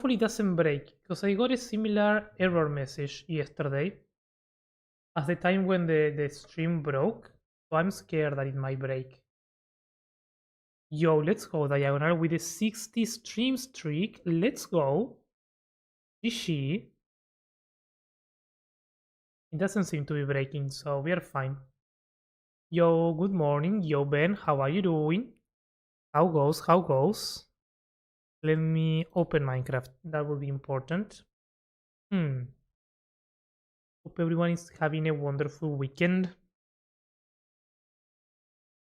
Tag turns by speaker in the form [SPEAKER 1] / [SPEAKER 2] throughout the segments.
[SPEAKER 1] Hopefully it doesn't break, because I got a similar error message yesterday at the time when the stream broke, so I'm scared that it might break. Yo, let's go Diagonal with a 60 stream streak. Let's go. GG. It doesn't seem to be breaking, so we are fine. Yo, good morning. Yo, Ben, how are you doing? How goes? How goes? Let me open Minecraft. That will be important. Hope everyone is having a wonderful weekend.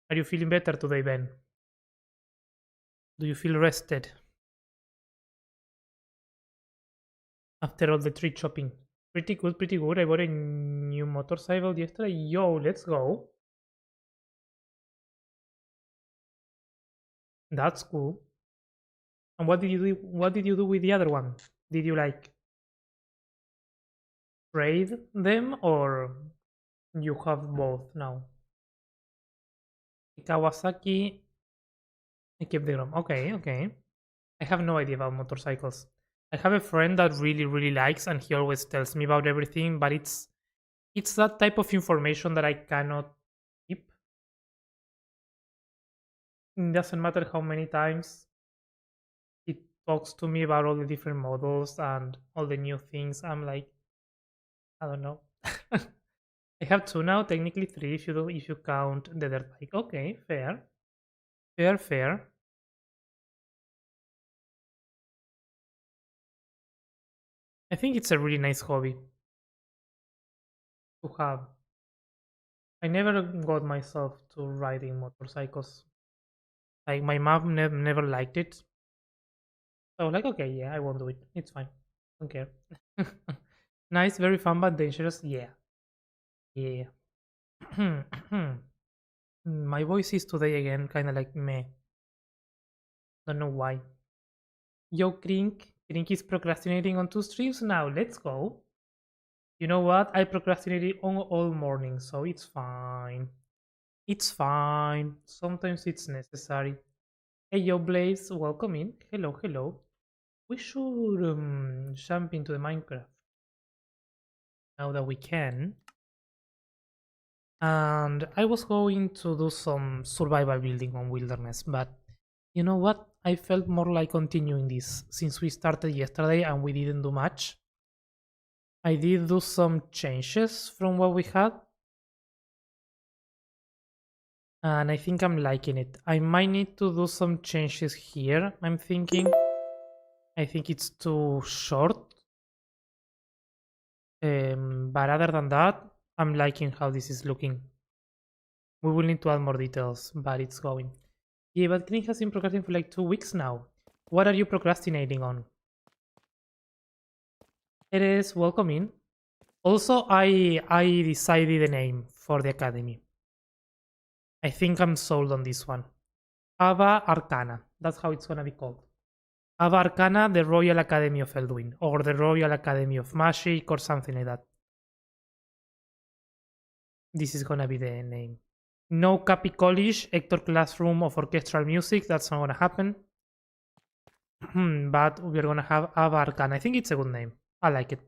[SPEAKER 1] Are you feeling better today, Ben? Do you feel rested after all the tree chopping? Pretty good, pretty good. I bought a new motorcycle yesterday. Yo, let's go. That's cool. And what did you do? What did you do with the other one? Did you like trade them or you have both now? Kawasaki. I keep the Grom. Okay, okay. I have no idea about motorcycles. I have a friend that really, really likes, and he always tells me about everything. But it's that type of information that I cannot keep. It doesn't matter how many times he talks to me about all the different models and all the new things. I'm like, I don't know. I have two now, technically three if you count the dirt bike. Okay, fair, fair, fair. I think it's a really nice hobby to have. I never got myself to riding motorcycles. Like my mom never liked it. So like, okay, yeah, I won't do it. It's fine. Don't care. Nice, very fun, but dangerous. Yeah, yeah. My voice is today again kind of like meh. Don't know why. Yo, Krink. Krink is procrastinating on two streams now. Let's go. You know what? I procrastinated on all morning, so it's fine. It's fine. Sometimes it's necessary. Hey, yo, Blaze, welcome in. Hello, hello. We should jump into the Minecraft now that we can. And I was going to do some survival building on Wilderness, but you know what? I felt more like continuing this since we started yesterday and we didn't do much. I did do some changes from what we had, and I think I'm liking it. I might need to do some changes here, I'm thinking. I think it's too short. But other than that, I'm liking how this is looking. We will need to add more details, but it's going. Yeah, but Green has been procrastinating for like 2 weeks now. What are you procrastinating on? It is welcome in. Also, I decided the name for the academy. I think I'm sold on this one. Ava Arcana. That's how it's gonna be called. Ava Arcana, the Royal Academy of Elduin, or the Royal Academy of Magic, or something like that. This is gonna be the name. No Cappy College, Hector Classroom of Orchestral Music. That's not gonna happen. But we're gonna have Ava Arcana. I think it's a good name. I like it.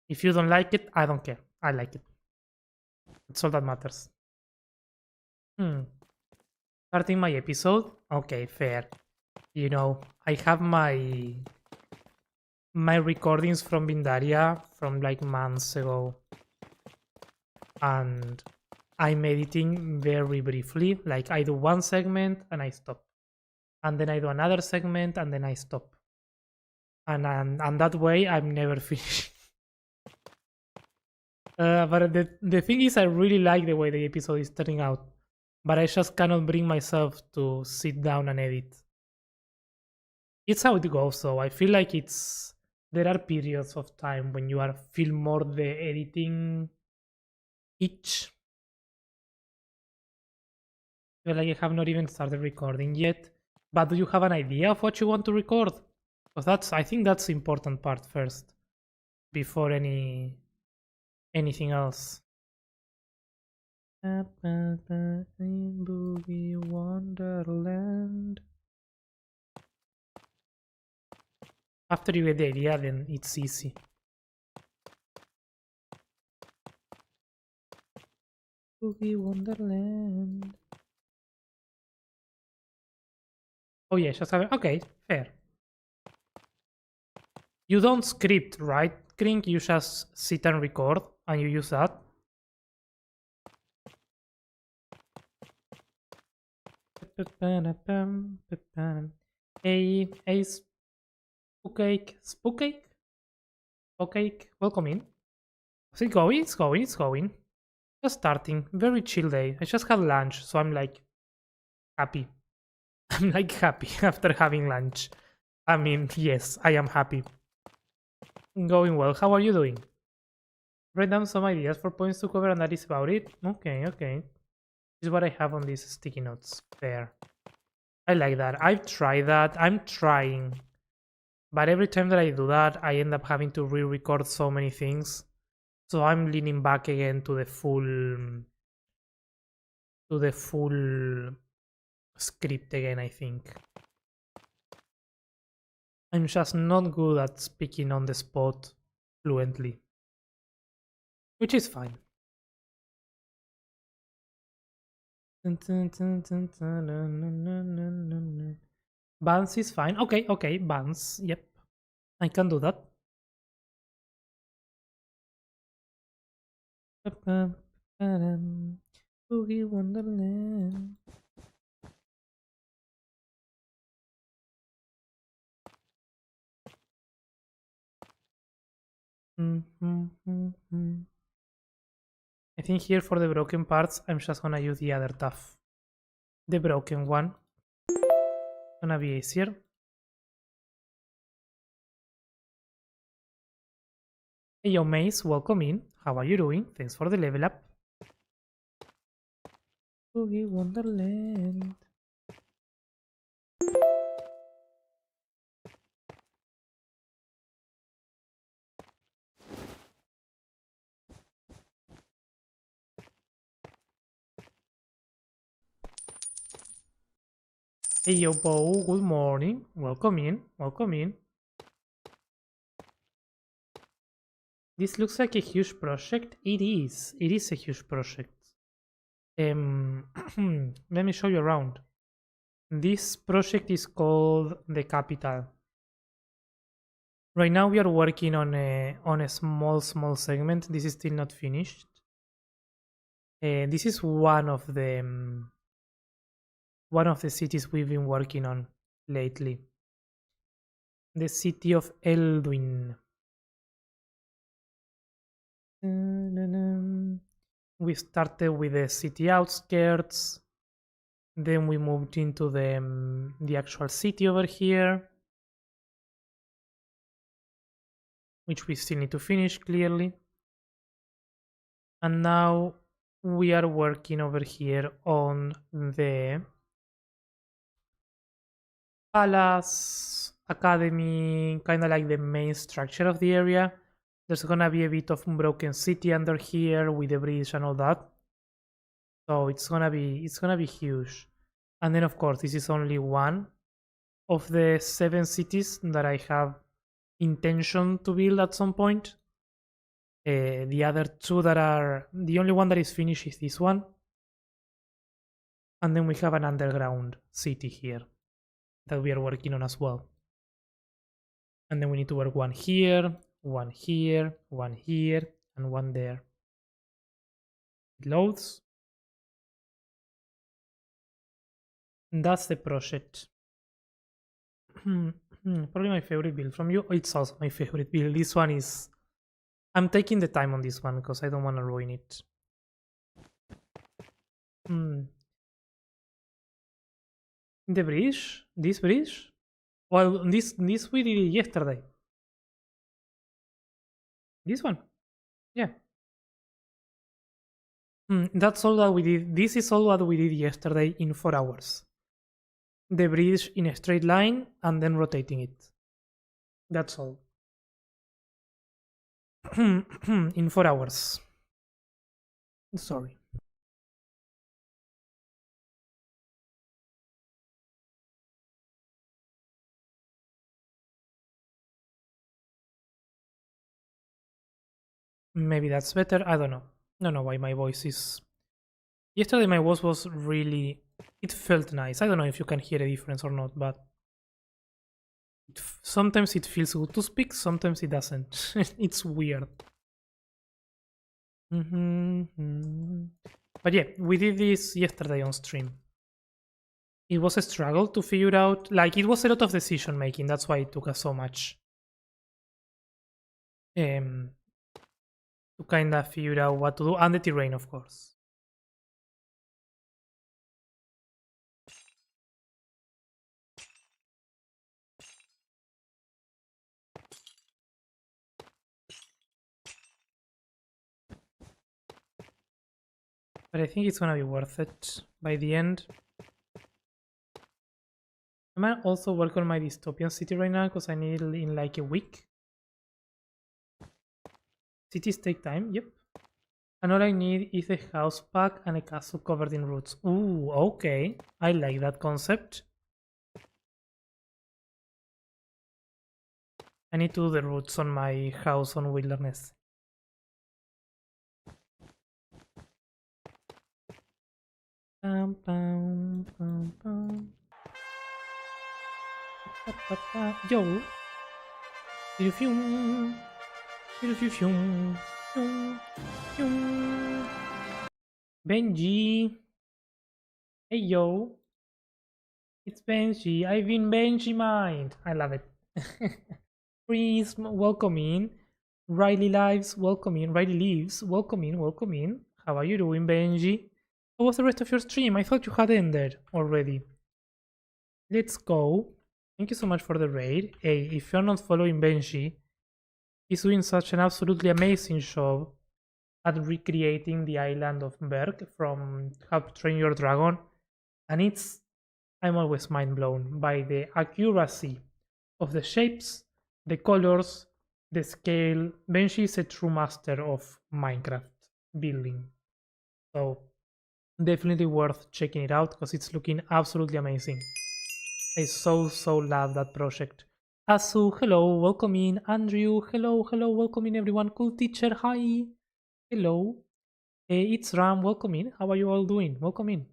[SPEAKER 1] If you don't like it, I don't care. I like it. That's all that matters. Starting my episode? Okay, fair. You know, I have my recordings from Vindaria from like months ago. And I'm editing very briefly. Like I do one segment and I stop. And then I do another segment and then I stop. And that way I'm never finished. But the thing is, I really like the way the episode is turning out. But I just cannot bring myself to sit down and edit. It's how it goes, though. I feel like there are periods of time when you are feel more the editing itch. I feel like I have not even started recording yet. But do you have an idea of what you want to record? Because I think that's the important part first, before anything else. In Boogie Wonderland. After you get the idea, then it's easy. Boogie Wonderland. Oh yeah, just have okay, fair. You don't script, right, Krink? You just sit and record, and you use that. Hey, Spookcake, welcome in. Is it going? It's going. Just starting. Very chill day. I just had lunch, so I'm like happy. I'm like happy after having lunch. I mean, yes, I am happy. Going well. How are you doing? Write down some ideas for points to cover, and that is about it. Okay. This is what I have on these sticky notes. Fair. I like that. I've tried that. I'm trying. But every time that I do that, I end up having to re-record so many things. So I'm leaning back again to the full script again, I think. I'm just not good at speaking on the spot fluently. Which is fine. Buns is fine. Okay, buns. Yep. I can do that. Boogie Wonderland. I think here for the broken parts, I'm just gonna use the other tough. The broken one. Gonna be easier. Hey yo Mace, welcome in. How are you doing? Thanks for the level up. Boogie Wonderland. Hey yo Bo, good morning. Welcome in. This looks like a huge project. It is a huge project. Let me show you around. This project is called the Capital. Right now we are working on a small segment. This is still not finished. This is one of the cities we've been working on lately. The city of Elduin. We started with the city outskirts, then we moved into the actual city over here, which we still need to finish clearly. And now we are working over here on the palace academy, kind of like the main structure of the area. There's gonna be a bit of broken city under here with the bridge and all that. So it's gonna be huge. And then of course this is only one of the 7 cities that I have intention to build at some point. The other 2 that are the only one that is finished is this one. And then we have an underground city here that we are working on as well. And then we need to work one here, one here, one here, and one there. It loads. And that's the project. Probably my favorite build from you. It's also my favorite build. This one is... I'm taking the time on this one because I don't want to ruin it. The bridge? This bridge? Well, this we did it yesterday. This one? Yeah. That's all that we did. This is all what we did yesterday in 4 hours. The bridge in a straight line and then rotating it. That's all. In 4 hours. Sorry. Maybe that's better. I don't know. I don't know why my voice is. Yesterday my voice was really. It felt nice. I don't know if you can hear a difference or not, but sometimes it feels good to speak, sometimes it doesn't. It's weird. But yeah, we did this yesterday on stream. It was a struggle to figure out, like, it was a lot of decision making. That's why it took us so much to kind of figure out what to do, and the terrain, of course. But I think it's gonna be worth it by the end. I might also work on my dystopian city right now because I need it in like a week. Cities take time, yep. And all I need is a house pack and a castle covered in roots. Ooh, okay. I like that concept. I need to do the roots on my house on wilderness. Pam, pam, pam, pam. Pa, pa, pa. Yo. Fium. Fium. Fium. Benji. Hey yo. It's Benji. I've been Benji mined. I love it. Prism, welcome in. Riley Lives, welcome in. Riley Leaves, welcome in, welcome in. How are you doing, Benji? How was the rest of your stream? I thought you had ended already. Let's go. Thank you so much for the raid. Hey, if you're not following Benji, he's doing such an absolutely amazing job at recreating the island of Berg from How to Train Your Dragon. And I'm always mind blown by the accuracy of the shapes, the colors, the scale. Benji is a true master of Minecraft building. So definitely worth checking it out because it's looking absolutely amazing. I so love that project. Asu, hello, welcome in. Andrew, hello, welcome in everyone. Cool teacher, hi. Hello. It's Ram, welcome in. How are you all doing? Welcome in.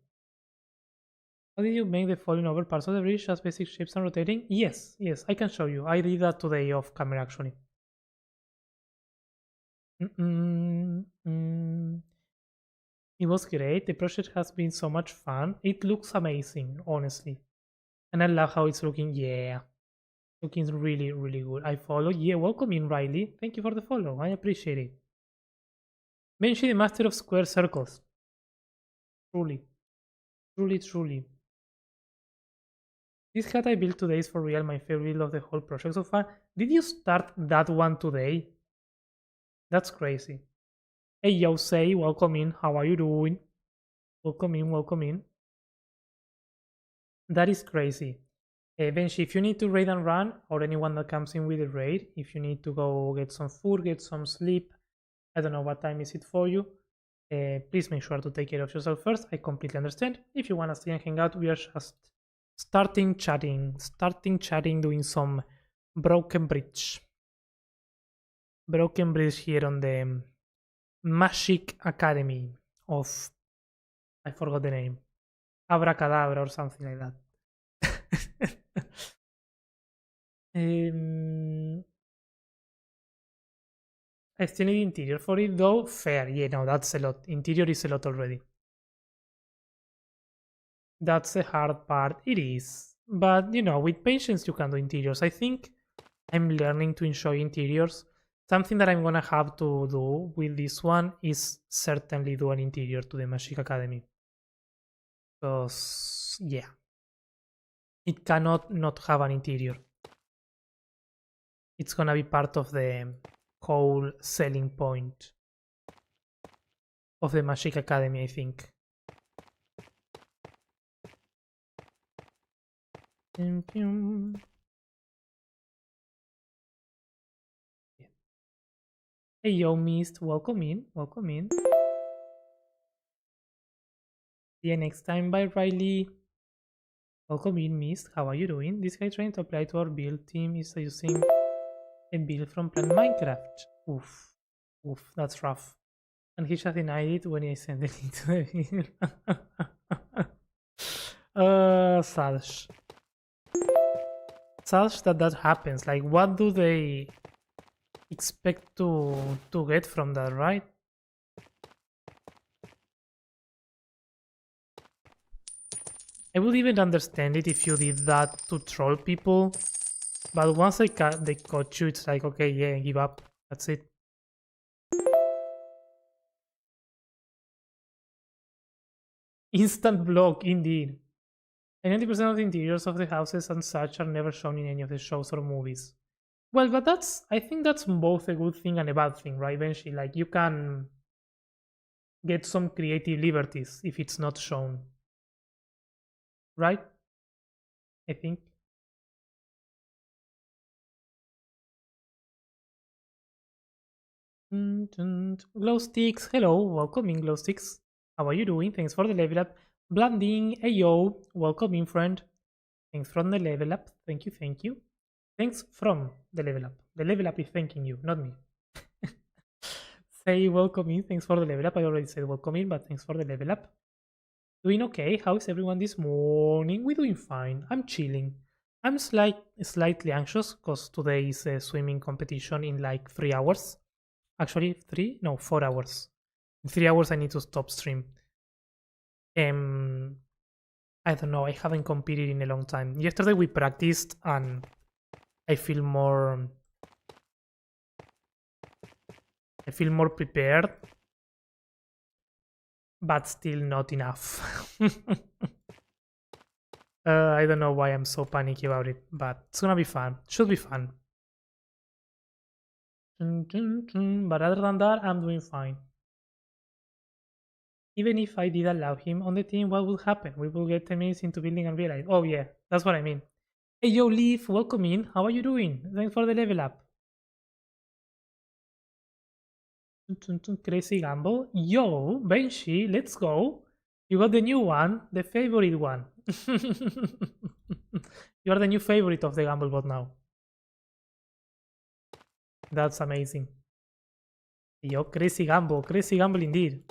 [SPEAKER 1] How did you make the falling over parts of the bridge as basic shapes and rotating? Yes, I can show you. I did that today off camera actually. It was great. The project has been so much fun. It looks amazing, honestly. And I love how it's looking. Yeah. Looking really, really good. I follow. Yeah, welcome in, Riley. Thank you for the follow. I appreciate it. Benji, the master of square circles. Truly. Truly. This hat I built today is for real my favorite build of the whole project so far. Did you start that one today? That's crazy. Hey, Yosei, welcome in. How are you doing? Welcome in. That is crazy. Benji, if you need to raid and run, or anyone that comes in with a raid, if you need to go get some food, get some sleep, I don't know what time is it for you, please make sure to take care of yourself first. I completely understand. If you want to stay and hang out, we are just starting chatting, doing some broken bridge. Broken bridge here on the Magic Academy of, I forgot the name, Abracadabra or something like that. I still need interior for it though. Fair, yeah, no, that's a lot. Interior is a lot already. That's the hard part. It is. But you know, with patience you can do interiors. I think I'm learning to enjoy interiors. Something that I'm gonna have to do with this one is certainly do an interior to the Magic Academy. Because yeah. It cannot not have an interior. It's gonna be part of the whole selling point of the Magic Academy, I think. Hey yo, Mist, welcome in. See you next time. Bye, Riley. Welcome in, Mist. How are you doing? This guy trying to apply to our build team is using a build from Planet Minecraft. Oof. Oof, that's rough. And he just denied it when I sent it into the video. Such. Such that happens. Like, what do they expect to get from that, right? I would even understand it if you did that to troll people, but once they caught you, it's like, okay, yeah, give up. That's it. Instant block, indeed. And 90% of the interiors of the houses and such are never shown in any of the shows or movies. Well, but I think that's both a good thing and a bad thing, right, Benji? Like, you can get some creative liberties if it's not shown, right? I think. Glow sticks, hello, welcome in, glow sticks. How are you doing? Thanks for the level up. Blending, ayo, welcome in, friend. Thanks from the level up. Thank you, thank you. Thanks from the level up. The level up is thanking you, not me. Say welcome in. Thanks for the level up. I already said welcome in, but thanks for the level up. Doing okay. How is everyone this morning? We're doing fine. I'm chilling. I'm slightly anxious because today is a swimming competition in like 3 hours. Actually, 3? No, 4 hours. In 3 hours, I need to stop stream. Um, I don't know. I haven't competed in a long time. Yesterday we practiced, and I feel more. I feel more prepared, but still not enough. I don't know why I'm so panicky about it, but it's gonna be fun. Should be fun. But other than that, I'm doing fine. Even if I did allow him on the team, what will happen? We will get 10 minutes into building and realize, oh yeah, that's what I mean. Hey yo, Leaf, welcome in. How are you doing? Thanks for the level up. Crazy Gamble. Yo, Benji, let's go. You got the new one, the favorite one. You are the new favorite of the Gamblebot now. That's amazing. Yo, crazy gamble indeed.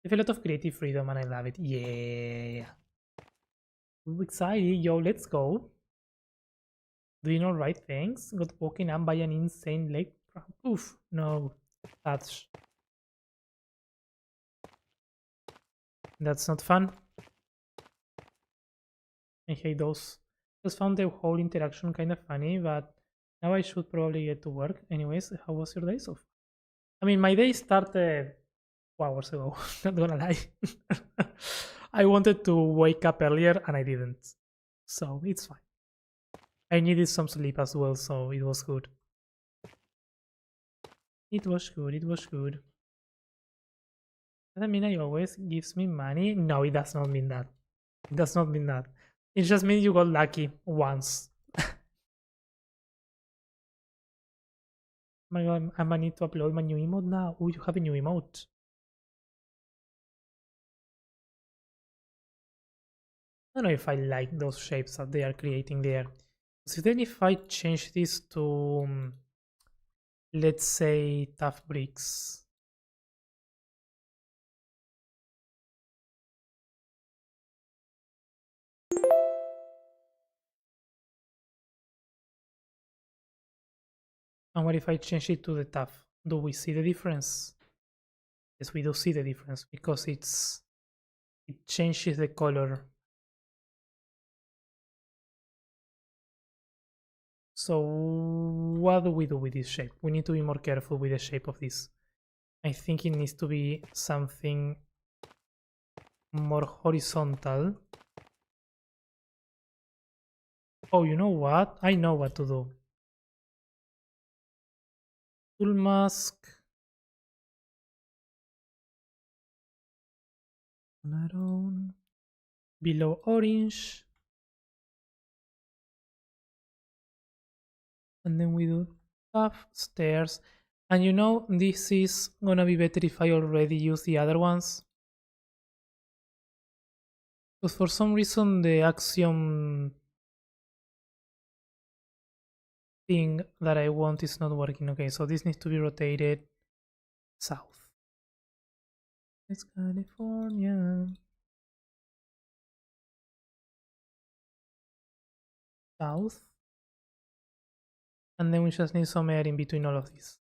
[SPEAKER 1] There's a lot of creative freedom and I love it. Yeah. I'm excited. Yo, let's go. Doing alright, thanks. Got woken up by an insane leg cramp. Oof, no. That's not fun. I hate those. Just found the whole interaction kind of funny, but now I should probably get to work. Anyways, how was your day so far? I mean, my day started 2 hours ago, not gonna lie. I wanted to wake up earlier and I didn't. So it's fine. I needed some sleep as well, so it was good. It was good, it was good. Does that mean it always gives me money? No, it does not mean that. It does not mean that. It just means you got lucky once. Oh my god, I might need to upload my new emote now. Oh, you have a new emote. I don't know if I like those shapes that they are creating there. So then if I change this to, let's say, tough bricks. And what if I change it to the tough? Do we see the difference? Yes, we do see the difference because it changes the color. So what do we do with this shape? We need to be more careful with the shape of this. I think it needs to be something more horizontal. Oh, you know what? I know what to do. Tool mask. Maroon. Below orange. And then we do tough stairs. And you know, this is gonna be better if I already use the other ones. Because for some reason the axiom thing that I want is not working. Okay, so this needs to be rotated South. It's California. South. And then we just need some air in between all of these.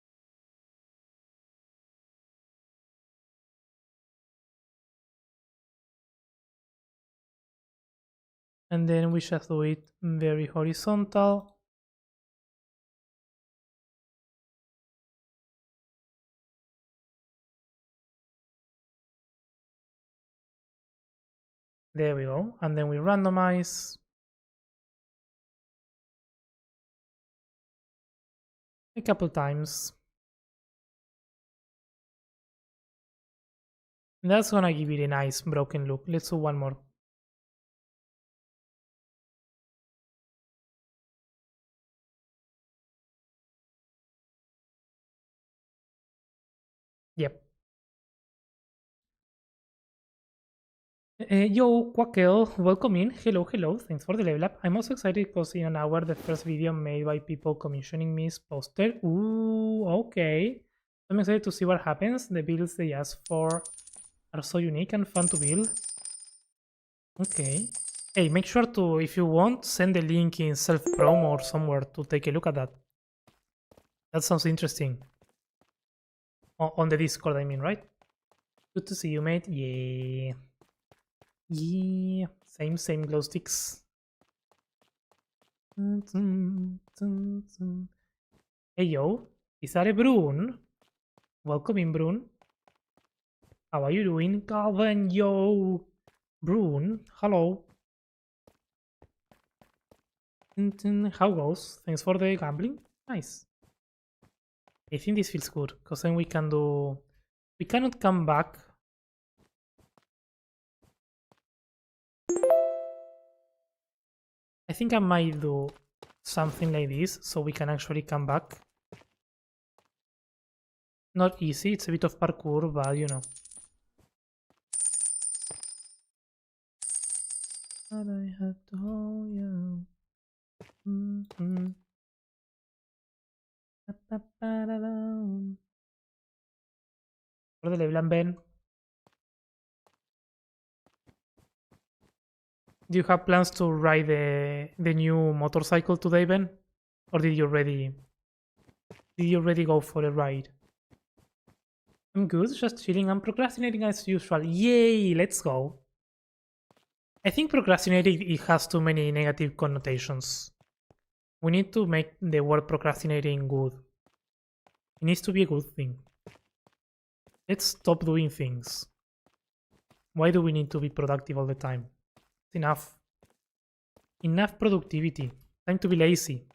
[SPEAKER 1] And then we just do it very horizontal. There we go. And then we randomize a couple times. And that's gonna give it a nice broken look. Let's do one more. Yep. Yo, Quackle, welcome in. Hello, hello. Thanks for the level up. I'm also excited because in an hour, the first video made by people commissioning me is posted. Ooh, okay. I'm excited to see what happens. The builds they ask for are so unique and fun to build. Okay. Hey, make sure to, if you want, send the link in self-promo or somewhere to take a look at that. That sounds interesting. On the Discord, I mean, right? Good to see you, mate. Yeah. Yeah. Same glow sticks. Hey, yo. Is that a Brune? Welcome in, Brune. How are you doing? Calvin, yo. Brune, hello. How goes? Thanks for the gambling. Nice. I think this feels good, because then we can do... We cannot come back. I think I might do something like this, so we can actually come back. Not easy, it's a bit of parkour, but you know. But I had to hold you. For the level, Ben. Do you have plans to ride the new motorcycle today, Ben? Or did you already go for a ride? I'm good, just chilling. I'm procrastinating as usual. Yay, let's go. I think procrastinating it has too many negative connotations. We need to make the word procrastinating good. It needs to be a good thing. Let's stop doing things. Why do we need to be productive all the time? It's enough. Enough productivity. Time to be lazy.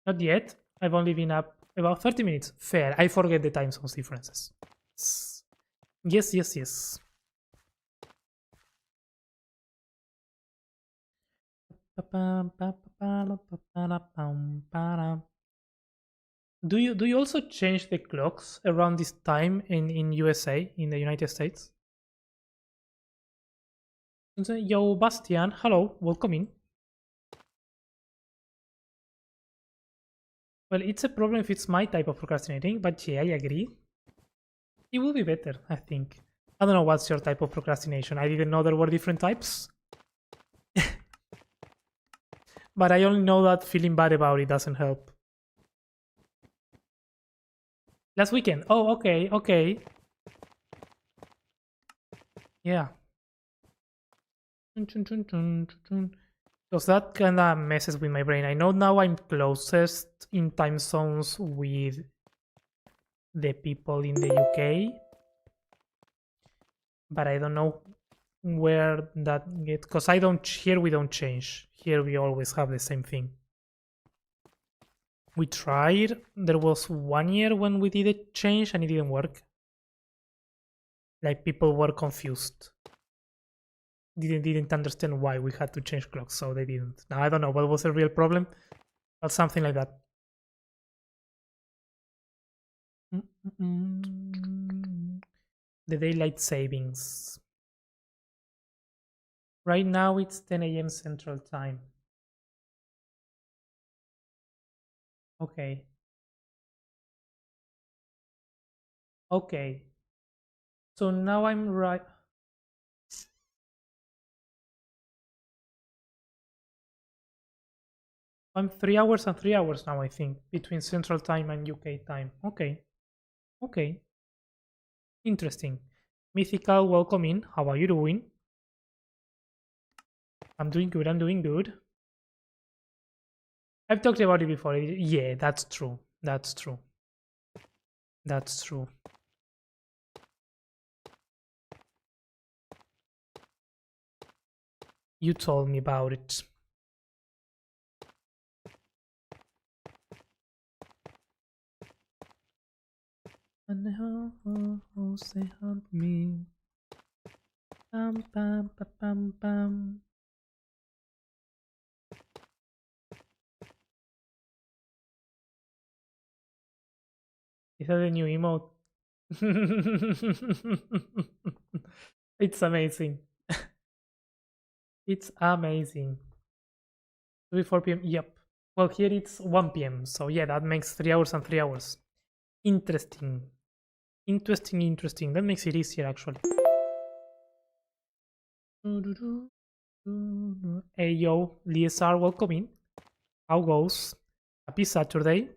[SPEAKER 1] Not yet. I've only been up about 30 minutes. Fair. I forget the time zones differences. Yes, yes, yes. Do you also change the clocks around this time in USA, in the United States? Yo, Bastian, hello, welcome in. Well, it's a problem if it's my type of procrastinating, but yeah, I agree. It will be better, I think. I don't know what's your type of procrastination. I didn't know there were different types. But I only know that feeling bad about it doesn't help. Last weekend. Oh, okay, okay. Yeah. Because that kinda messes with my brain. I know now I'm closest in time zones with the people in the UK, but I don't know where that gets, because I don't, here we don't change. Here we always have the same thing. We tried. There was 1 year when we did a change and it didn't work. Like people were confused. Didn't understand why we had to change clocks, so they didn't. Now I don't know what was the real problem, but something like that. The daylight savings. Right now it's 10 a.m. Central Time. Okay. Okay. So now I'm right. I'm 3 hours and 3 hours now, I think, between Central Time and UK time. Okay. Okay. Interesting. Mythical, welcome in. How are you doing? I'm doing good. I'm doing good. I've talked about it before. Yeah, that's true. That's true. That's true. You told me about it. And how say help me. Pam pam pam pam pam. Is that a new emote? It's amazing. It's amazing. 4 p.m. Yep. Well, here it's 1 p.m. So yeah, that makes 3 hours and 3 hours. Interesting. Interesting, interesting. That makes it easier actually. Hey yo, Liesar, welcome in. How goes? Happy Saturday.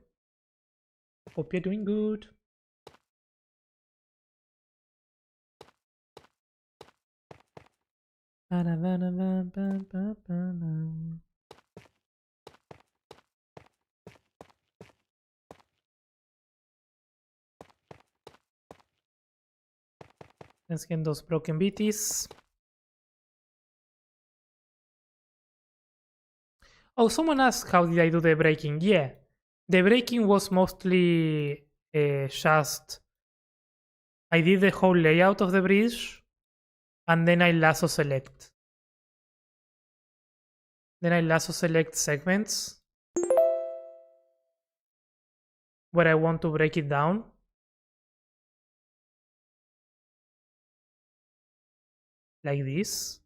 [SPEAKER 1] Hope you're doing good. Let's get those broken BTs. Oh, someone asked how did I do the breaking? Yeah, the breaking was mostly just I did the whole layout of the bridge and then I lasso select. Then I lasso select segments where I want to break it down. Like this.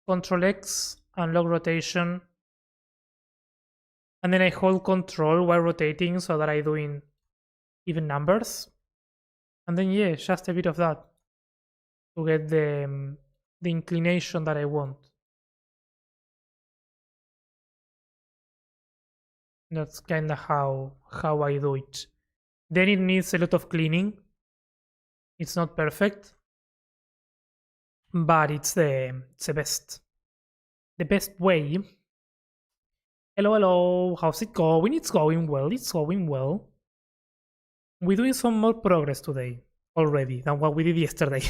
[SPEAKER 1] Control X, unlock rotation. And then I hold control while rotating so that I do in even numbers. And then yeah, just a bit of that to get the inclination that I want. That's kind of how I do it. Then it needs a lot of cleaning. It's not perfect, but it's the best. The best way. Hello, hello. How's it going? It's going well. It's going well. We're doing some more progress today already than what we did yesterday.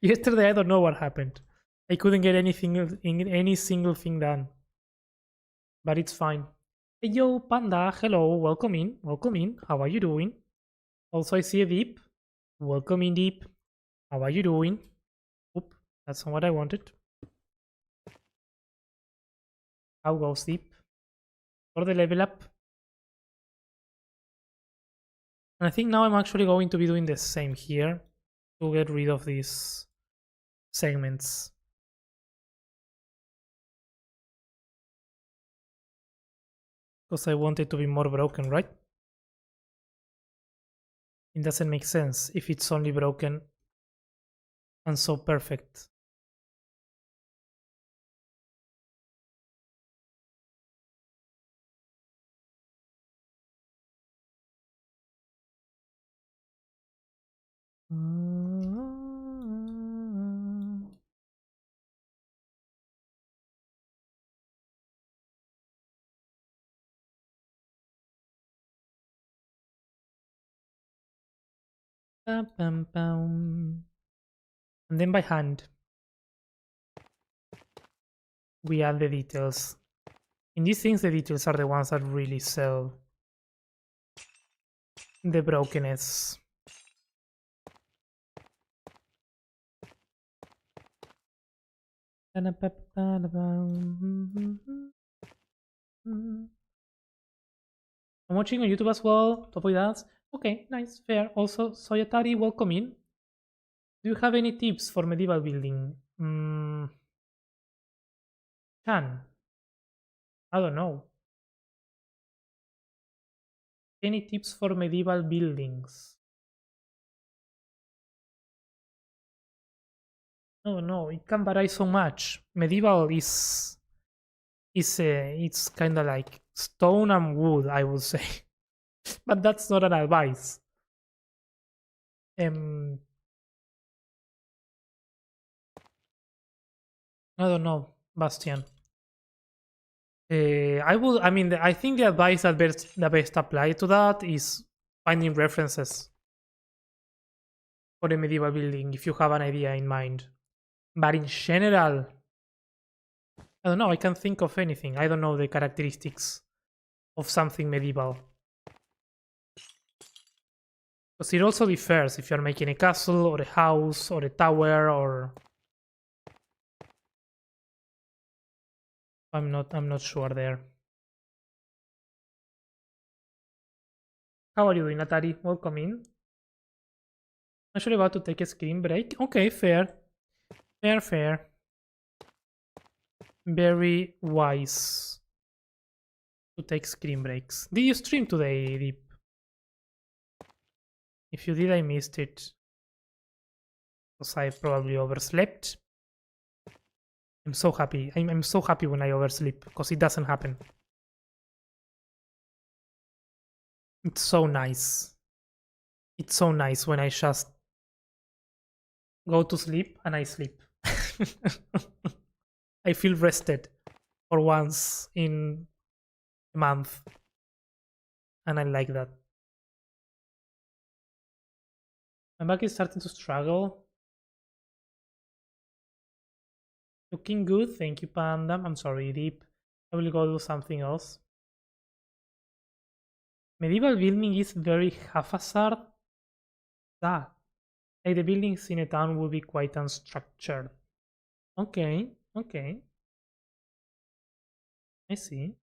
[SPEAKER 1] Yesterday, I don't know what happened. I couldn't get anything in any single thing done, but it's fine. Hey, yo, Panda. Hello. Welcome in. Welcome in. How are you doing? Also, I see a Deep. Welcome in, Deep. How are you doing? Oop, that's not what I wanted. How goes Deep? For the level up. And I think now I'm actually going to be doing the same here to get rid of these segments. Because I want it to be more broken, right? It doesn't make sense if it's only broken and so perfect. Bam, bam, bam. And then by hand, we add the details. In these things, the details are the ones that really sell the brokenness. I'm watching on YouTube as well. Top of that. Okay, nice, fair. Also, Soyatari, welcome in. Do you have any tips for medieval building? Chan. I don't know. Any tips for medieval buildings? No, no, it can vary so much. Medieval is it's kind of like stone and wood, I would say, but that's not an advice. Um, I don't know, Bastian. I would. I mean, I think the advice that best apply to that is finding references for a medieval building if you have an idea in mind. But in general, I don't know. I can't think of anything. I don't know the characteristics of something medieval. Because it also differs if you're making a castle or a house or a tower or I'm not sure there. How are you doing, Atari? Welcome in. Actually about to take a screen break. Okay, fair. Fair, fair. Very wise to take screen breaks. Did you stream today, Deep? If you did, I missed it. Because I probably overslept. I'm so happy. I'm so happy when I oversleep because it doesn't happen. It's so nice. It's so nice when I just go to sleep and I sleep. I feel rested for once in a month. And I like that. My back is starting to struggle. Looking good, thank you, Panda. I'm sorry, Deep. I will go do something else. Medieval building is very haphazard. That. Like the buildings in a town will be quite unstructured. Okay, okay. I see.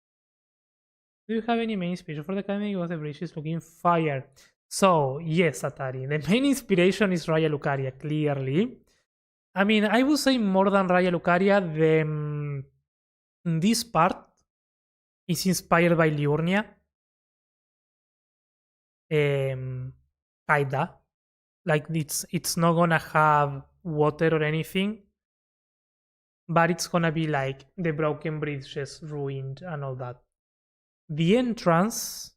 [SPEAKER 1] Do you have any main inspiration for the academy? Because the bridge is looking fire. So, yes, Atari. The main inspiration is Raya Lucaria, clearly. I mean, I would say more than Raya Lucaria, this part is inspired by Liurnia. Kinda. Like it's not gonna have water or anything, but it's gonna be like the broken bridges ruined and all that. The entrance,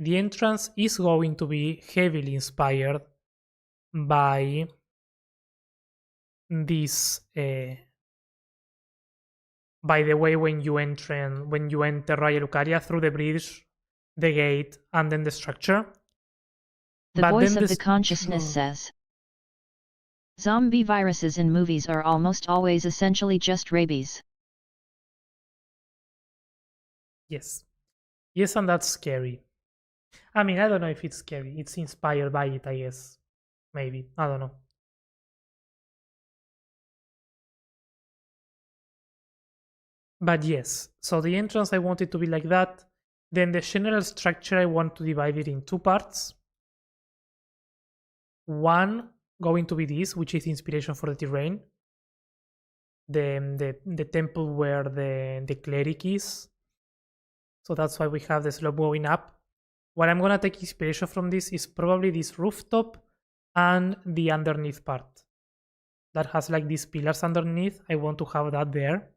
[SPEAKER 1] the entrance is going to be heavily inspired by this. By the way, when you enter Raya Lucaria through the bridge, the gate, and then the structure.
[SPEAKER 2] The voice of the consciousness says, zombie viruses in movies are almost always essentially just rabies.
[SPEAKER 1] Yes. Yes, and that's scary. I mean, I don't know if it's scary. It's inspired by it, I guess. Maybe. I don't know. But yes, so the entrance I want it to be like that. Then the general structure I want to divide it in two parts. One going to be this, which is inspiration for the terrain. The temple where the cleric is. So that's why we have the slope going up. What I'm gonna take inspiration from this is probably this rooftop and the underneath part. That has like these pillars underneath. I want to have that there.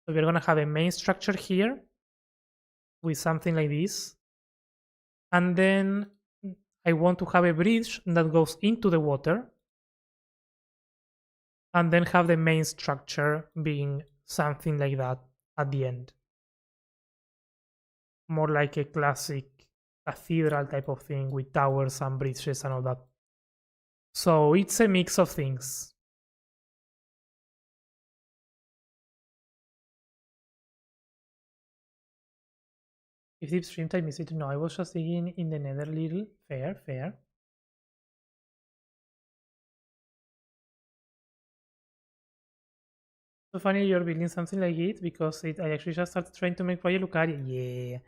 [SPEAKER 1] So we're gonna have a main structure here with something like this. And then I want to have a bridge that goes into the water. And then have the main structure being something like that at the end. More like a classic cathedral type of thing with towers and bridges and all that. So it's a mix of things. If deep stream time is it? No, I was just digging in the nether little. Fair, fair. So funny you're building something like it because I actually just started trying to make Raya Lucaria.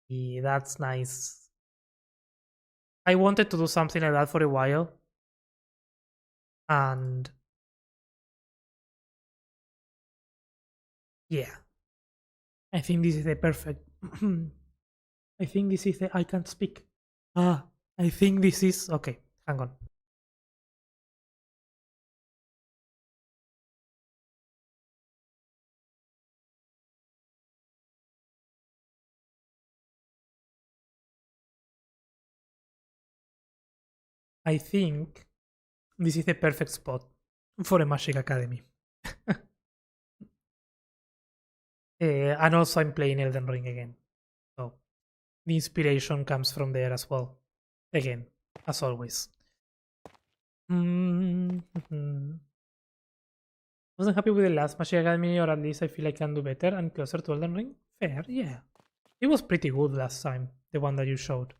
[SPEAKER 1] Yeah, that's nice. I wanted to do something like that for a while. And yeah, I think this is the perfect. I think this is the. I can't speak. Ah, I think this is. Okay, hang on. I think this is the perfect spot for a Magic Academy. And also, I'm playing Elden Ring again. So the inspiration comes from there as well. Again, as always. Mm-hmm. Wasn't happy with the last Magic Academy, or at least I feel I can do better and closer to Elden Ring. Fair, yeah. It was pretty good last time, the one that you showed.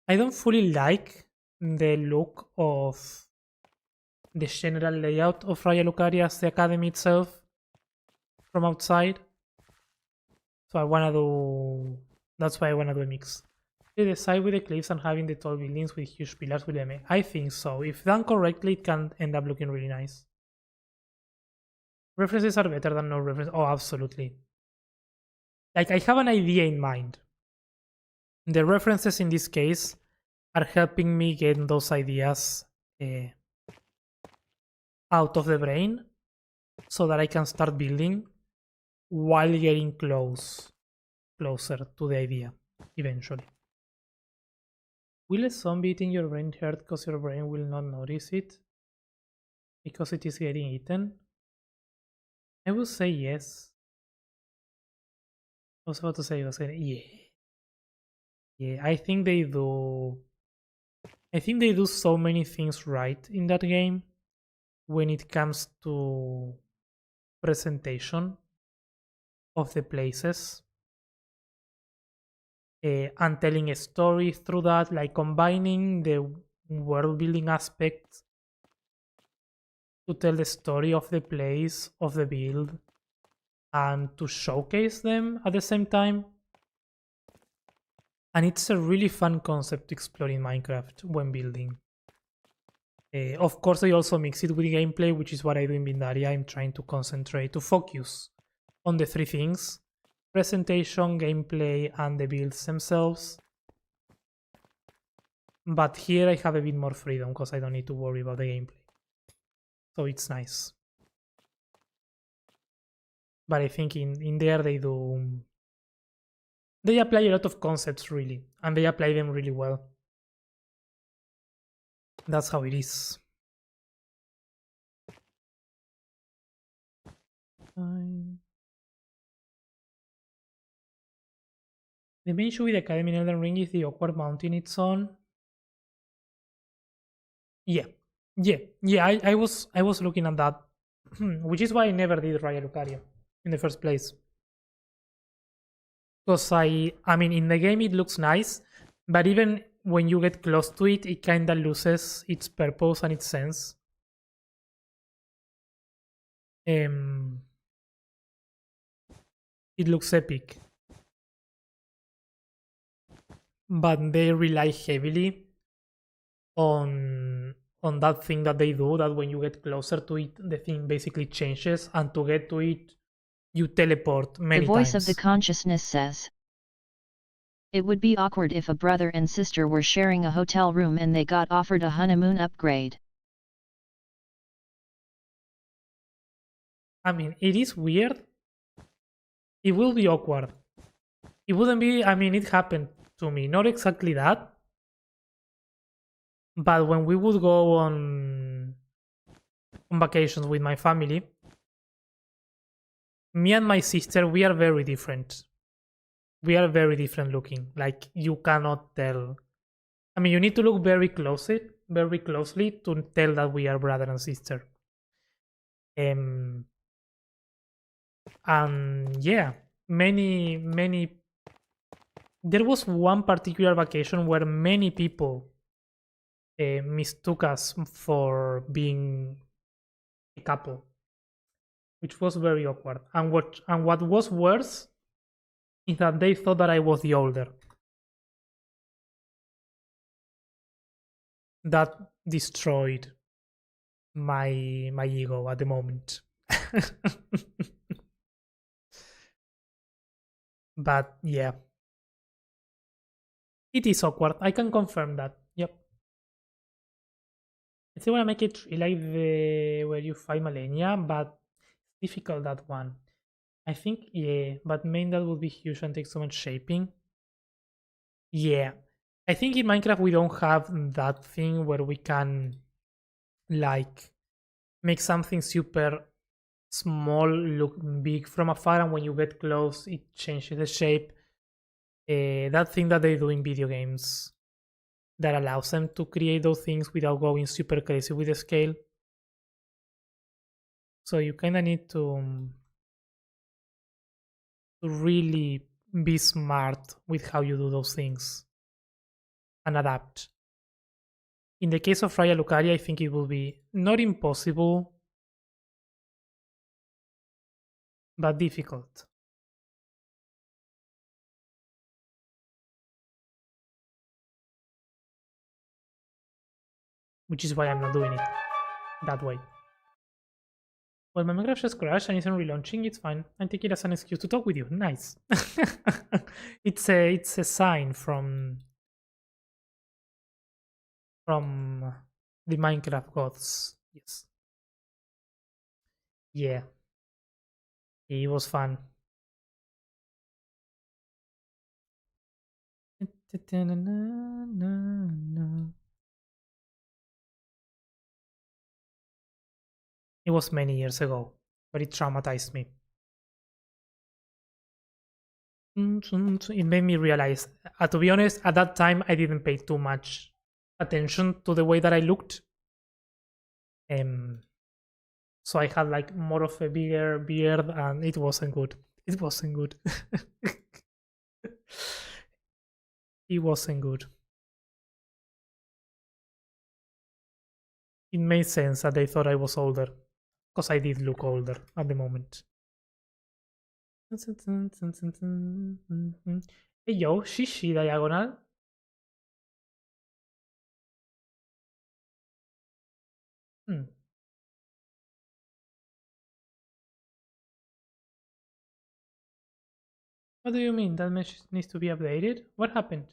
[SPEAKER 1] I don't fully like the look of the general layout of Raya Lucaria as the academy itself from outside. So I wanna do. That's why I wanna do a mix. The side with the cliffs and having the tall buildings with huge pillars will be. I think so. If done correctly, it can end up looking really nice. References are better than no reference. Oh, absolutely. Like, I have an idea in mind. The references in this case are helping me get those ideas out of the brain so that I can start building while getting closer to the idea eventually. Will a zombie eating your brain hurt because your brain will not notice it because it is getting eaten? I would say yes. I was about to say yeah. Yeah, I think they do. I think they do so many things right in that game when it comes to presentation of the places and telling a story through that, like combining the world building aspects to tell the story of the place, of the build, and to showcase them at the same time. And it's a really fun concept to explore in Minecraft when building. Of course, I also mix it with gameplay, which is what I do in Bindaria. I'm trying to concentrate, to focus on the three things: presentation, gameplay, and the builds themselves. But here I have a bit more freedom because I don't need to worry about the gameplay. So it's nice. But I think in there they do. They apply a lot of concepts really, and they apply them really well. That's how it is. Fine. The main issue with Academy in Elden Ring is the awkward mounting it's on. Yeah, yeah. I was looking at that, which is why I never did Raya Lucaria in the first place. Because I mean, in the game it looks nice, but even when you get close to it, it kinda loses its purpose and its sense. Um, it looks epic, but they rely heavily on that thing that they do. That when you get closer to it, the thing basically changes, and to get to it, you teleport many
[SPEAKER 2] times. The voice
[SPEAKER 1] times.
[SPEAKER 2] of the consciousness says, it would be awkward if a brother and sister were sharing a hotel room and they got offered a honeymoon upgrade.
[SPEAKER 1] I mean, it is weird. It will be awkward. It wouldn't be. I mean, it happened to me. Not exactly that, but when we would go on vacations with my family, me and my sister, we are very different. We are very different looking. Like, you cannot tell. I mean, you need to look very closely to tell that we are brother and sister. And yeah, many. There was one particular vacation where many people mistook us for being a couple, which was very awkward. And what was worse is that they thought that I was the older. That destroyed my ego at the moment. But yeah, it is awkward. I can confirm that. Yep. I still want to make it like the where you fight Malenia, but it's difficult that one. I think yeah, but main that would be huge and take so much shaping. Yeah, I think in Minecraft we don't have that thing where we can like make something super small look big from afar, and when you get close, it changes the shape. That thing that they do in video games that allows them to create those things without going super crazy with the scale. So you kind of need to really be smart with how you do those things and adapt. In the case of Raya Lucaria, I think it will be not impossible, but difficult, which is why I'm not doing it that way. Well, my Minecraft just crashed and isn't relaunching. It's fine. I take it as an excuse to talk with you. Nice. It's a sign from the Minecraft gods. Yes. Yeah. It was fun. It was many years ago, but it traumatized me. It made me realize, to be honest, at that time I didn't pay too much attention to the way that I looked. Um, so I had like more of a bigger beard, and it wasn't good. It wasn't good. It wasn't good. It made sense that they thought I was older, because I did look older at the moment. Hey yo, Shishi Diagonal. Hmm. What do you mean? That message needs to be updated? What happened?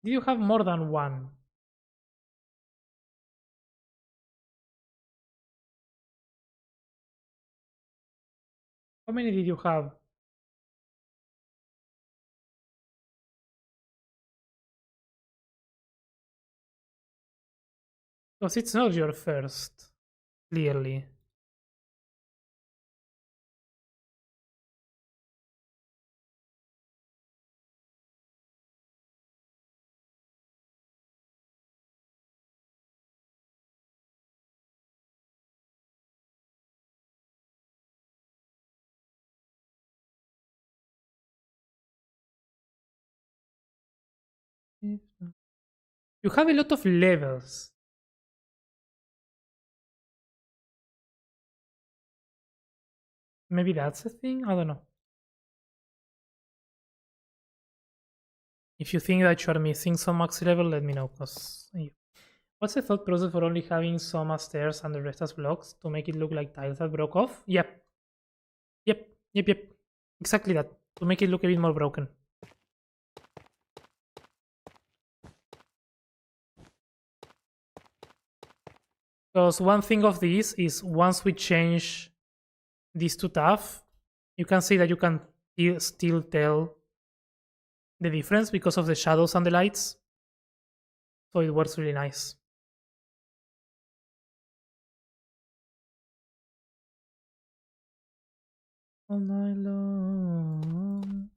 [SPEAKER 1] Did you have more than one? How many did you have? Because it's not your first, clearly. You have a lot of levels. Maybe that's a thing? I don't know. If you think that you're missing some max level, let me know. Cause what's the thought process for only having some as stairs and the rest as blocks to make it look like tiles that broke off? Yep. Exactly that. To make it look a bit more broken. Because one thing of this is once we change this to tough, you can see that you can still tell the difference because of the shadows and the lights. So it works really nice. All night long.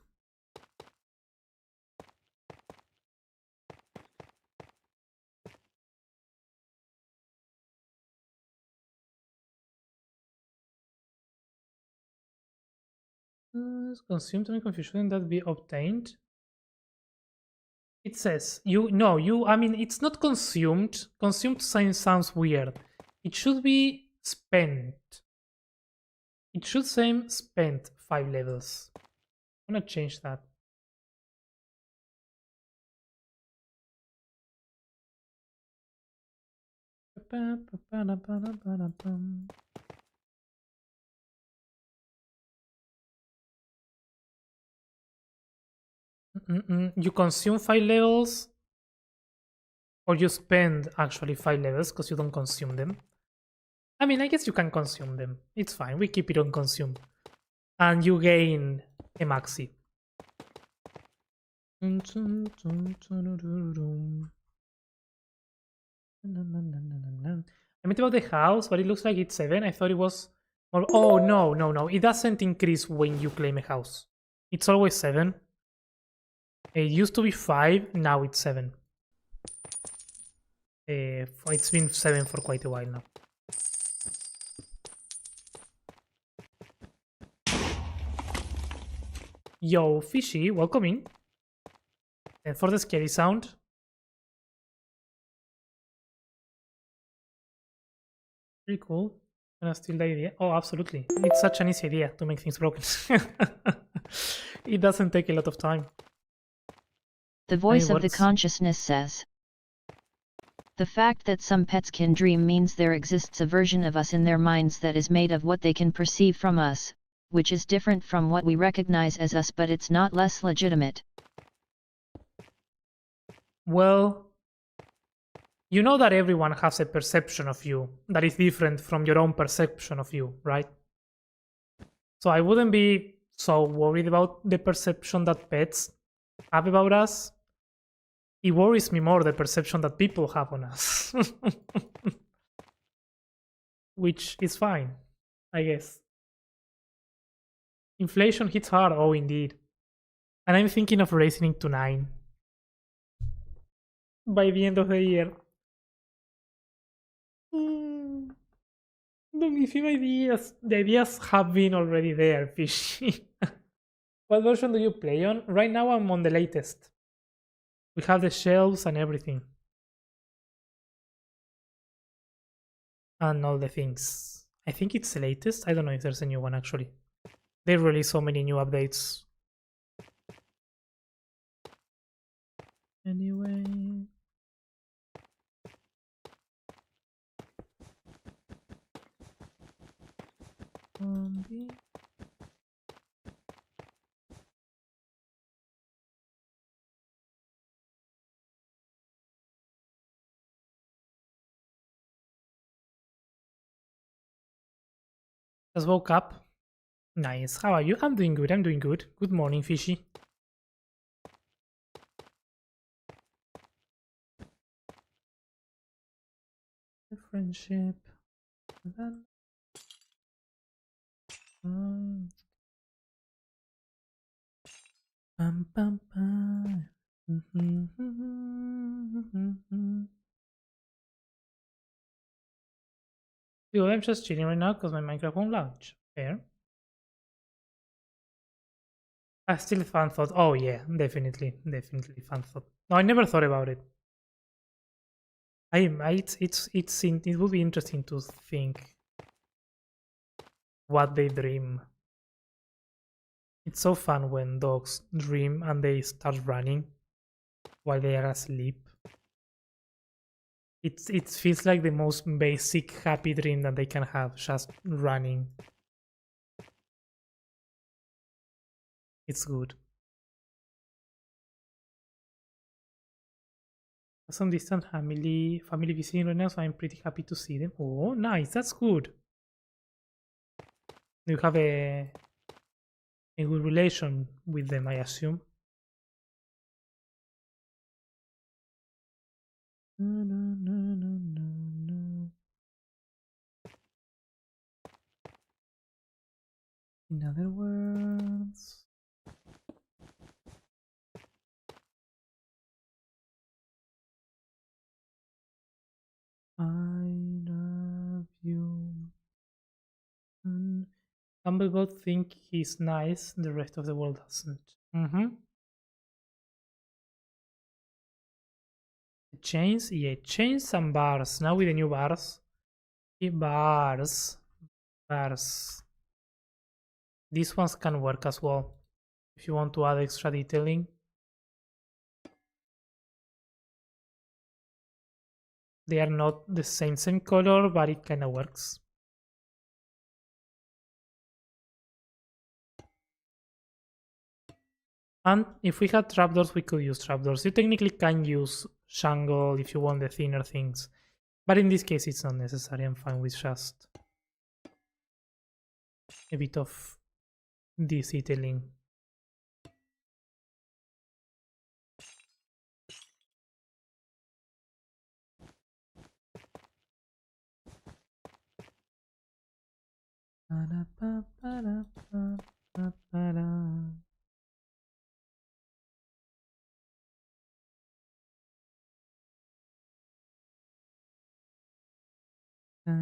[SPEAKER 1] Consumed and confusion that be obtained. It says you no you. I mean, it's not consumed. Consumed sounds weird. It should be spent. It should say spent 5 levels. I'm gonna change that. You consume 5 levels, or you spend actually 5 levels because you don't consume them. I mean, I guess you can consume them. It's fine. We keep it on consume. And you gain a maxi. Let me about the house, but it looks like it's 7. I thought it was more. Oh, no, no, no. It doesn't increase when you claim a house. It's always 7. It used to be 5, now it's 7. It's been 7 for quite a while now. Yo, Fishy, welcome in. And for the scary sound. Pretty cool. Gonna steal the idea. Oh, absolutely. It's such an easy idea to make things broken. It doesn't take a lot of time.
[SPEAKER 2] The voice of the consciousness says, the fact that some pets can dream means there exists a version of us in their minds that is made of what they can perceive from us, which is different from what we recognize as us, but it's not less legitimate.
[SPEAKER 1] Well, you know that everyone has a perception of you that is different from your own perception of you, right? So I wouldn't be so worried about the perception that pets have about us. It worries me more the perception that people have on us. Which is fine, I guess. Inflation hits hard, oh indeed. And I'm thinking of raising it to 9 by the end of the year. Don't give him ideas. The ideas have been already there, Fishy. What version do you play on? Right now I'm on the latest. We have the shelves and everything. And all the things. I think it's the latest. I don't know if there's a new one actually. They release so many new updates. Anyway. Just woke up. Nice. How are you? I'm doing good. I'm doing good. Good morning, Fishy. Friendship. Bum, bum, bum. Dude, I'm just chilling right now because my Minecraft won't launch. Fair. I still fun thought. Oh yeah, definitely fun thought. No, I never thought about it. It would be interesting to think what they dream. It's so fun when dogs dream and they start running while they are asleep. It feels like the most basic happy dream that they can have, just running. It's good. Some distant family visiting right now, so I'm pretty happy to see them. Oh, nice, that's good. You have a good relation with them, I assume. In other words, I love you. Some people think he's nice, the rest of the world doesn't. Chains, yeah, chains and bars. Now with the new bars. Bars. These ones can work as well if you want to add extra detailing. They are not the same color, but it kind of works. And if we had trapdoors, we could use trapdoors. You technically can use Shangle if you want the thinner things. But in this case, it's not necessary. I'm fine with just a bit of detailing. I'm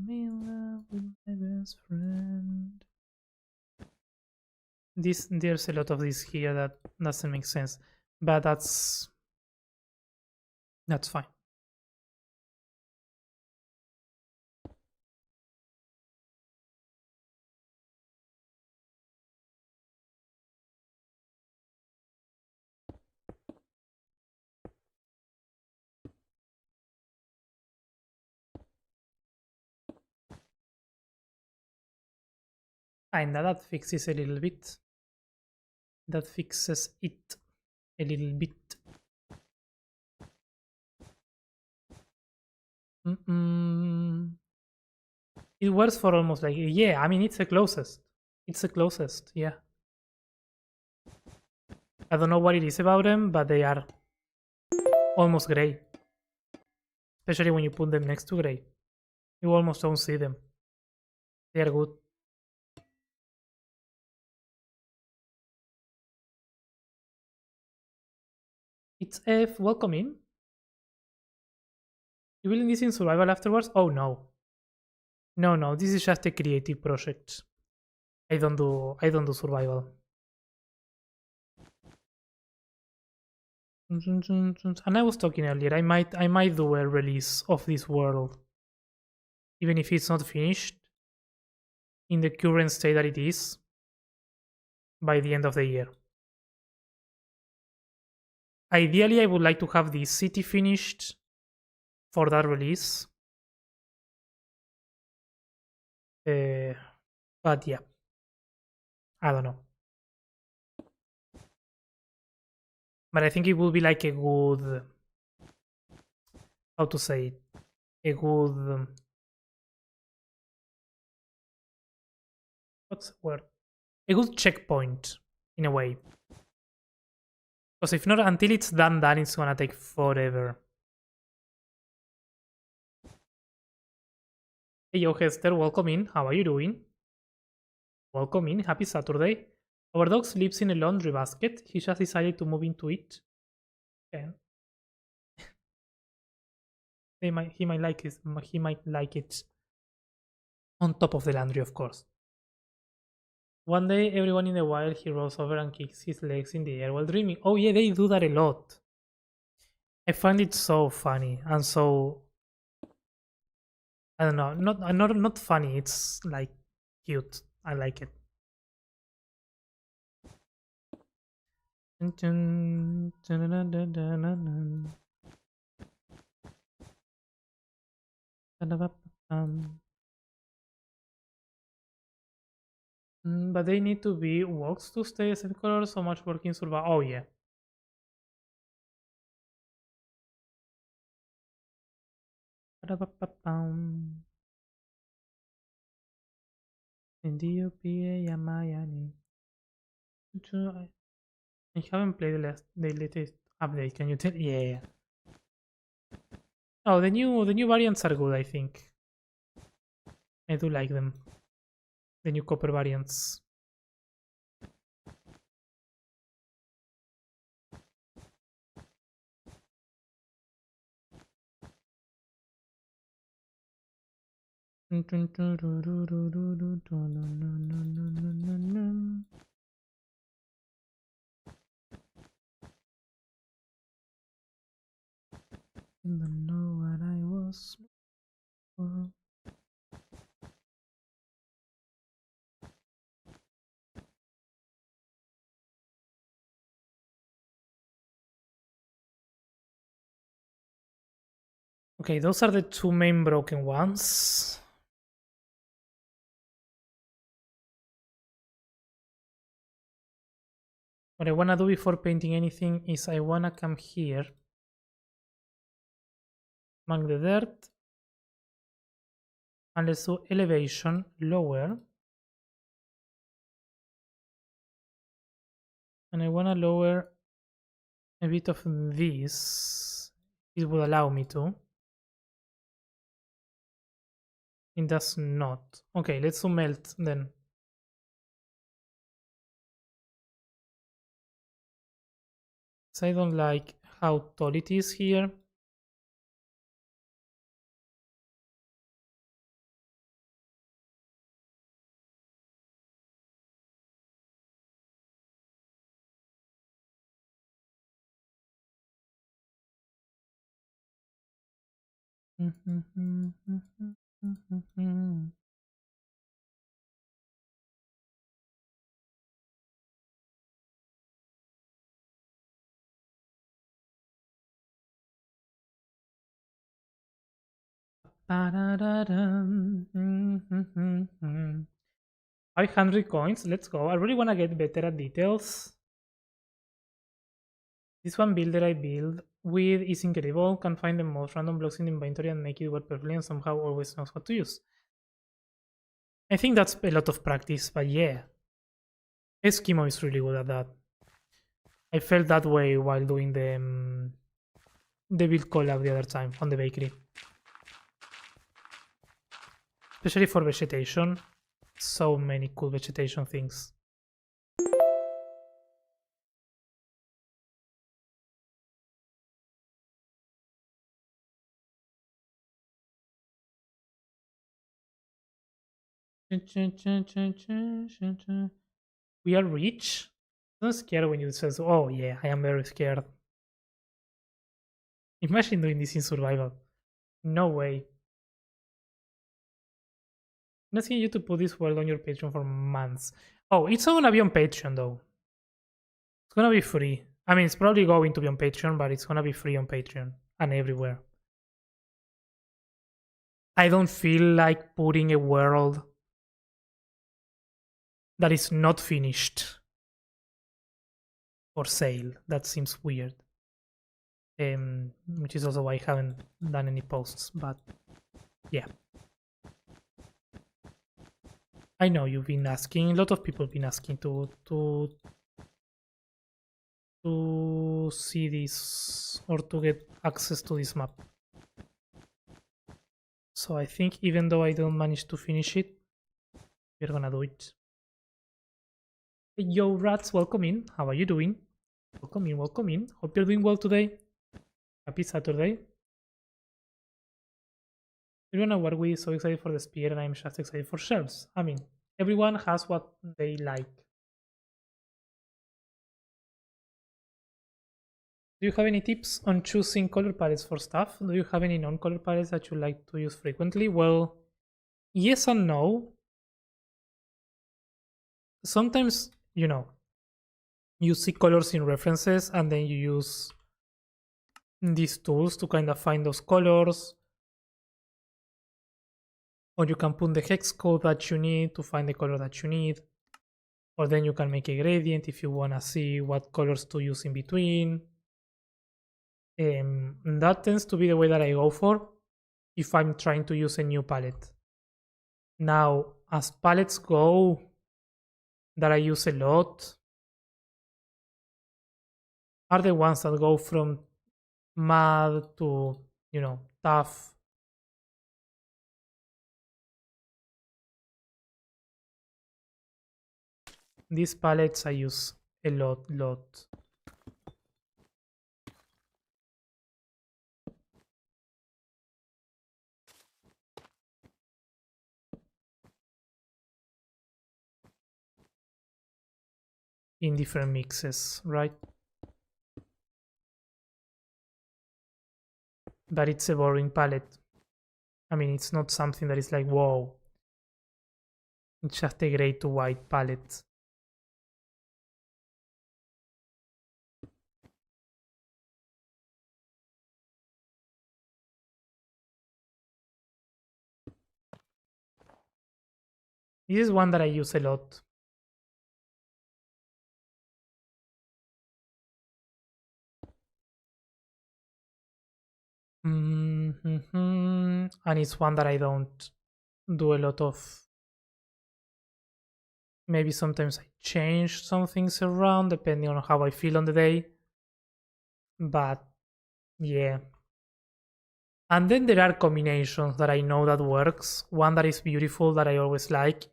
[SPEAKER 1] in love with my best friend. There's a lot of this here that doesn't make sense, but that's fine. Kinda, that fixes a little bit. That fixes it a little bit. Mm-mm. It works for almost like, yeah, I mean, it's the closest. It's the closest, yeah. I don't know what it is about them, but they are almost gray. Especially when you put them next to gray. You almost don't see them. They are good. It's F, welcome in. You will need this in survival afterwards? Oh no. No, this is just a creative project. I don't do survival. And I was talking earlier, I might do a release of this world. Even if it's not finished in the current state that it is by the end of the year. Ideally I would like to have this city finished for that release. But yeah. I don't know. But I think it would be like a good, how to say it, a good, what's the word? A good checkpoint in a way. Because if not, until it's done, it's gonna take forever. Hey yo, Hester, welcome in. How are you doing? Welcome in. Happy Saturday. Our dog sleeps in a laundry basket. He just decided to move into it. Okay. He might like it. He might like it on top of the laundry, of course. One day, everyone in the wild, he rolls over and kicks his legs in the air while dreaming. Oh yeah, they do that a lot. I find it so funny and so, I don't know, not funny. It's like cute. I like it. But they need to be walks to stay the same color. So much work in survival. Oh yeah. NDOPA Yamayani. I haven't played the latest update. Can you tell? Yeah. Oh, the new variants are good. I think I do like them. The new copper variants. Don't know what I was for. Okay, those are the two main broken ones. What I wanna do before painting anything is I wanna come here, mark the dirt, and let's do elevation lower. And I wanna lower a bit of this. It will allow me to. It does not. Okay, let's do melt then. So I don't like how tall it is here. Ba-da-da-dum. 500 coins, let's go. I really want to get better at details. This one build that I build with is incredible. Can find the most random blocks in the inventory and make it work perfectly, and somehow always knows what to use. I think that's a lot of practice, but yeah. Eskimo is really good at that. I felt that way while doing the build collab the other time on the bakery. Especially for vegetation. So many cool vegetation things. We are rich? I'm scared when you says, oh yeah, I am very scared. Imagine doing this in survival. No way. I'm asking you to put this world on your Patreon for months. Oh, it's not gonna be on Patreon though. It's gonna be free. I mean, it's probably going to be on Patreon, but it's gonna be free on Patreon and everywhere. I don't feel like putting a world that is not finished for sale. That seems weird. Which is also why I haven't done any posts, but yeah. I know you've been asking, a lot of people have been asking to see this or to get access to this map. So I think even though I don't manage to finish it, we're gonna do it. Hey, yo rats, welcome in. How are you doing? Welcome in, welcome in. Hope you're doing well today. Happy Saturday. You don't know what we so excited for the spear and I'm just excited for shells. I mean, everyone has what they like. Do you have any tips on choosing color palettes for stuff? Do you have any non-color palettes that you like to use frequently? Well, yes and no. Sometimes, you see colors in references and then you use these tools to kind of find those colors. Or you can put the hex code that you need to find the color that you need. Or then you can make a gradient if you want to see what colors to use in between. That tends to be the way that I go for if I'm trying to use a new palette. Now, as palettes go, that I use a lot are the ones that go from mud to, tough. These palettes I use a lot. In different mixes, right? But it's a boring palette. I mean, it's not something that is like, whoa. It's just a gray to white palette. This is one that I use a lot. And it's one that I don't do a lot of. Maybe sometimes I change some things around depending on how I feel on the day. But yeah. And then there are combinations that I know that works. One that is beautiful that I always like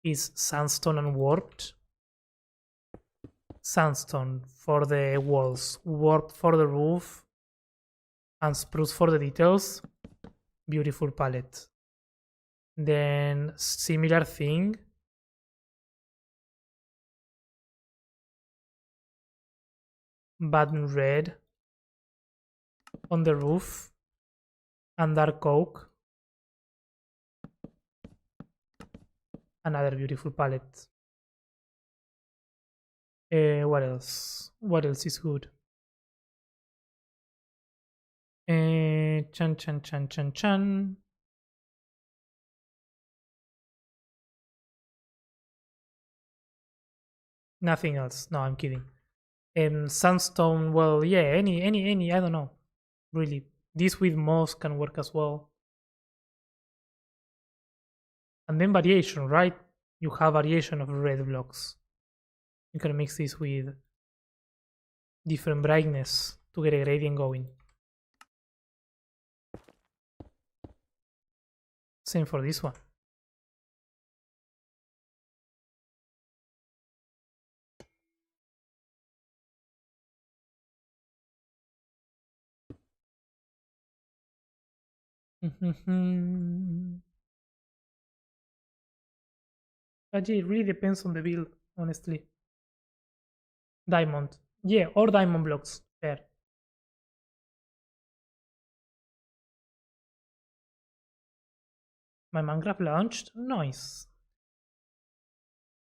[SPEAKER 1] is sandstone and warped. Sandstone for the walls, warped for the roof, and spruce for the details. Beautiful palette. Then similar thing. Button red on the roof and dark oak. Another beautiful palette. What else? What else is good? Chan. Nothing else. No, I'm kidding. Sandstone. Well, yeah. Any. I don't know. Really, this with moss can work as well. And then variation, right? You have variation of red blocks. You can mix this with different brightness to get a gradient going. Same for this one. But yeah, it really depends on the build, honestly. Diamond. Yeah, or diamond blocks. Fair. My Minecraft launched. Nice.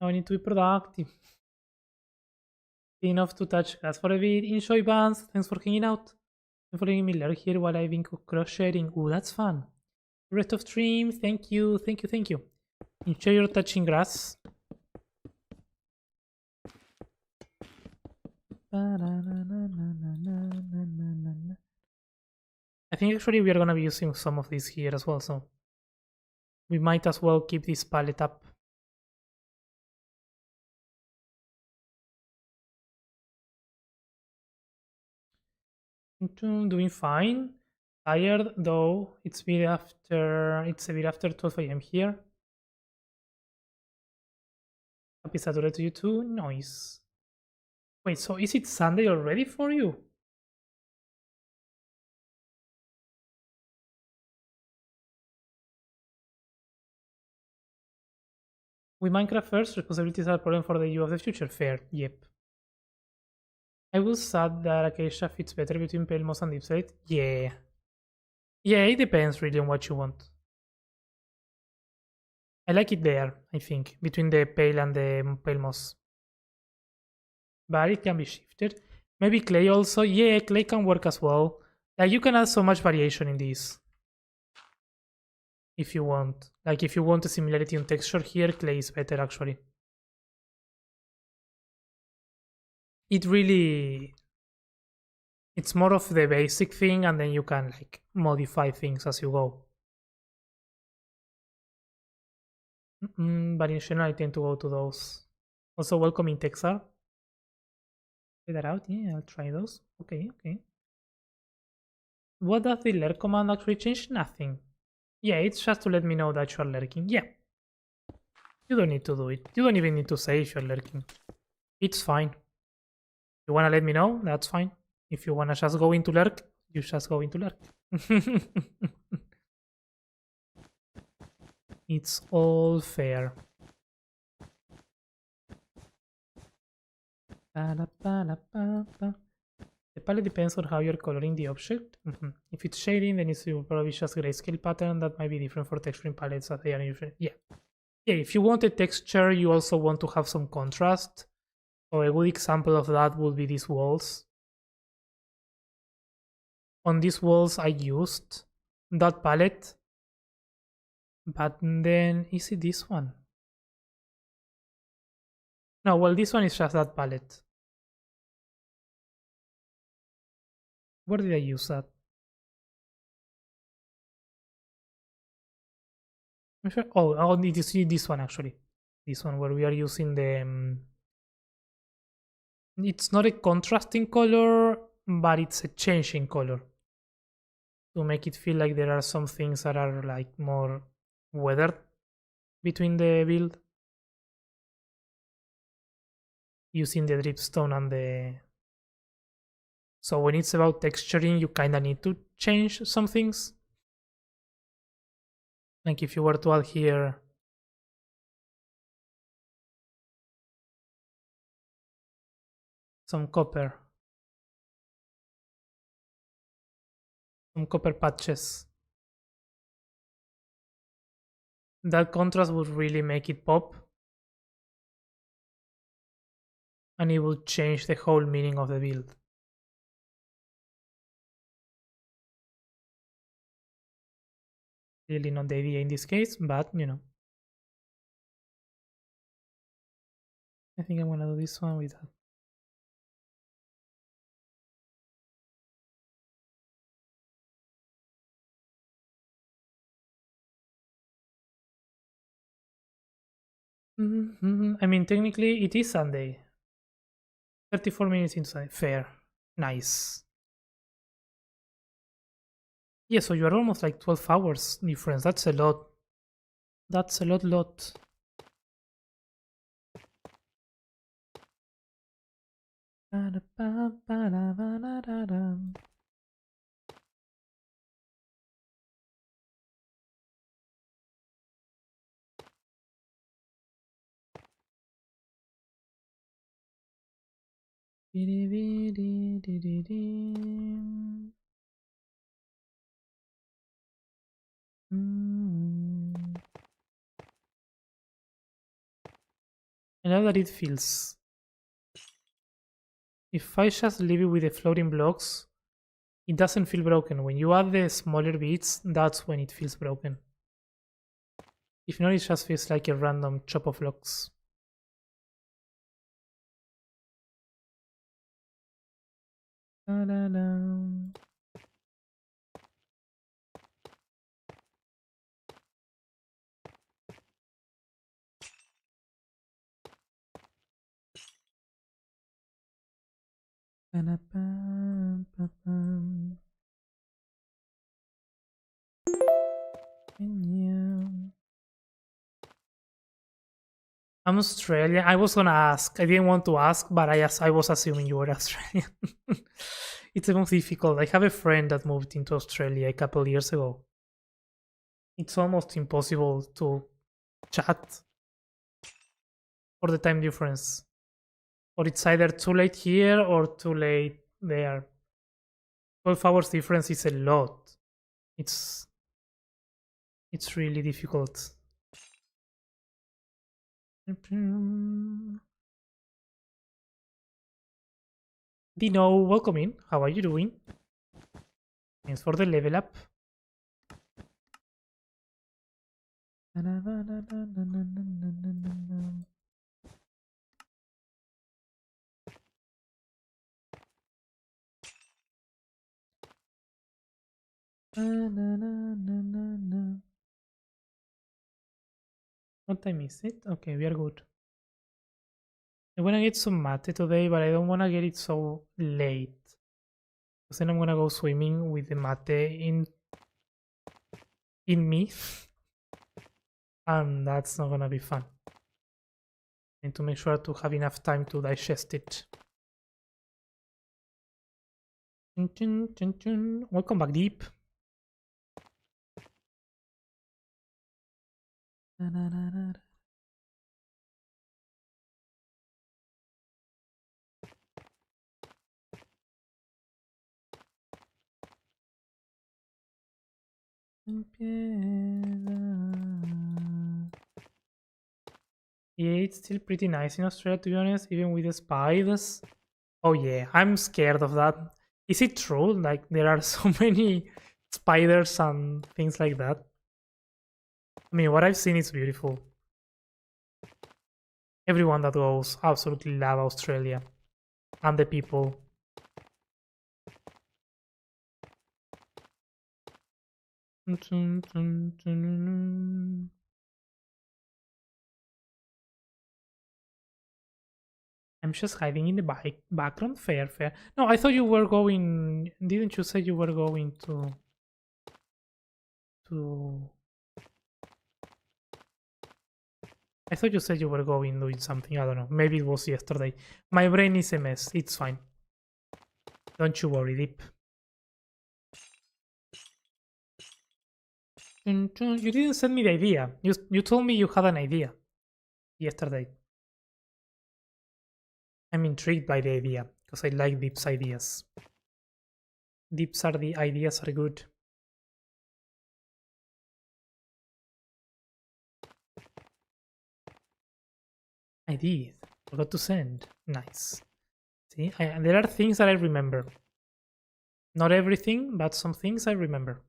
[SPEAKER 1] Now I need to be productive. Enough to touch grass for a bit. Enjoy bands. Thanks for hanging out. And for letting me lurk here while I've been cross-sharing. Ooh, that's fun. Rest of stream. Thank you. Enjoy your touching grass. I think actually we are gonna be using some of these here as well, so we might as well keep this palette up. Doing fine. Tired though. It's a bit after 12 a.m. here. Happy Saturday to you too. Nice. Wait, so is it Sunday already for you? With Minecraft first, responsibilities are a problem for the you of the future. Fair. Yep. I was sad that Acacia fits better between Pale Moss and Deep Slate. Yeah. Yeah, it depends really on what you want. I like it there, I think, between the Pale and the Pale Moss. But it can be shifted. Maybe clay also. Yeah, clay can work as well. Like you can add so much variation in this. If you want. Like if you want a similarity on texture here, clay is better actually. It really... It's more of the basic thing and then you can like modify things as you go. But in general I tend to go to those. Also welcome in Texar. Try that out. Yeah, I'll try those. Okay. What does the lurk command actually change? Nothing. Yeah, it's just to let me know that you're lurking. Yeah. You don't need to do it. You don't even need to say if you're lurking. It's fine. You wanna let me know? That's fine. If you wanna just go into lurk, you just go into lurk. It's all fair. The palette depends on how you're coloring the object. If it's shading, then it's probably just grayscale pattern that might be different for texturing palettes as they are usually. Yeah, if you want a texture, you also want to have some contrast. So a good example of that would be these walls. On these walls, I used that palette, But then, is it this one? No, well, this one is just that palette. Where did I use that? I'm sure. Oh, it is this one actually. This one where we are using the. It's not a contrasting color, but it's a changing color to make it feel like there are some things that are like more weathered between the build. Using the dripstone and the. So when it's about texturing, you kind of need to change some things. Like if you were to add here some copper patches, that contrast would really make it pop, and it would change the whole meaning of the build. Really not the idea in this case, but you know. I think I'm gonna do this one with that. I mean, technically it is Sunday. 34 minutes into Sunday. Fair. Nice. Yeah, so you're almost like 12 hours difference. That's a lot. That's a lot. I know that it feels. If I just leave it with the floating blocks, it doesn't feel broken. When you add the smaller bits, that's when it feels broken. If not, it just feels like a random chop of blocks. I'm Australian. I was gonna ask. I didn't want to ask, but I was assuming you were Australian. It's the most difficult. I have a friend that moved into Australia a couple years ago. It's almost impossible to chat for the time difference. Or it's either too late here or too late there. 12 hours difference is a lot. It's really difficult. Dino, welcome in. How are you doing? Thanks for the level up. What time is it? Okay, we are good. I wanna get some mate today, but I don't wanna get it so late. Because then I'm gonna go swimming with the mate in me. And that's not gonna be fun. I need to make sure to have enough time to digest it. Welcome back, Deep. Yeah, it's still pretty nice in Australia, to be honest, even with the spiders. Oh yeah, I'm scared of that. Is it true? Like there are so many spiders and things like that? I mean, what I've seen is beautiful. Everyone that goes absolutely love Australia and the people. I'm just hiding in the background. Fair, fair. No, I thought you were going. Didn't you say you were going to? I thought you said you were going doing something. I don't know. Maybe it was yesterday. My brain is a mess. It's fine. Don't you worry, Deep. You didn't send me the idea. You told me you had an idea yesterday. I'm intrigued by the idea because I like Deep's ideas. Deep's are the ideas are good. I did. Forgot to send. Nice. See, there are things that I remember. Not everything, but some things I remember.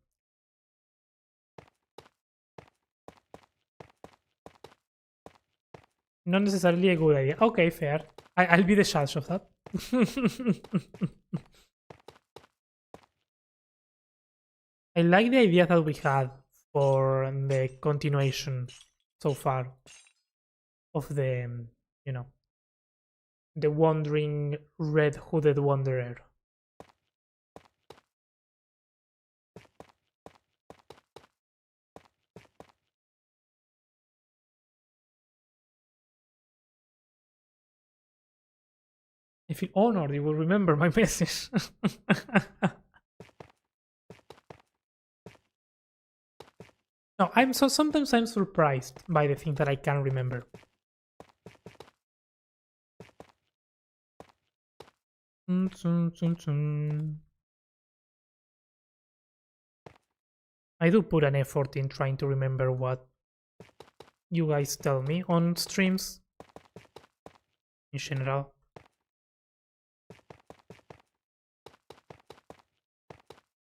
[SPEAKER 1] Not necessarily a good idea. Okay, fair. I'll be the judge of that. I like the idea that we had for the continuation so far of the, you know, the wandering red-hooded wanderer. I feel honored you will remember my message. No, sometimes I'm surprised by the thing that I can remember. I do put an effort in trying to remember what you guys tell me on streams in general.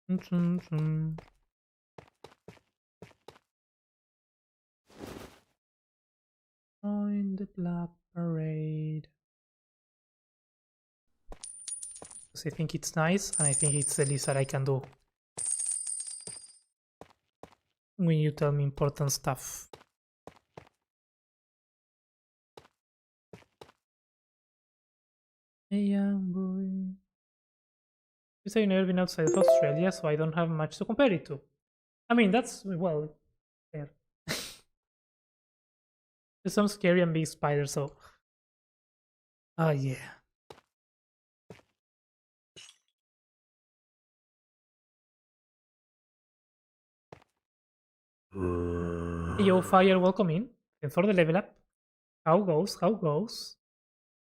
[SPEAKER 1] Join the Black Parade. Because I think it's nice and I think it's the least that I can do when you tell me important stuff. Hey, young boy. You say you've never been outside of Australia, so I don't have much to compare it to. I mean, that's, well, fair. There's some scary and big spiders, so. Oh, yeah. Hey, yo, Fire, welcome in. And for the level up. How goes? How goes?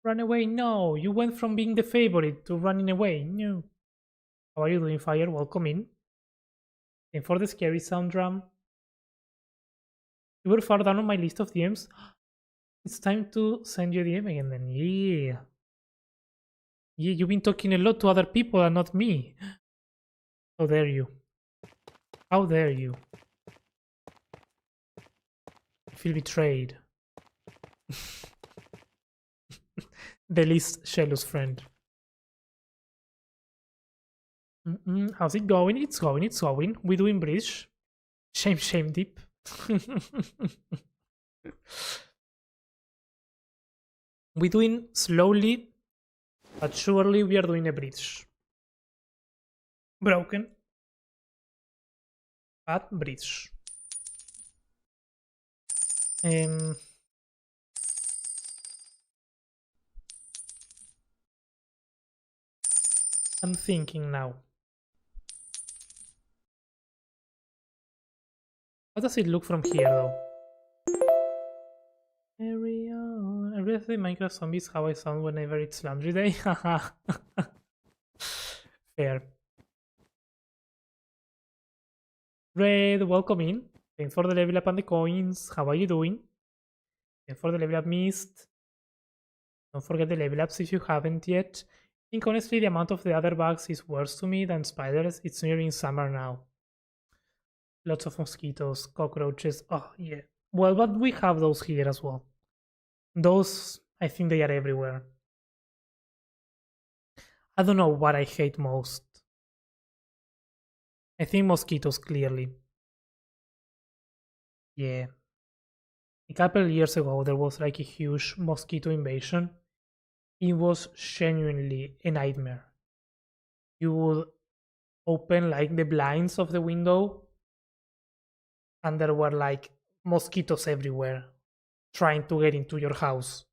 [SPEAKER 1] Run away? No, you went from being the favorite to running away. No. How are you doing, Fire? Welcome in. And for the scary sound drum. You were far down on my list of DMs. It's time to send you a DM again then. Yeah. Yeah, you've been talking a lot to other people and not me. How dare you? How dare you? I feel betrayed. The least jealous friend. How's it going? It's going, it's going. We doing bridge. Shame, shame, deep. We doing slowly, but surely we are doing a bridge. Broken, but bridge. I'm thinking now. How does it look from here though? Carry on. I really think Minecraft Zombies how I sound whenever it's laundry day. Fair. Red, welcome in. Thanks for the level up and the coins. How are you doing? Thanks for the level up, Mist. Don't forget the level ups if you haven't yet. I think honestly the amount of the other bugs is worse to me than spiders. It's nearing summer now. Lots of mosquitoes, cockroaches. Oh, yeah. Well, but we have those here as well. Those, I think they are everywhere. I don't know what I hate most. I think mosquitoes, clearly. Yeah. A couple years ago, there was like a huge mosquito invasion. It was genuinely a nightmare. You would open like the blinds of the window, and there were like mosquitoes everywhere trying to get into your house.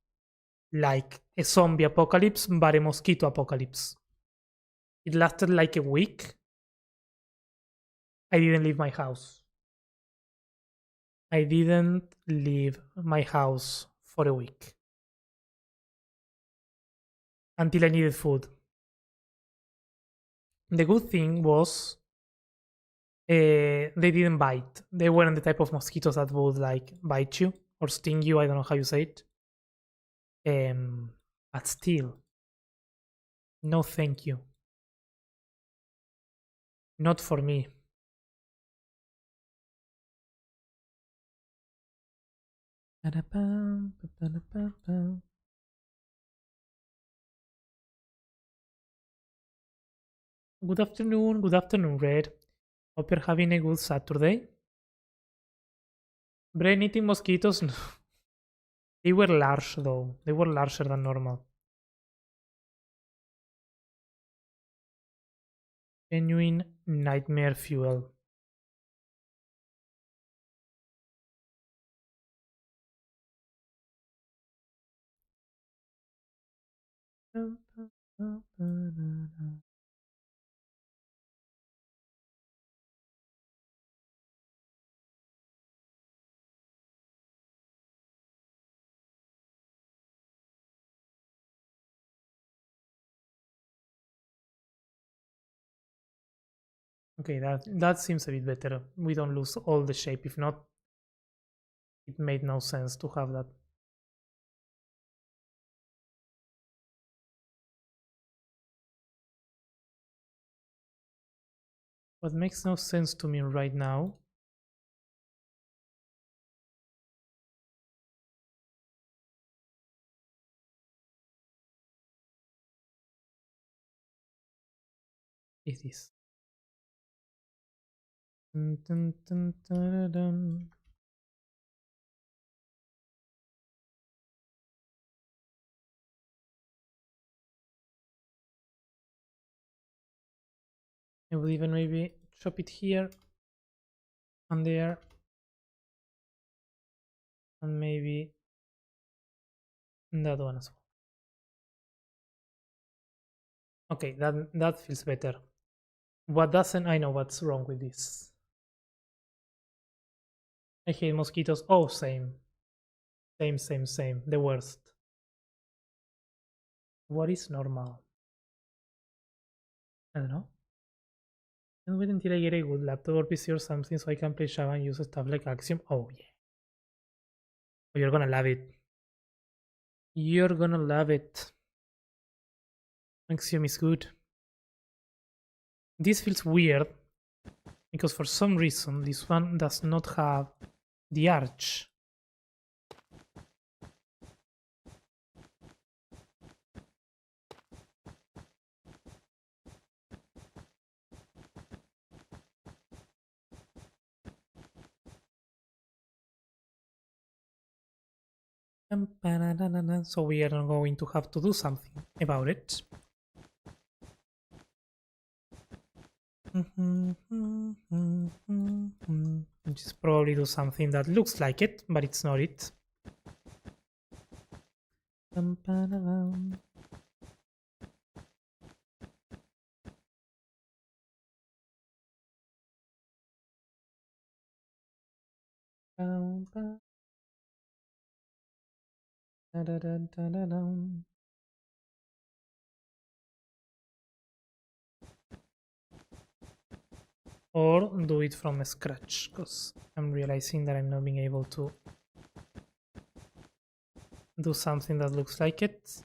[SPEAKER 1] Like a zombie apocalypse, but a mosquito apocalypse. It lasted like a week. I didn't leave my house. I didn't leave my house for a week until I needed food. The good thing was they didn't bite. They weren't the type of mosquitoes that would like bite you or sting you. I don't know how you say it. But still, no, thank you. Not for me. Good afternoon, Red. Hope you're having a good Saturday. Brain eating mosquitoes. They were large though. They were larger than normal. Genuine nightmare fuel. Okay, that seems a bit better. We don't lose all the shape. If not, it made no sense to have that. What makes no sense to me right now is this. Dun, dun, dun, dun, dun. I would even maybe chop it here and there, and maybe that one as well. Okay, that feels better. What doesn't? I know what's wrong with this. I hate mosquitoes. Oh, same. Same, same, same. The worst. What is normal? I don't know. I'll wait until I get a good laptop or PC or something so I can play Java and use stuff like Axiom. Oh, yeah. Oh, you're gonna love it. You're gonna love it. Axiom is good. This feels weird because for some reason this one does not have the arch. So we are going to have to do something about it. Just probably do something that looks like it, but it's not it. Or do it from scratch, because I'm realizing that I'm not being able to do something that looks like it.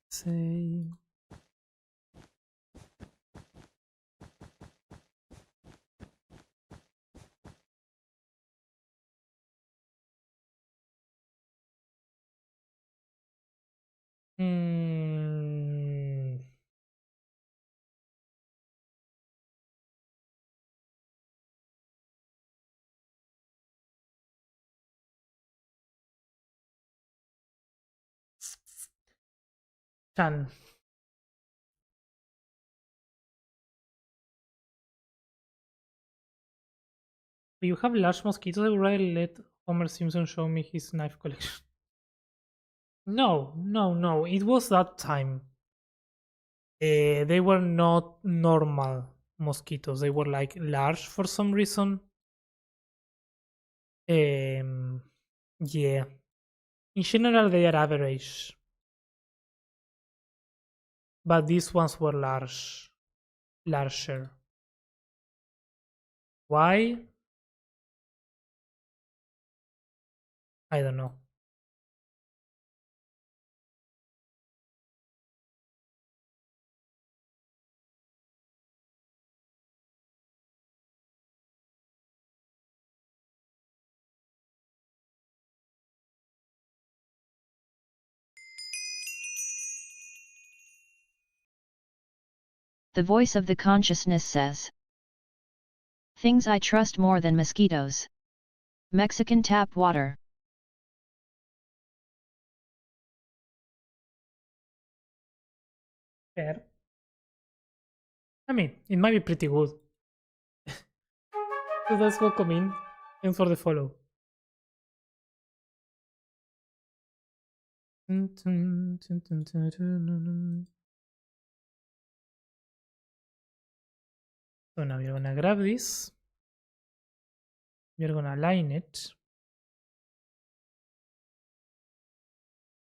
[SPEAKER 1] Say. Hmm. Chan. You have large mosquitoes. I would rather let Homer Simpson show me his knife collection. No, no, no. It was that time. They were not normal mosquitoes. They were like large for some reason. Um, yeah. In general, they are average, but these ones were larger. Why? I don't know.
[SPEAKER 2] The voice of the consciousness says. Things I trust more than mosquitoes. Mexican tap water.
[SPEAKER 1] Fair. I mean, it might be pretty good. So that's welcome in. Thanks for the follow. So now we're gonna grab this. We're gonna align it.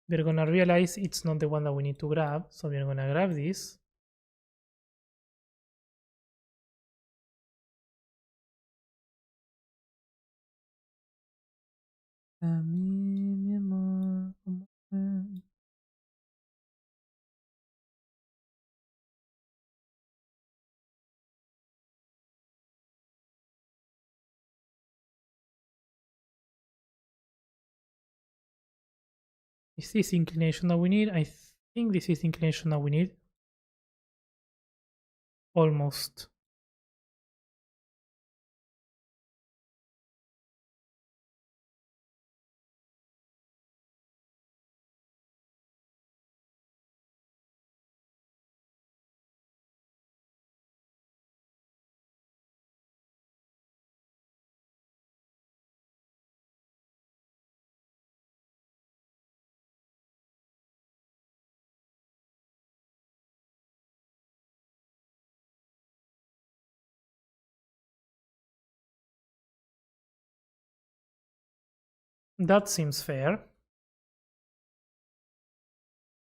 [SPEAKER 1] We're gonna realize it's not the one that we need to grab. So we're gonna grab this. A mí, mi amor, como es. Is this inclination that we need? I think this is the inclination that we need. Almost. That seems fair.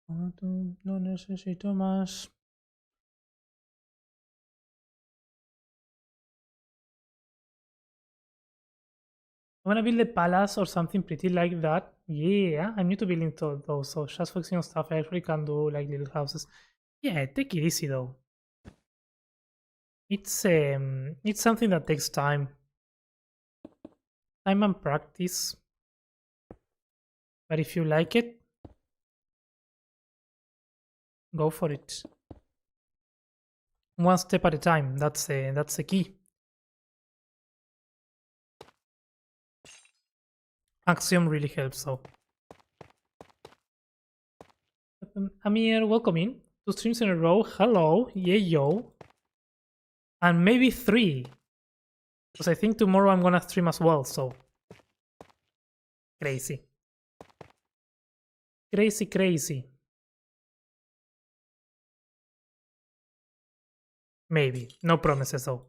[SPEAKER 1] No necesito más. I want to build a palace or something pretty like that. Yeah, I'm new to building those, so just focusing on stuff I actually can do, like little houses. Yeah, take it easy though. It's something that takes time and practice. But if you like it, go for it. One step at a time. That's the key. Axiom really helps though. Amir, welcome in. 2 streams in a row. Hello. Yeah, yo. And maybe 3. Because I think tomorrow I'm gonna stream as well, so. Crazy. Crazy, crazy. Maybe. No promises though.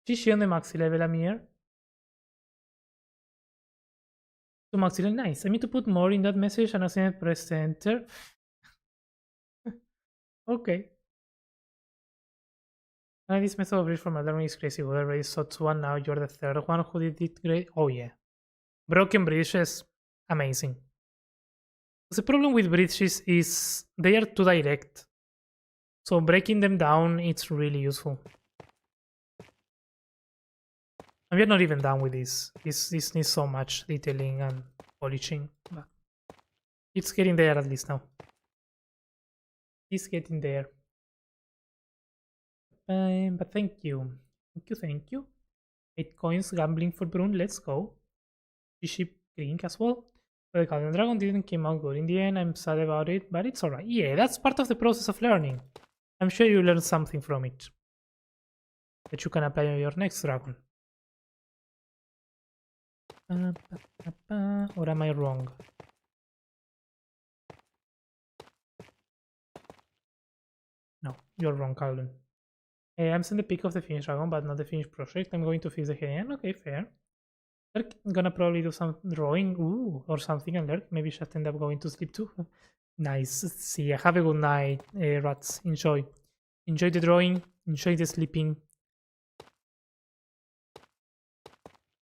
[SPEAKER 1] Is she on the maxi level, Amir? To maxi level, nice. I need to put more in that message and accidentally press enter. Okay. And this method of reach from learning is crazy. We already saw two and now you're the third one who did it great. Oh yeah. Broken bridges, amazing. The problem with bridges is they are too direct. So breaking them down, it's really useful. And we're not even done with this. This needs so much detailing and polishing. But it's getting there at least now. It's getting there. But thank you. Thank you, thank you. 8 coins gambling for Brune, let's go. Ship drink as well. But the Golden Dragon didn't come out good in the end. I'm sad about it, but it's alright. Yeah, that's part of the process of learning. I'm sure you learned something from it that you can apply on your next dragon. Or am I wrong? No, you're wrong, Calvin. I'm seeing the peak of the finished dragon, but not the finished project. I'm going to fix the head. Okay, fair. Lurk, I'm gonna probably do some drawing, or something, and Lurk maybe just end up going to sleep too. Nice. See, have a good night, rats. Enjoy. Enjoy the drawing, enjoy the sleeping.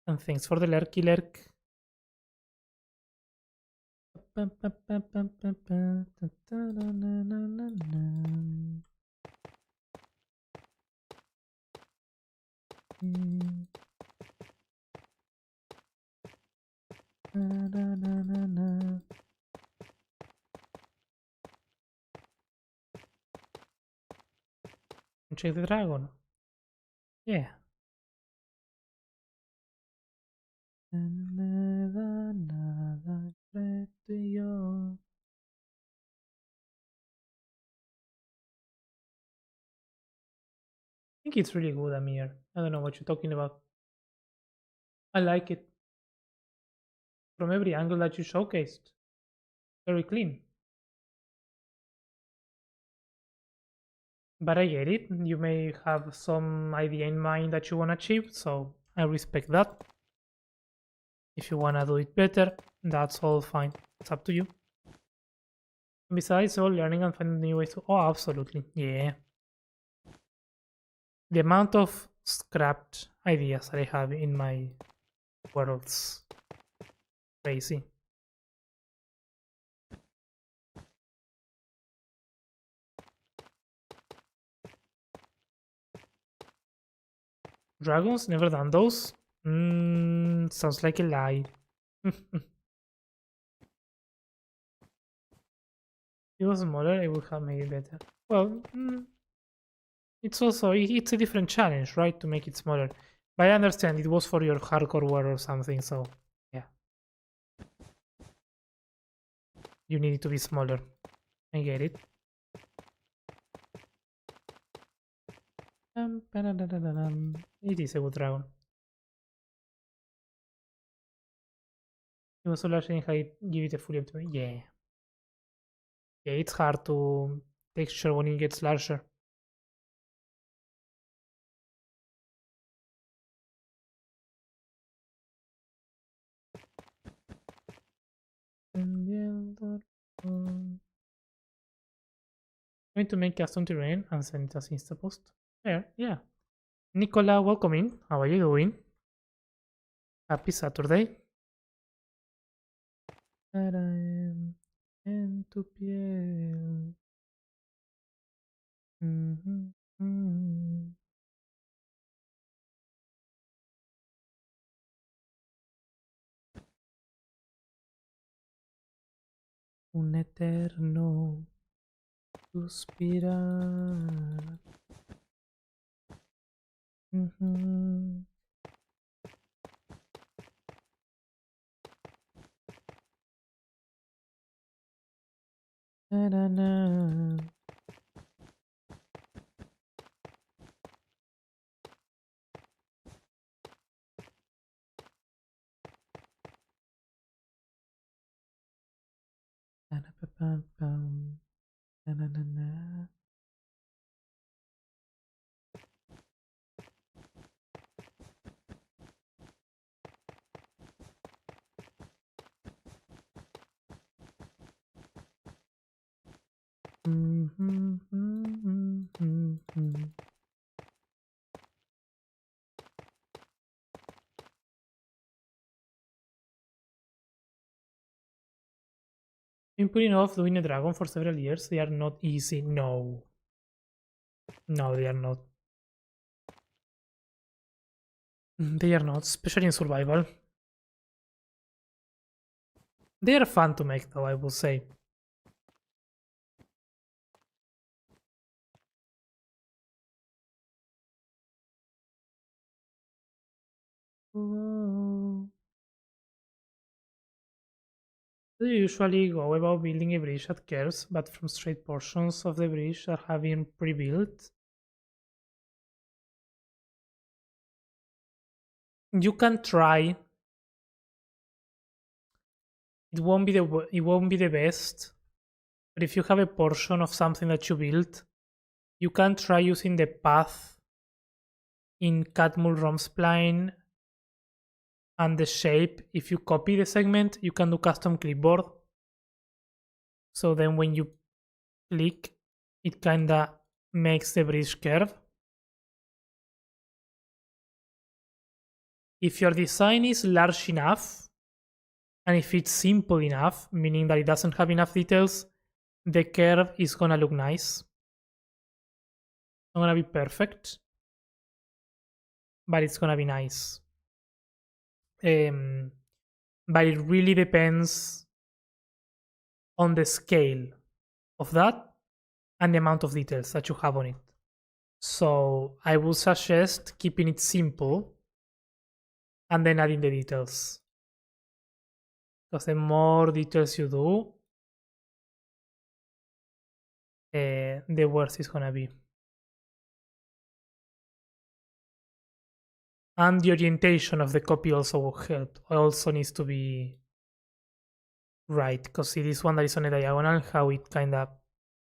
[SPEAKER 1] And thanks for the lurky lurk. Check the dragon. Yeah. I think it's really good, Amir. I don't know what you're talking about. I like it. From every angle that you showcased. Very clean. But I get it. You may have some idea in mind that you want to achieve, so I respect that. If you want to do it better, that's all fine. It's up to you. Besides all learning and finding new ways to... Oh, absolutely. Yeah. The amount of scrapped ideas that I have in my world's crazy. Dragons? Never done those? Sounds like a lie. If it was smaller, I would have made it better. Well, it's also it's a different challenge, right? To make it smaller. But I understand it was for your hardcore world or something, so yeah. You need it to be smaller. I get it. It is a good dragon. It was so large and I give it a fully optimized. Yeah. Yeah, it's hard to texture when it gets larger. Going to make custom terrain and send it as Instapost. There, yeah. Nicola, welcome in. How are you doing? Happy Saturday. En tu piel. Un eterno suspirar. Na. Na. Been putting off doing a dragon for several years. They are not easy. No. No, they are not. They are not, especially in survival. They are fun to make though, I will say. Do you usually go about building a bridge at curves, but from straight portions of the bridge are having pre-built? You can try. It won't be the best, but if you have a portion of something that you built, you can try using the path in Catmull ROM spline and the shape. If you copy the segment, you can do custom clipboard. So then when you click, it kinda makes the bridge curve. If your design is large enough, and if it's simple enough, meaning that it doesn't have enough details, the curve is gonna look nice. Not gonna be perfect, but it's gonna be nice. But it really depends on the scale of that and the amount of details that you have on it. So I would suggest keeping it simple and then adding the details. Because the more details you do, the worse it's gonna be. And the orientation of the copy also will help. Also needs to be right, because see this one that is on a diagonal, how it kinda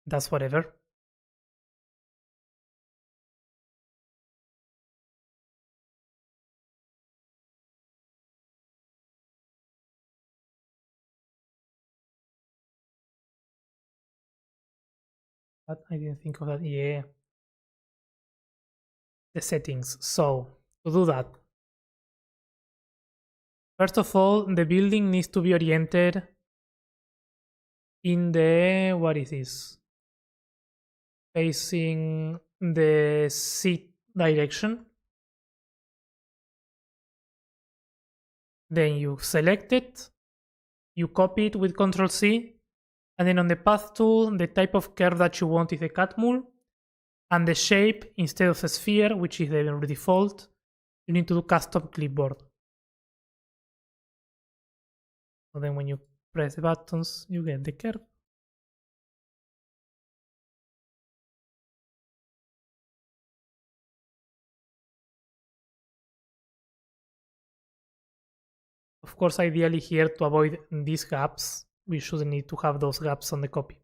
[SPEAKER 1] does whatever. But I didn't think of that. Yeah. The settings. So to do that, first of all, the building needs to be oriented in the, what is this? Facing the C direction. Then you select it, you copy it with Ctrl C, and then on the path tool, the type of curve that you want is a Catmull, and the shape, instead of a sphere, which is the default, you need to do custom clipboard. So then when you press the buttons, you get the curve. Of course, ideally here, to avoid these gaps, we shouldn't need to have those gaps on the copy.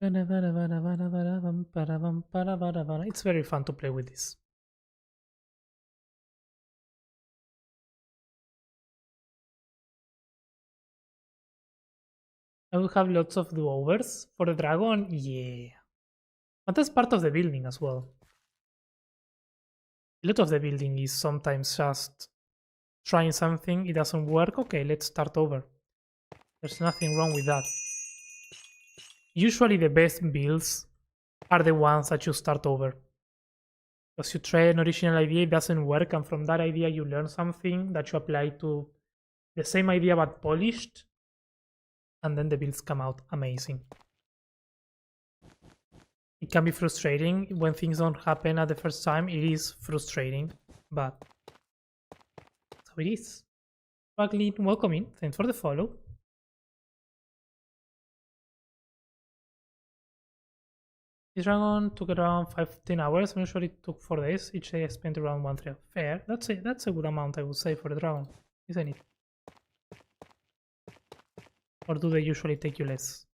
[SPEAKER 1] It's very fun to play with this. I will have lots of do-overs for the dragon, yeah. But that's part of the building as well. A lot of the building is sometimes just trying something, it doesn't work, okay, let's start over. There's nothing wrong with that. Usually the best builds are the ones that you start over. Because you try an original idea, it doesn't work, and from that idea you learn something that you apply to the same idea but polished, and then the builds come out amazing. It can be frustrating when things don't happen at the first time. It is frustrating, but that's how it is. Baglin, welcome in. Thanks for the follow. This dragon took around 15 hours. I'm sure it took 4 days. Each day I spent around 1-3. Fair. That's a good amount, I would say, for the dragon, isn't it? Or do they usually take you less?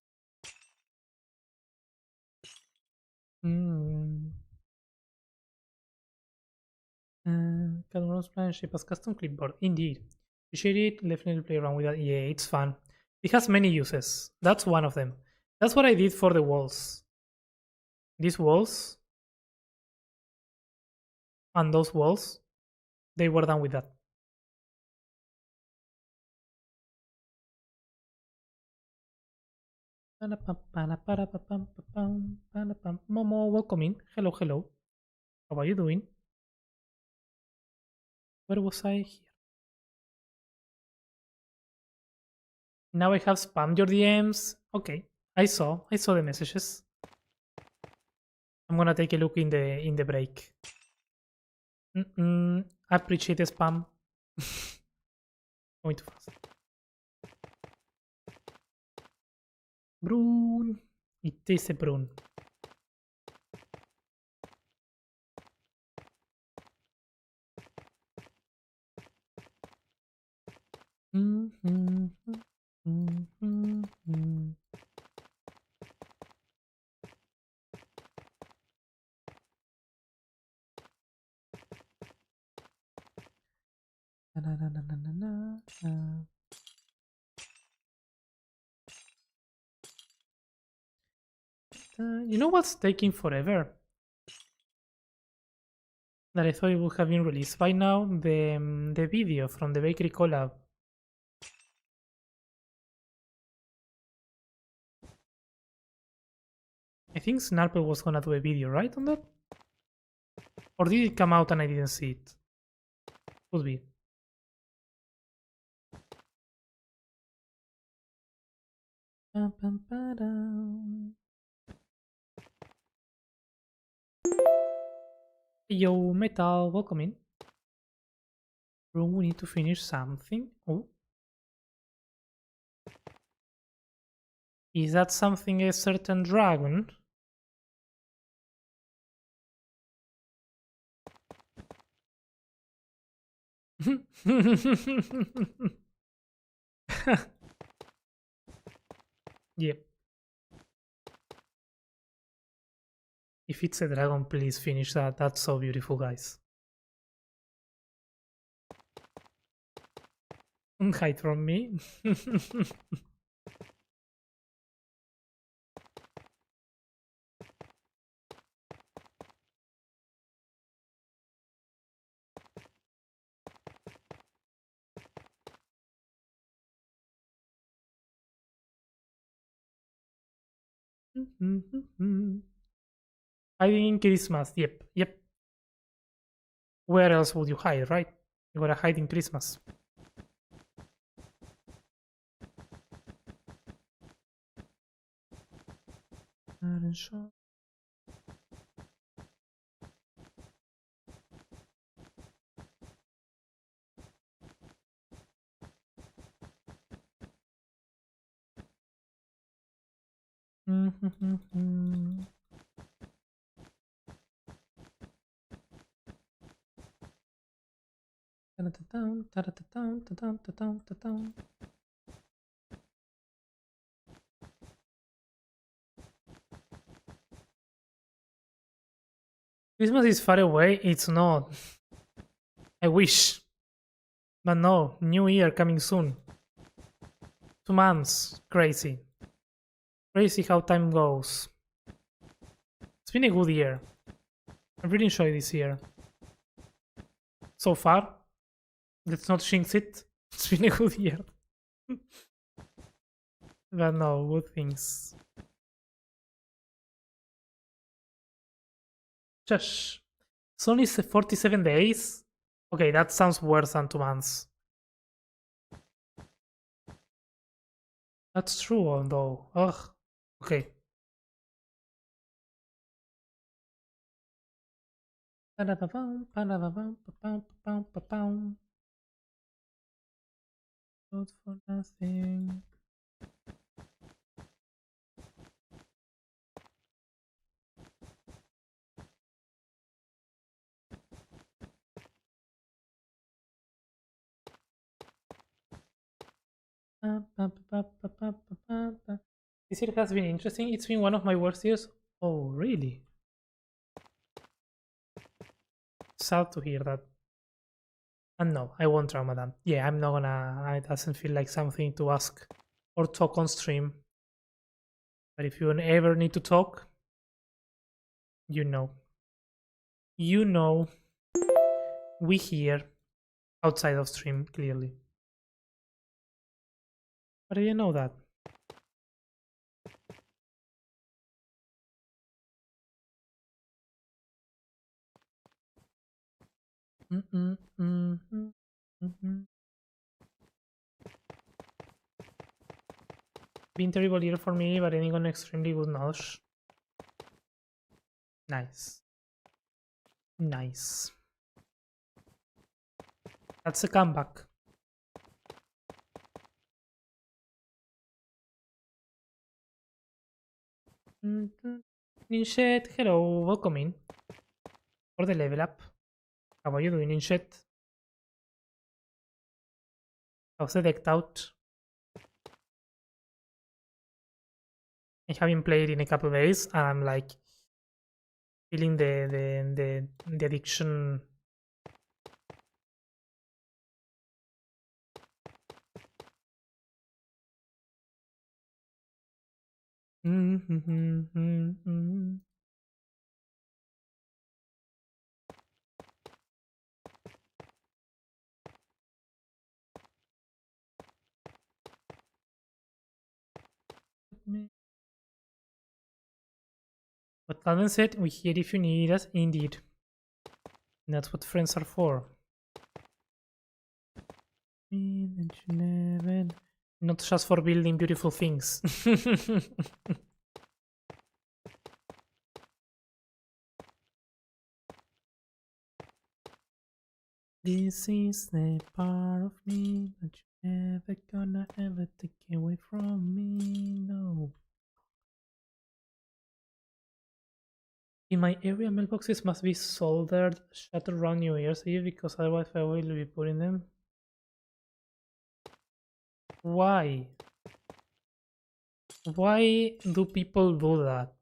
[SPEAKER 1] Cadmos plan shape as custom clipboard. Indeed. Appreciate it. Definitely play around with that. Yeah, it's fun. It has many uses. That's one of them. That's what I did for the walls. These walls and those walls, they were done with that. Momo, welcome in. Hello, hello. How are you doing? Where was I? Here. Now I have spammed your DMs. Okay, I saw the messages. I'm gonna take a look in the break. I appreciate the spam. Going too fast. Brun. It is a Brun. You know what's taking forever? That I thought it would have been released by now? The video from the bakery collab. I think Snarple was gonna do a video, right, on that? Or did it come out and I didn't see it? Could be. Yo, Metal, welcome in. Bro, we need to finish something. Oh. Is that something a certain dragon? Yep. If it's a dragon, please finish that. That's so beautiful, guys. Hide from me. Hiding in Christmas. Yep, yep. Where else would you hide, right? You gotta hide in Christmas. Christmas is far away. It's not. I wish. But no, New Year coming soon. 2 months. Crazy. Crazy how time goes. It's been a good year. I really enjoyed this year. So far. Let's not jinx it. It's been a good year. But no, good things. Shush. It's only 47 days? Okay, that sounds worse than 2 months. That's true, though. Ugh. Okay. Good for nothing. This year has been interesting. It's been one of my worst years. Oh, really? Sad to hear that. And no, I won't trauma them. Yeah, I'm not gonna. It doesn't feel like something to ask or talk on stream. But if you ever need to talk, you know. You know, we here outside of stream, clearly. But I didn't know that. Been terrible year for me, but ending on extremely good knowledge. Nice. Nice. That's a comeback. Ninchet, hello, welcome in. For the level up. How are you doing, Ninchet? How's the decked out? I haven't played in a couple of days, and I'm like feeling the addiction. But Calvin said, we're here if you need us, indeed. And that's what friends are for. Not just for building beautiful things. This is the part of me that you're never gonna ever take away from me, no. In my area, mailboxes must be soldered shut around New Year's Eve because otherwise I will be putting them. Why? Why do people do that?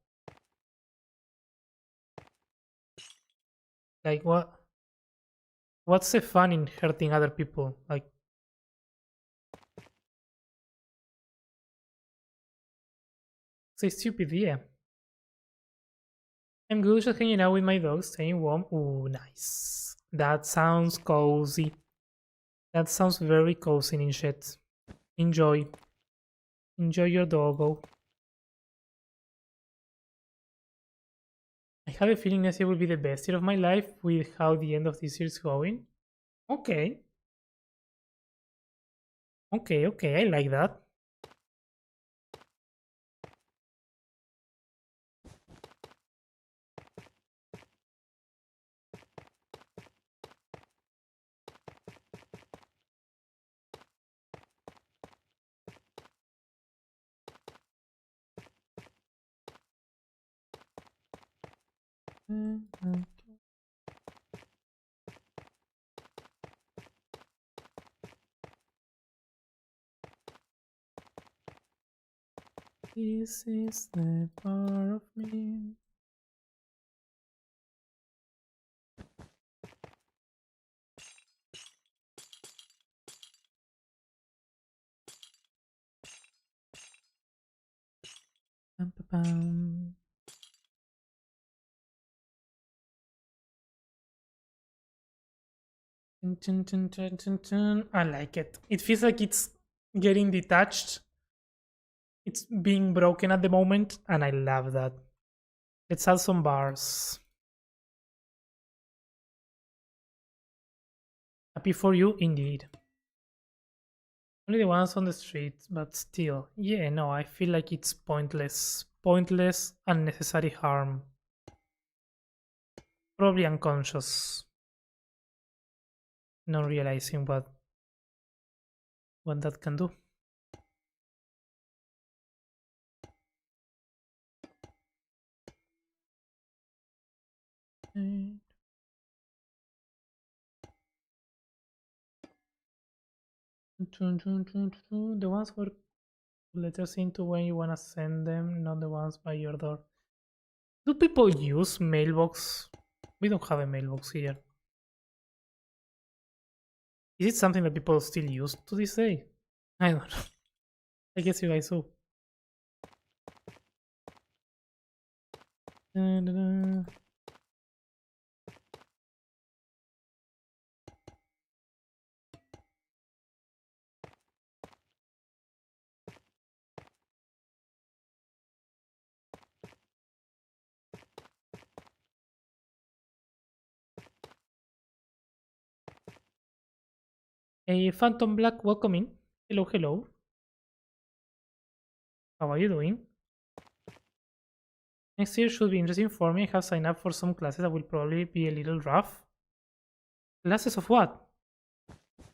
[SPEAKER 1] Like, what? What's the fun in hurting other people? Like, it's a stupid idea. I'm good just hanging out with my dog, staying warm. Ooh, nice. That sounds cozy. That sounds very cozy in shit. Enjoy. Enjoy your doggo. I have a feeling next year will be the best year of my life with how the end of this year is going. Okay. Okay, okay, I like that. This is the part of me. Bum, ba, bum. Dun, dun, dun, dun, dun. I like it. It feels like it's getting detached. It's being broken at the moment, and I love that. Let's add some bars. Happy for you, indeed. Only the ones on the street, but still. Yeah, no, I feel like it's pointless. Pointless, unnecessary harm. Probably unconscious. Not realizing what that can do. The ones where letters into when you wanna send them, not the ones by your door. Do people use mailbox? We don't have a mailbox here. Is it something that people still use to this day? I don't know. I guess you guys do. Da-da-da. A Phantom Black, welcome in. Hello, hello. How are you doing? Next year should be interesting for me. I have signed up for some classes that will probably be a little rough. Classes of what?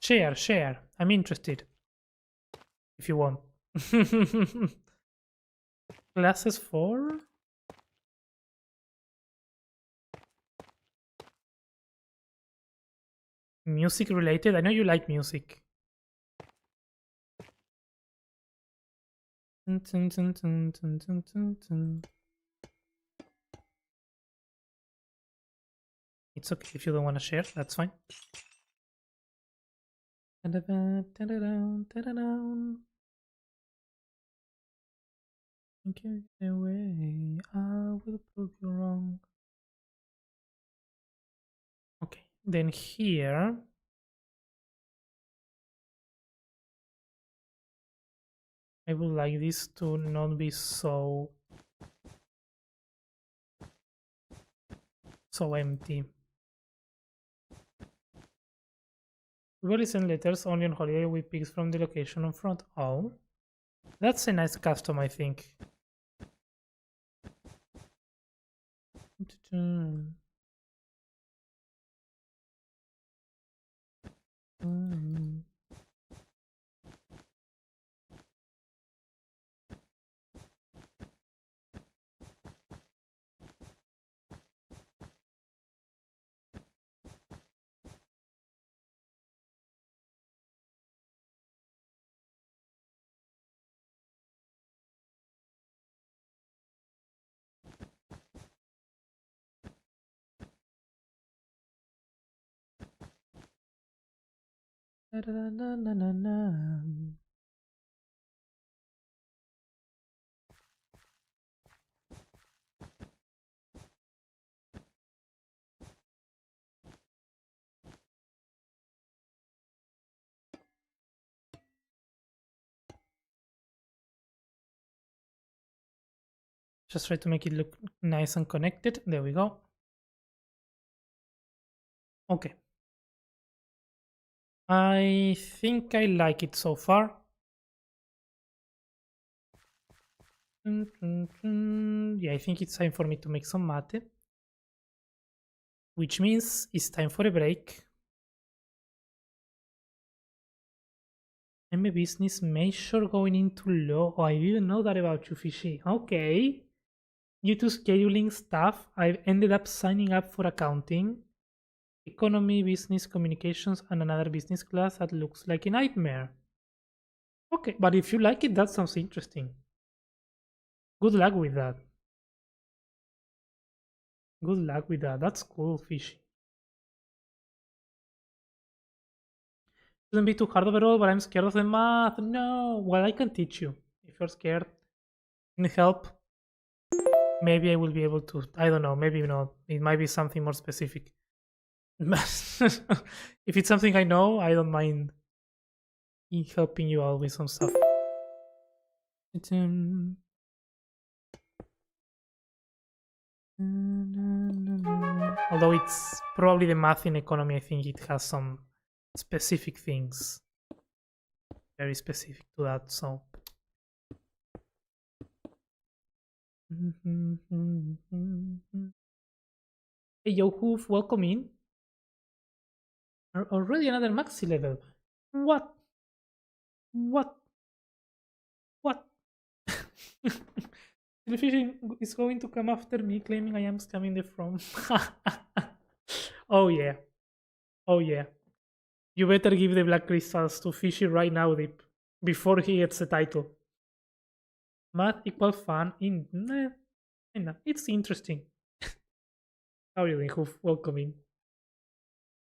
[SPEAKER 1] Share, share. I'm interested. If you want. Classes for? Music related? I know you like music. It's okay if you don't want to share, that's fine. Okay, away, I will prove you wrong. Okay, then here I would like this to not be so empty. We will send letters only on holiday with pics from the location on front. Oh, that's a nice custom, I think. Just try to make it look nice and connected. There we go. Okay. I think I like it so far. Yeah, I think it's time for me to make some mate. Which means it's time for a break. I'm a business major going into law. Oh, I didn't know that about you, Fishy. Okay. Due to scheduling stuff, I've ended up signing up for accounting, economy, business communications, and another business class that looks like a nightmare. Okay, but if you like it, that sounds interesting. Good luck with that. Good luck with that. That's cool, Fishy. Shouldn't be too hard overall, but I'm scared of the math. No. Well, I can teach you. If you're scared, need help, maybe I will be able to. I don't know. Maybe not. It might be something more specific. If it's something I know, I don't mind helping you out with some stuff. Although it's probably the math in economy, I think it has some specific things, very specific to that. So. Hey, yo, Hoof, welcome in. Already another maxi level. What? What? What? Television is going to come after me, claiming I am scamming the from. Oh yeah. Oh yeah. You better give the black crystals to Fishy right now, Deep, before he gets the title. Math equal fun in. It's interesting. How are you doing, Hoof? Welcome in.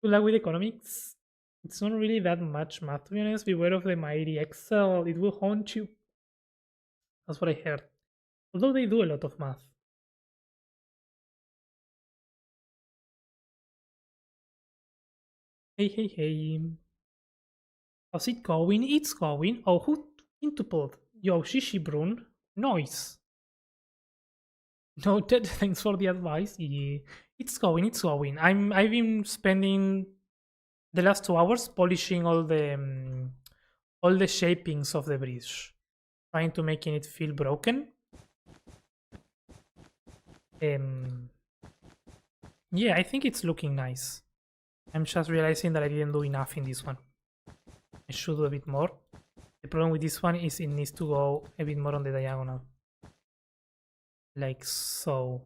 [SPEAKER 1] Good luck with economics. It's not really that much math, to be honest. Beware of the mighty Excel, it will haunt you. That's what I heard. Although they do a lot of math. Hey. How's it going? It's going. Oh, who into pod? Yo, Shishi Brun. Noise. Noted. Thanks for the advice. Yeah. It's going. I've been spending the last 2 hours polishing all the shapings of the bridge, trying to making it feel broken. Um yeah, I think it's looking nice. I'm just realizing that I didn't do enough in this one. I should do a bit more. The problem with this one is it needs to go a bit more on the diagonal. Like so.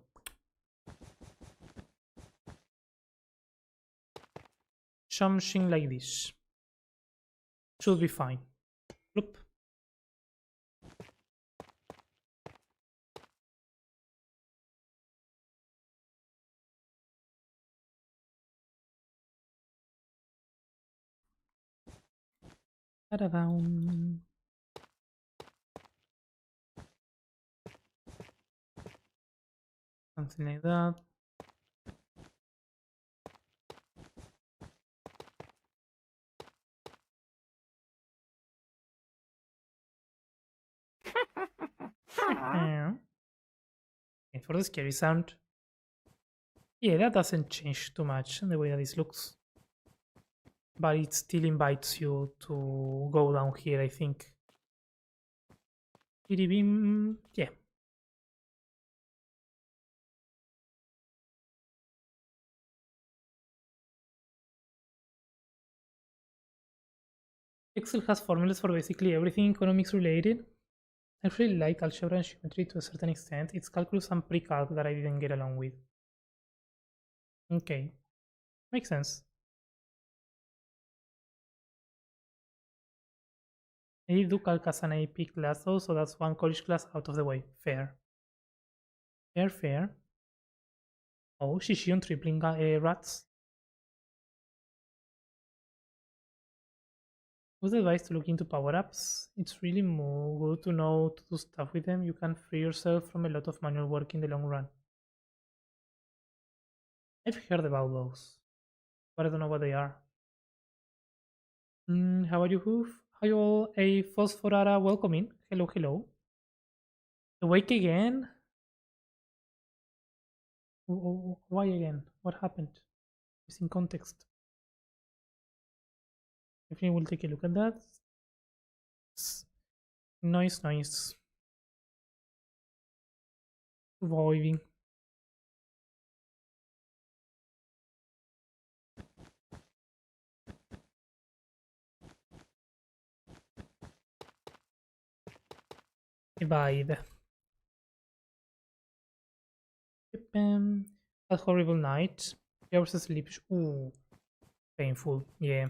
[SPEAKER 1] Something like this. Should be fine. Bloop. Ta-da-down. Something like that. And for the scary sound. Yeah, that doesn't change too much the way that this looks. But it still invites you to go down here, I think. Yeah. Excel has formulas for basically everything economics related. I really like algebra and geometry to a certain extent. It's calculus and pre-calc that I didn't get along with. Okay, makes sense. I did do calc as an AP class though, so that's one college class out of the way. Fair. Fair. Oh, Shishi on tripling rats. What's the advice to look into power-ups? It's really more good to know to do stuff with them. You can free yourself from a lot of manual work in the long run. I've heard about those, but I don't know what they are. How are you, Hoof? How you all? A Phosphorara welcoming. Hello. Awake again? Why again? What happened? Missing context. Definitely we'll take a look at that. Nice. Surviving. Vibe. A horrible night. 3 hours of sleep. Ooh, painful. Yeah.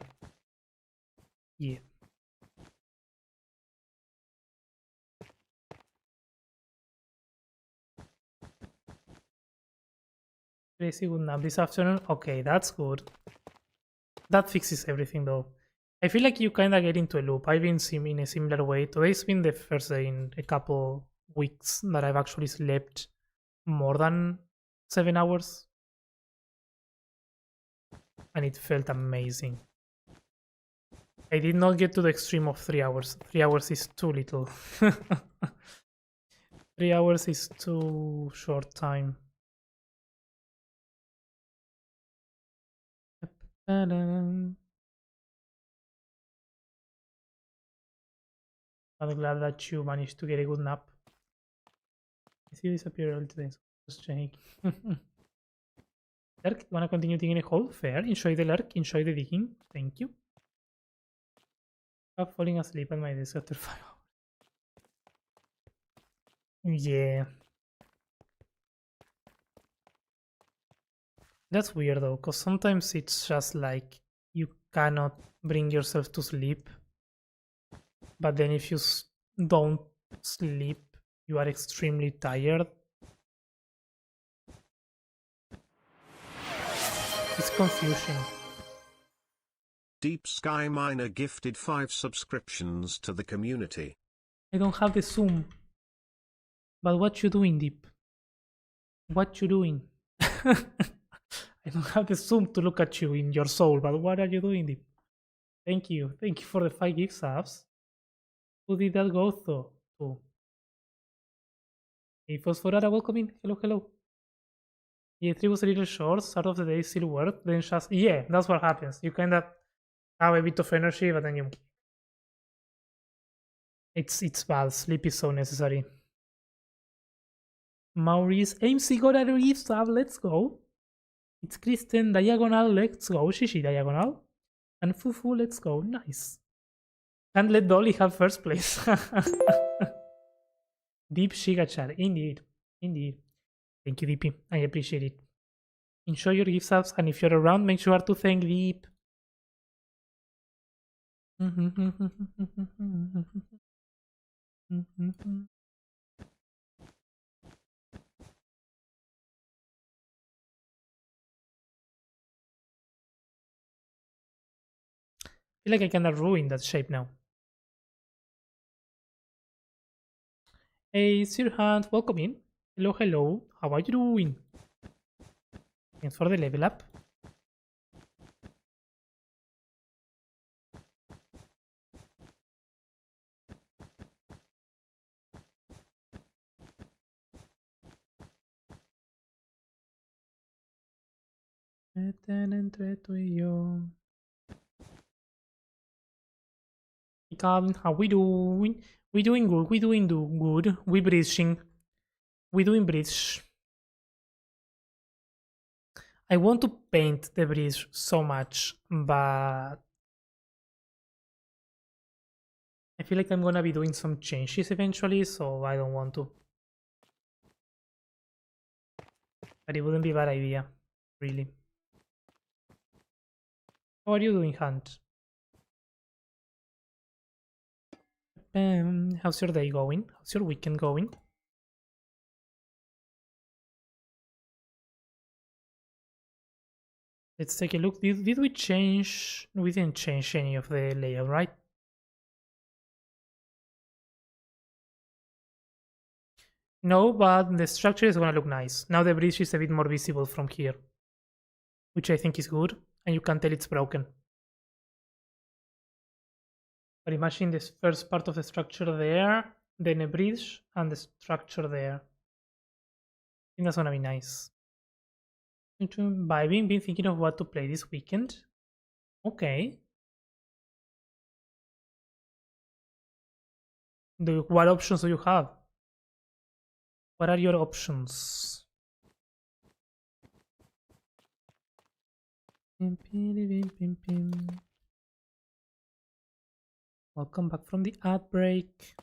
[SPEAKER 1] Crazy good nap this afternoon. Okay, that's good. That fixes everything though. I feel like you kind of get into a loop. I've been in a similar way. Today's been the first day in a couple weeks that I've actually slept more than 7 hours, and it felt amazing. I did not get to the extreme of 3 hours. 3 hours is too little. 3 hours is too short time. I'm glad that you managed to get a good nap. I see you disappear all today, so just checking. Lurk, wanna continue digging a hole? Fair. Enjoy the lurk, enjoy the digging. Thank you. I'm falling asleep at my desk after 5 hours. Yeah. That's weird though, because sometimes it's just like you cannot bring yourself to sleep, but then if you don't sleep, you are extremely tired. It's confusing.
[SPEAKER 3] Deep Sky Miner gifted 5 subscriptions to the community.
[SPEAKER 1] I don't have the Zoom. But what you doing, Deep? What you doing? I don't have the zoom to look at you in your soul, but what are you doing, Deep? Thank you. Thank you for the 5 gift subs. Who did that go to? Hey, Phosphorara, welcome in. Hello, hello. Yeah, 3 was a little short. Start of the day still work. Then just yeah, that's what happens. You kind of have a bit of energy, but then you it's bad. Sleep is so necessary. Maurice AMC got a gift sub. Let's go. It's Kristen Diagonal. Let's go. Shishi Diagonal. And Fufu. Let's go. Nice. Can't let Dolly have first place. Deep Shiga chat. Indeed. Indeed. Thank you, DP. I appreciate it. Enjoy your gift subs, and if you're around, make sure to thank Deep. I feel like I kinda ruined that shape now. Hey, Sirhan, welcome in. Hello, hello. How are you doing? Thanks for the level up. Entre tú y yo. Calvin, how we doing? We doing good. We doing good. We breathing. We doing bridge. I want to paint the bridge so much, but I feel like I'm gonna be doing some changes eventually, so I don't want to. But it wouldn't be a bad idea, really. How are you doing, Hunt? How's your day going? How's your weekend going? Let's take a look. Did we change? We didn't change any of the layout, right? No, but the structure is gonna look nice. Now the bridge is a bit more visible from here, which I think is good, and you can tell it's broken. But imagine this first part of the structure there, then a bridge, and the structure there. I think that's gonna be nice. Vibing, been thinking of what to play this weekend. Okay. What options do you have? What are your options? Welcome back from the ad break.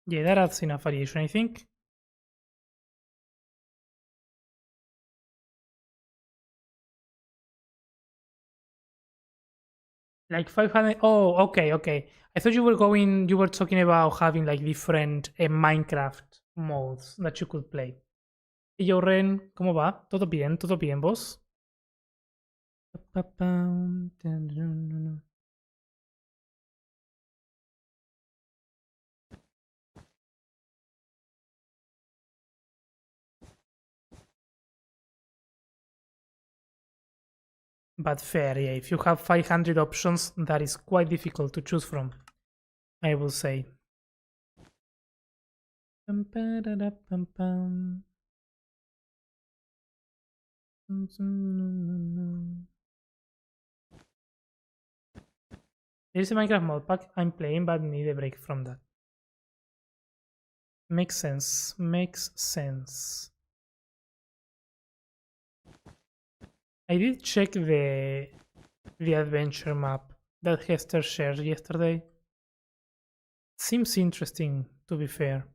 [SPEAKER 1] Yeah, that adds enough variation, I think. Like 500. Oh, okay, okay. I thought you were talking about having like different Minecraft modes that you could play. Y yo, Ren, ¿cómo va? Todo bien, vos. But fair, yeah. If you have 500 options, that is quite difficult to choose from, I will say. There's a Minecraft mod pack I'm playing, but need a break from that. Makes sense. Makes sense. I did check the adventure map that Hester shared yesterday. Seems interesting, to be fair.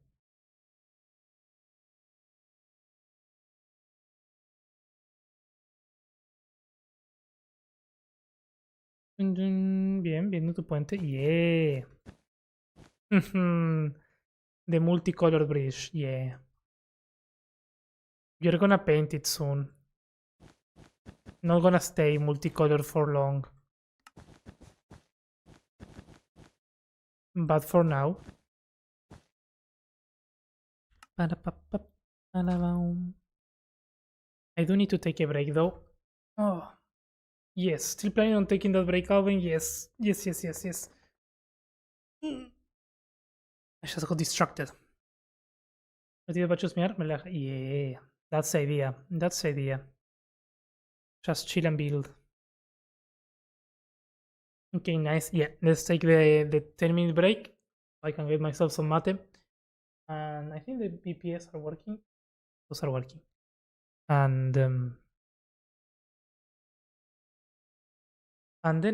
[SPEAKER 1] Bien, viendo tu puente. Yeah. The multicolored bridge. Yeah. You're gonna paint it soon. Not gonna stay multicolored for long. But for now. I do need to take a break though. Oh, yes. Still planning on taking that break, Alvin? Yes. Yes. I just got distracted. ¿Metido para chusmear? Yeah. That's the idea. That's the idea. Just chill and build. Okay, nice. Yeah, let's take the 10-minute break. I can get myself some mate. And I think the BPS are working. Those are working. And then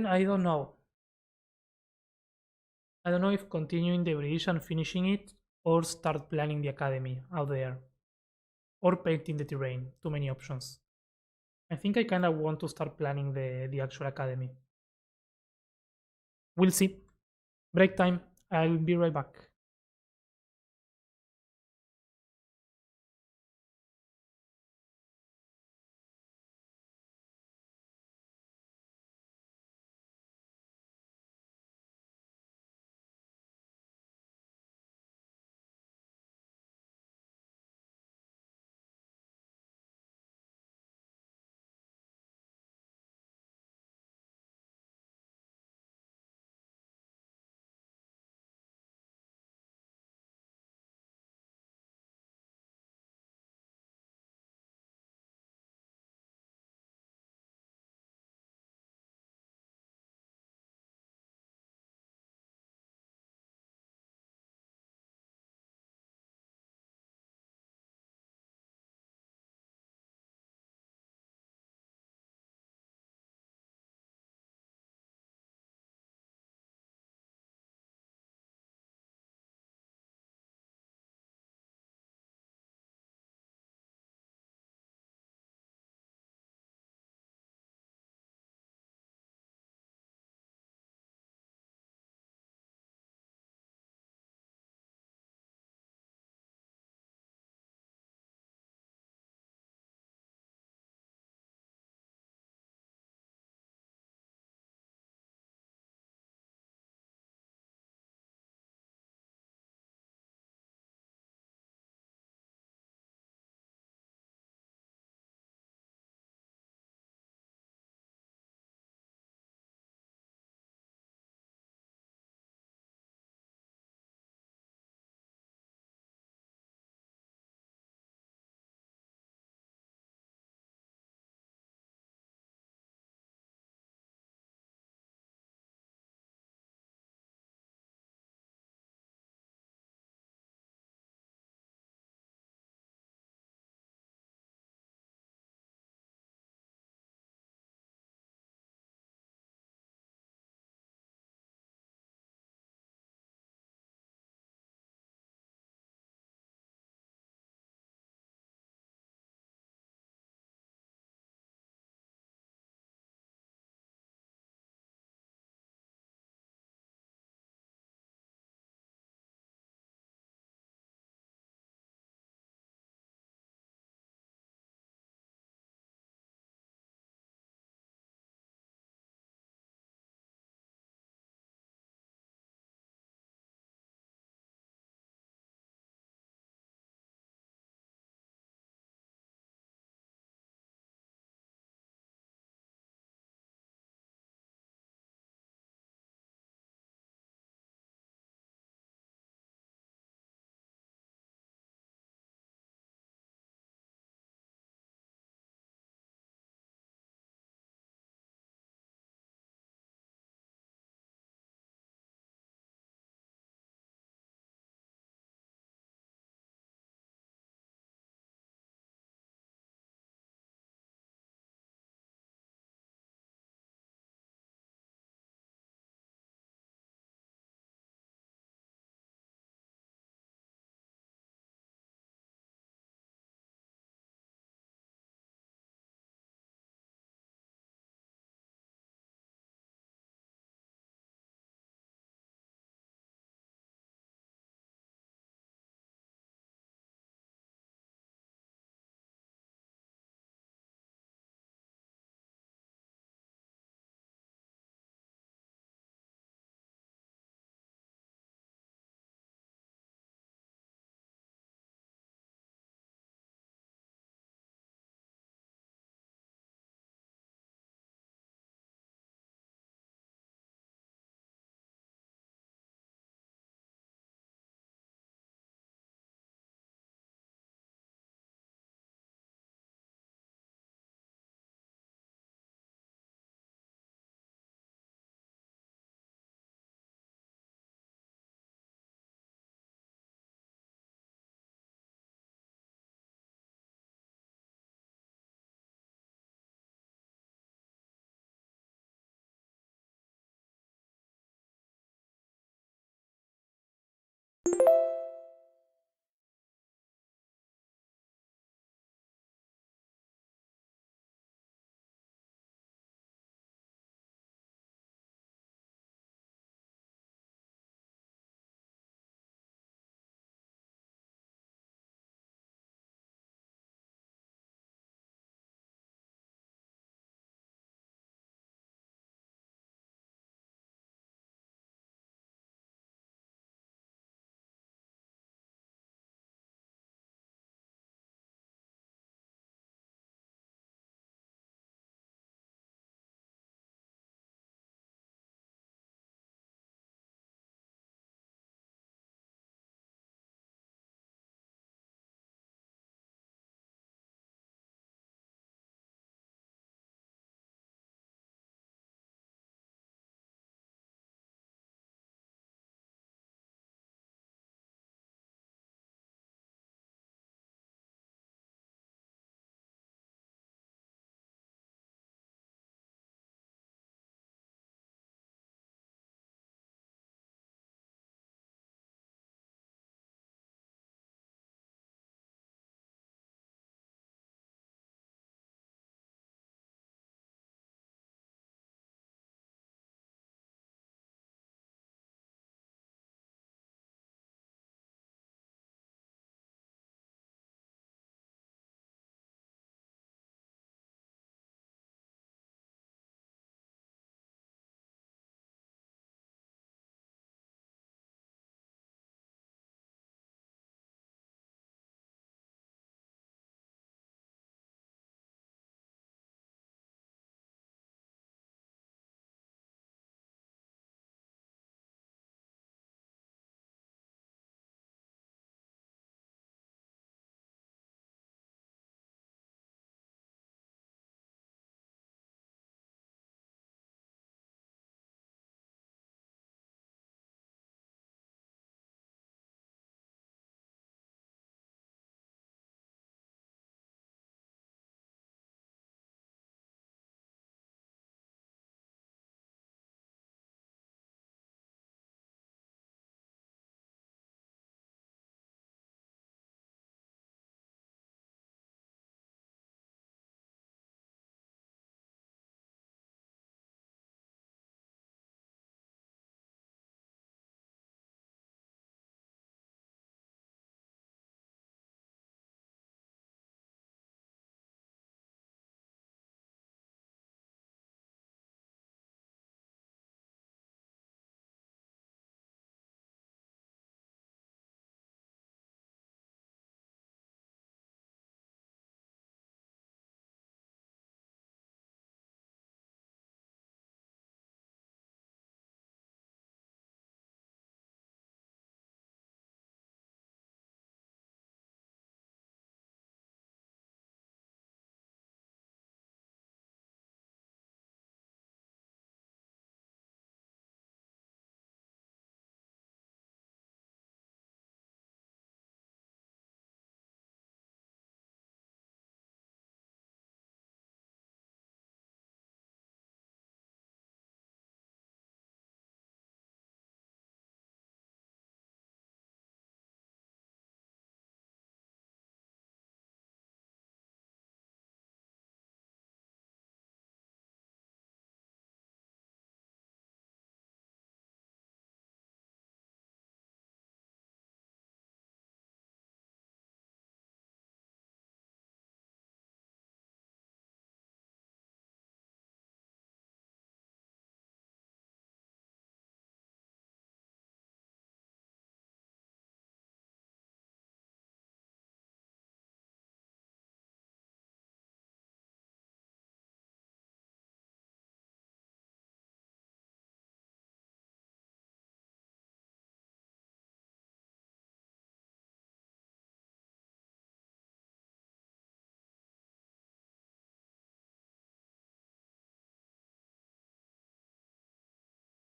[SPEAKER 1] I don't know. I don't know if continuing the bridge and finishing it or start planning the academy out there. Or painting the terrain. Too many options. I think I kinda want to start planning the actual academy. We'll see. Break time. I'll be right back.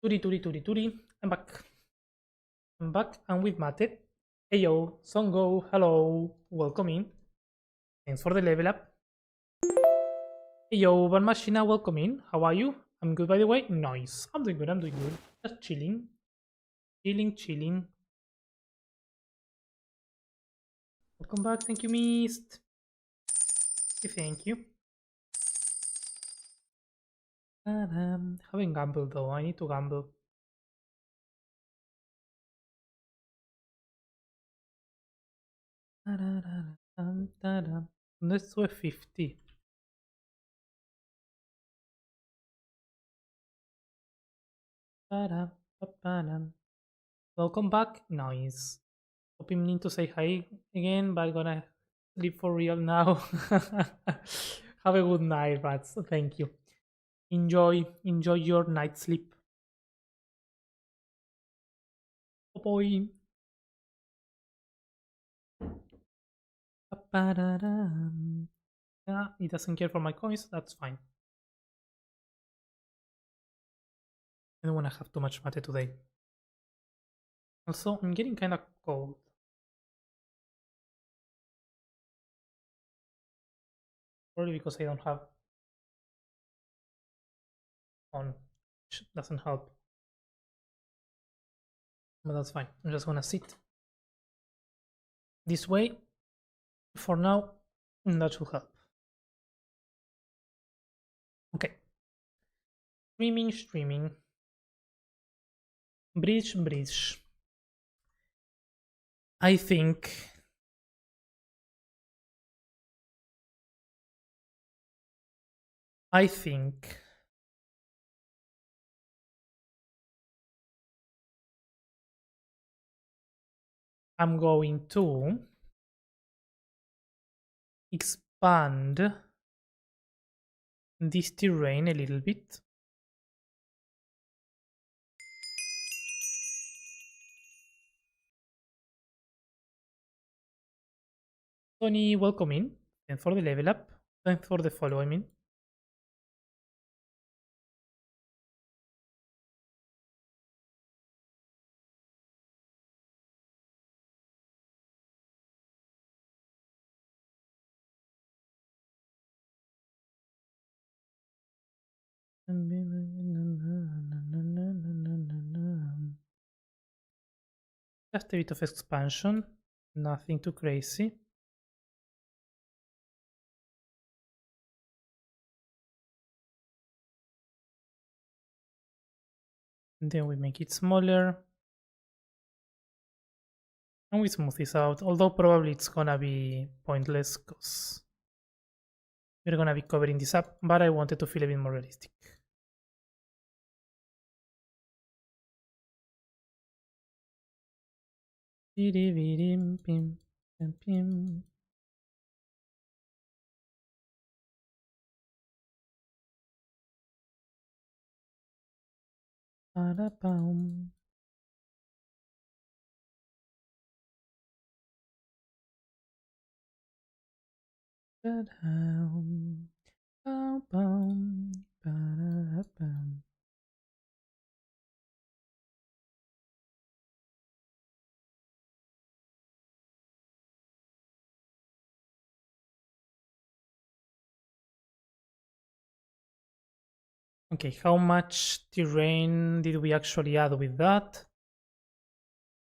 [SPEAKER 1] Turi, turi, turi, turi. I'm back. I'm back and with Mate. Hey yo, Songo, hello, welcome in. Thanks for the level up. Hey yo, Van Machina, welcome in. How are you? I'm good by the way. Nice. I'm doing good, I'm doing good. Just chilling. Chilling, chilling. Welcome back, thank you, Mist. Thank you. Haven't gambled though, I need to gamble. Let's do a 50. Welcome back. Nice. Hoping need to say hi again, but gonna leave for real now. Have a good night, rats. Thank you. Enjoy your night sleep. Oh boy. Yeah, he doesn't care for my coins. That's fine. I don't want to have too much mate today. Also, I'm getting kind of cold. Probably because I don't have on, which doesn't help. But that's fine. I'm just gonna sit this way for now, and that should help. Okay. Streaming. Bridge. I think I'm going to expand this terrain a little bit. Tony, welcome in. Thanks for the level up. Thanks for the follow, I mean. Just a bit of expansion, nothing too crazy. And then we make it smaller. And we smooth this out, although probably it's gonna be pointless because we're gonna be covering this up, but I wanted to feel a bit more realistic. Okay, how much terrain did we actually add with that?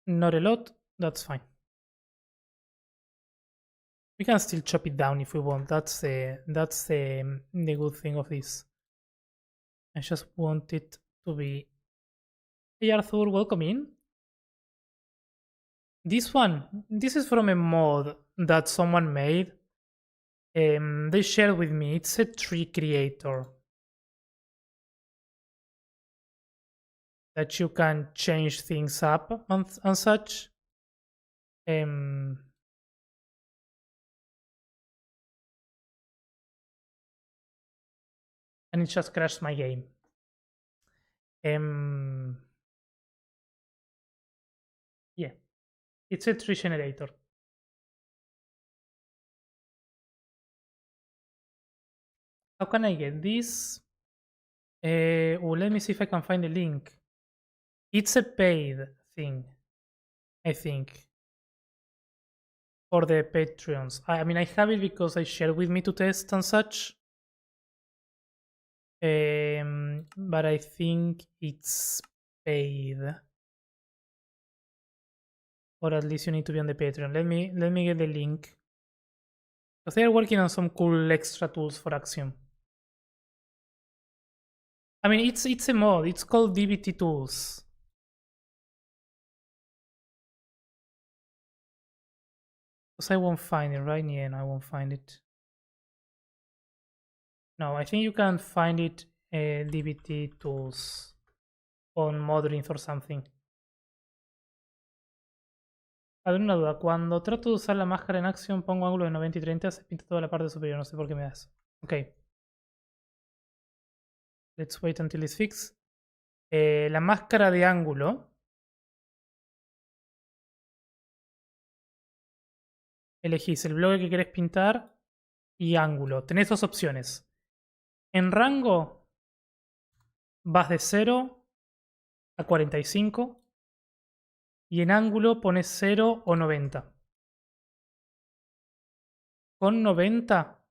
[SPEAKER 1] Not a lot, that's fine. We can still chop it down if we want. That's the good thing of this. I just want it to be. Hey Arthur, welcome in. This is from a mod that someone made. They shared with me. It's a tree creator that you can change things up and such. And it just crashed my game. Yeah, it's a tree generator. How can I get this? Oh, let me see if I can find the link. It's a paid thing, I think, for the Patreons. I mean, I have it because I share with me to test and such. But I think it's paid, or at least you need to be on the Patreon. Let me get the link because they are working on some cool extra tools for Axiom. I mean, it's a mod. It's called DBT Tools. Because I won't find it right here. No, I won't find it. No, I think you can find it DBT Tools on Modrinth or something. A ver, una duda. Cuando trato de usar la máscara en Axiom, pongo ángulo de 90 y 30, se pinta toda la parte superior. No sé por qué me da eso. Ok. Let's wait until it's fixed. La máscara de ángulo. Elegís el bloque que querés pintar y ángulo. Tenés dos opciones. En rango vas de 0 a 45 y en ángulo pones 0 o 90. Con 90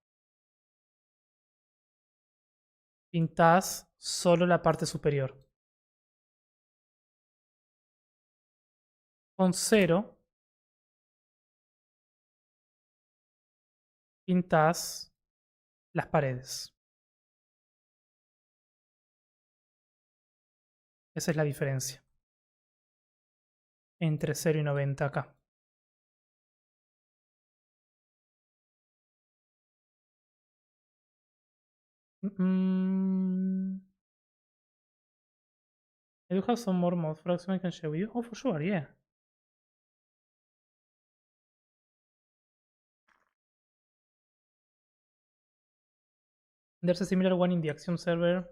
[SPEAKER 1] pintás solo la parte superior. Con 0 pintás las paredes. Esa es la diferencia entre 0 y 90 acá. I do have some more mods for Axiom I can share with you. Oh, for sure, yeah. There's a similar one in the Axiom server.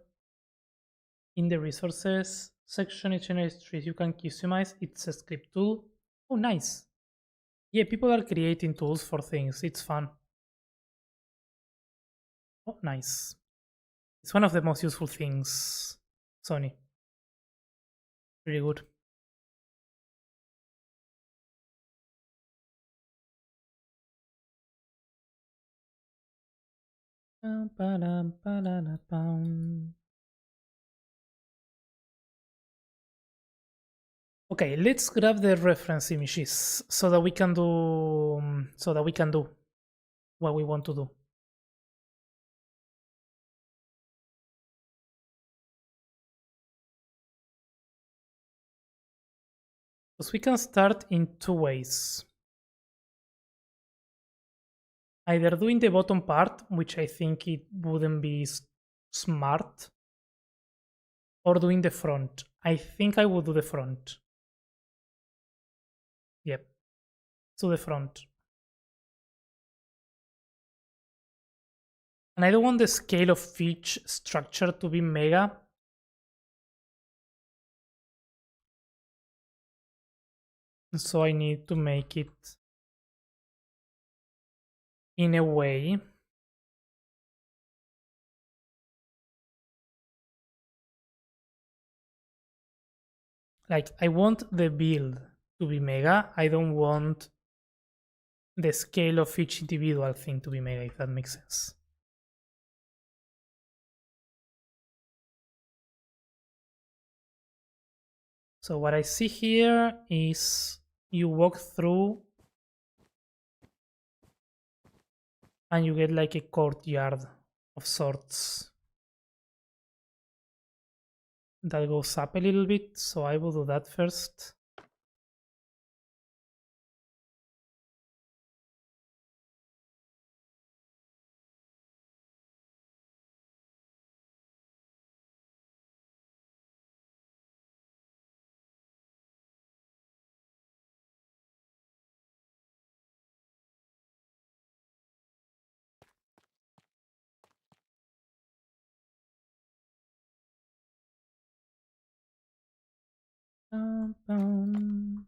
[SPEAKER 1] In the resources section, it generates trees you can customize. It's a script tool. Oh, nice. Yeah, people are creating tools for things. It's fun. Oh, nice. It's one of the most useful things, Sony. Really good. Okay, let's grab the reference images so that we can do what we want to do. Because we can start in two ways. Either doing the bottom part, which I think it wouldn't be smart, or doing the front. I think I would do the front. Yep, to the front. And I don't want the scale of each structure to be mega. So I need to make it in a way like I want the build to be mega. I don't want the scale of each individual thing to be mega, if that makes sense. So what I see here is you walk through and you get like a courtyard of sorts that goes up a little bit. So I will do that first. Bum, bum.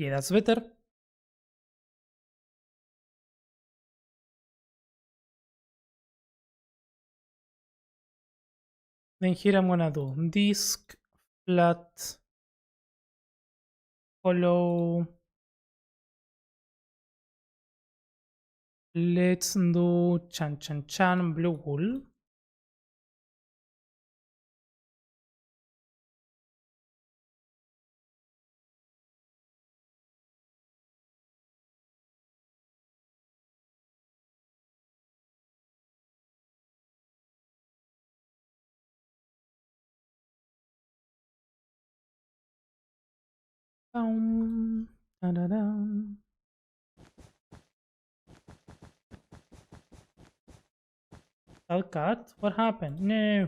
[SPEAKER 1] Yeah, that's better. Then here I'm gonna do disk flat hollow. Let's do chan blue wool. Da-da-dum. I'll cut. What happened? No.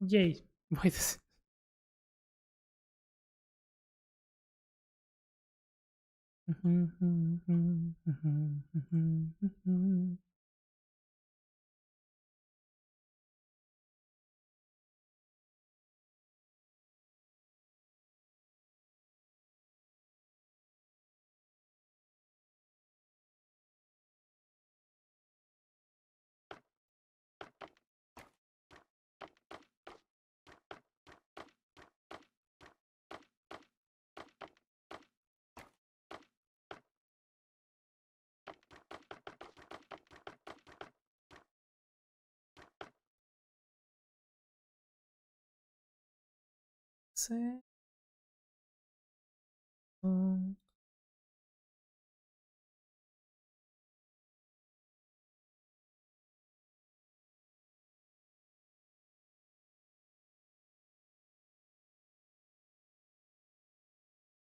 [SPEAKER 1] Yay. Wait.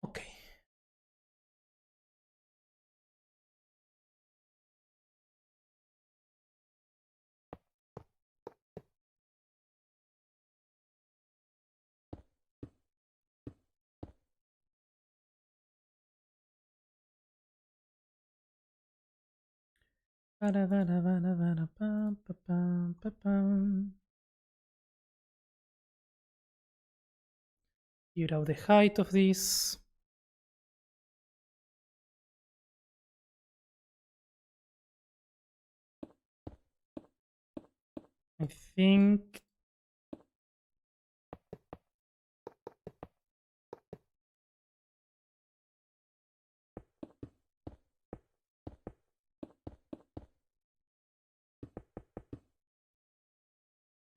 [SPEAKER 1] Okay. Figure out the height of this. I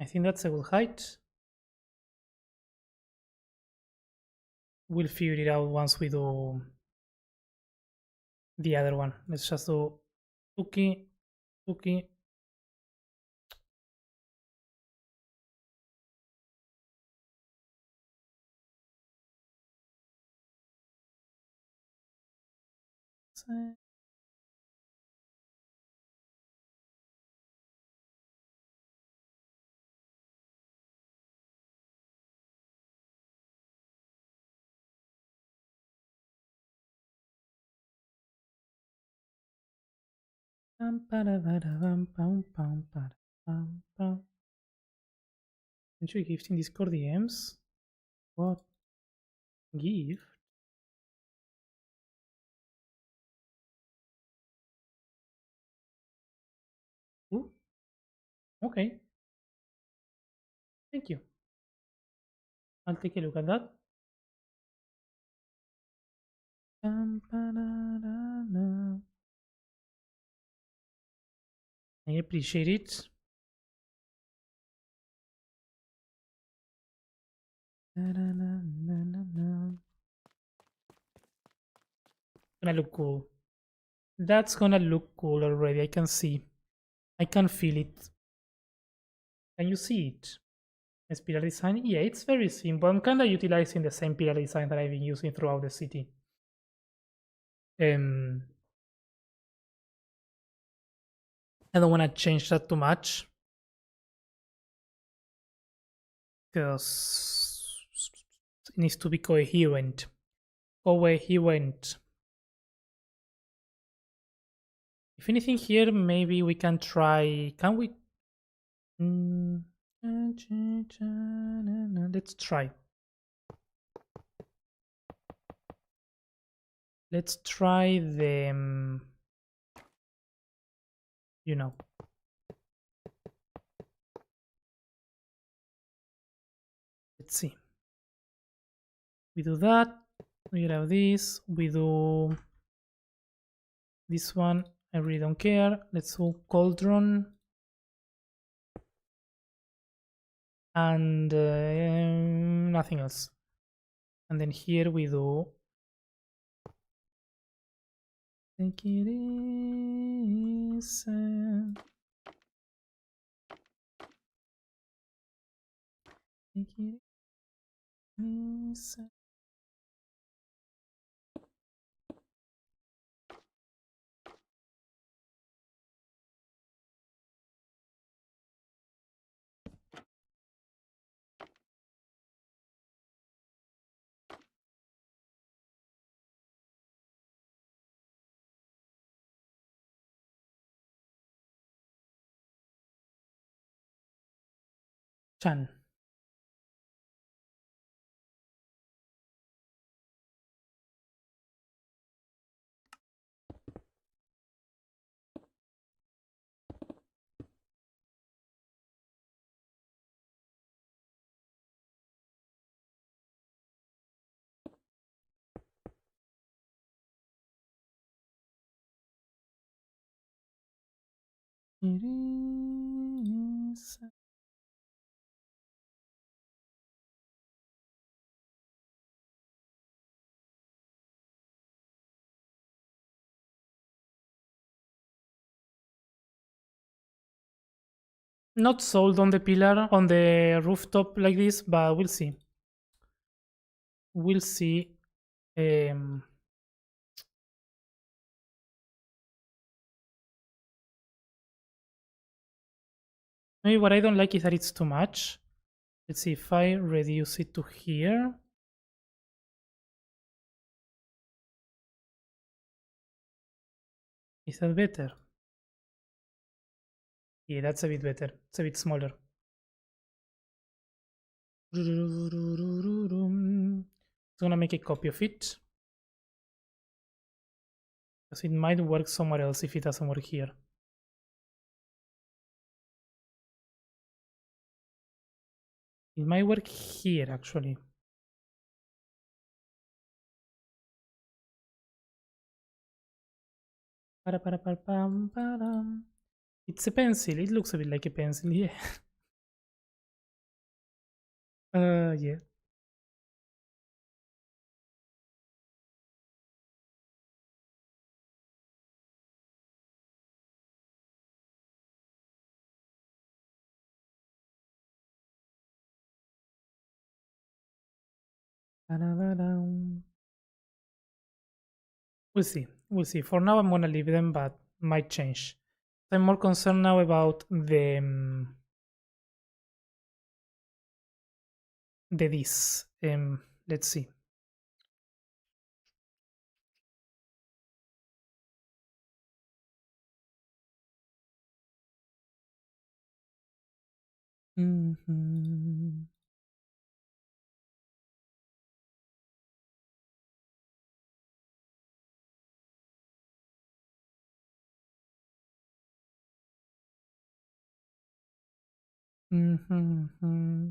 [SPEAKER 1] think that's a good height. We'll figure it out once we do the other one. Let's just do Tuki, Tuki. Entry gift in Discord DMs. What gift? Ooh, okay. Thank you. I'll take a look at that. I appreciate it. Gonna look cool. That's gonna look cool already. I can see. I can feel it. Can you see it? It's pillar design? Yeah, it's very simple. I'm kinda utilizing the same pillar design that I've been using throughout the city. Um, I don't wanna change that too much. Because it needs to be coherent. Coherent. If anything here, maybe we can try. Can we? Let's try. Let's try the, you know, let's see. We do that, we grab this, we do this one, I really don't care. Let's do cauldron. And nothing else. And then here we do take it easy. Take it easy. Chan. It is. Not sold on the pillar, on the rooftop like this, but we'll see. We'll see. Um, Maybe what I don't like is that it's too much. Let's see if I reduce it to here. Is that better? Yeah, that's a bit better. It's a bit smaller. I'm gonna make a copy of it. Because it might work somewhere else if it doesn't work here. It might work here actually. It's a pencil. It looks a bit like a pencil, yeah. Yeah. We'll see. We'll see. For now, I'm gonna leave them, but might change. I'm more concerned now about the this. Let's see. Mm-hmm. Mm-hmm.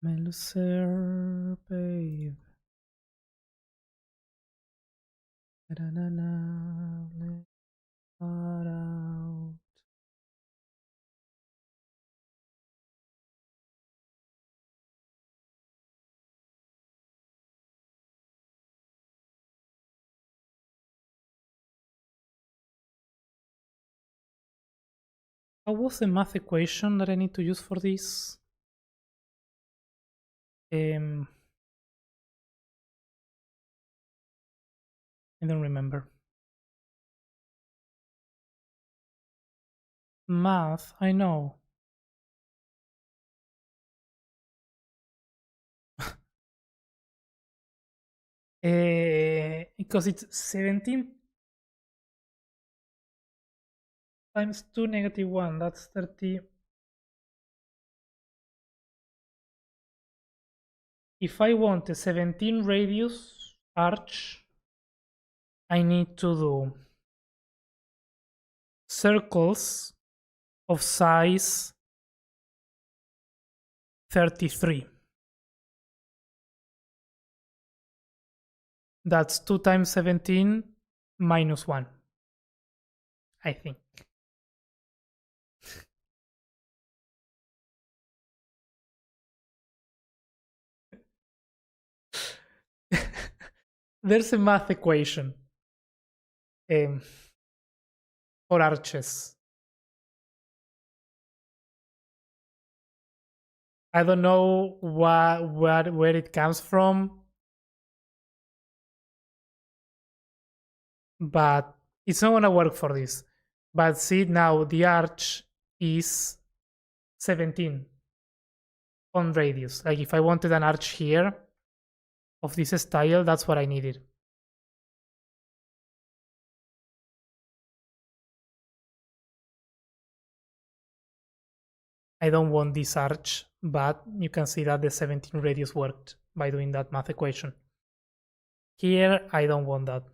[SPEAKER 1] Meluser, babe. Da-da-da-da, let it out. What was the math equation that I need to use for this? I don't remember. Math, I know. Because it's 17 times 2 negative 1, that's 30. If I want a 17 radius arch, I need to do circles of size 33. That's 2 times 17 minus 1, I think. There's a math equation um, for arches. I don't know where it comes from, but it's not gonna work for this. But see now the arch is 17 on radius. Like if I wanted an arch here of this style, that's what I needed. I don't want this arch, but you can see that the 17 radius worked by doing that math equation. Here, I don't want that.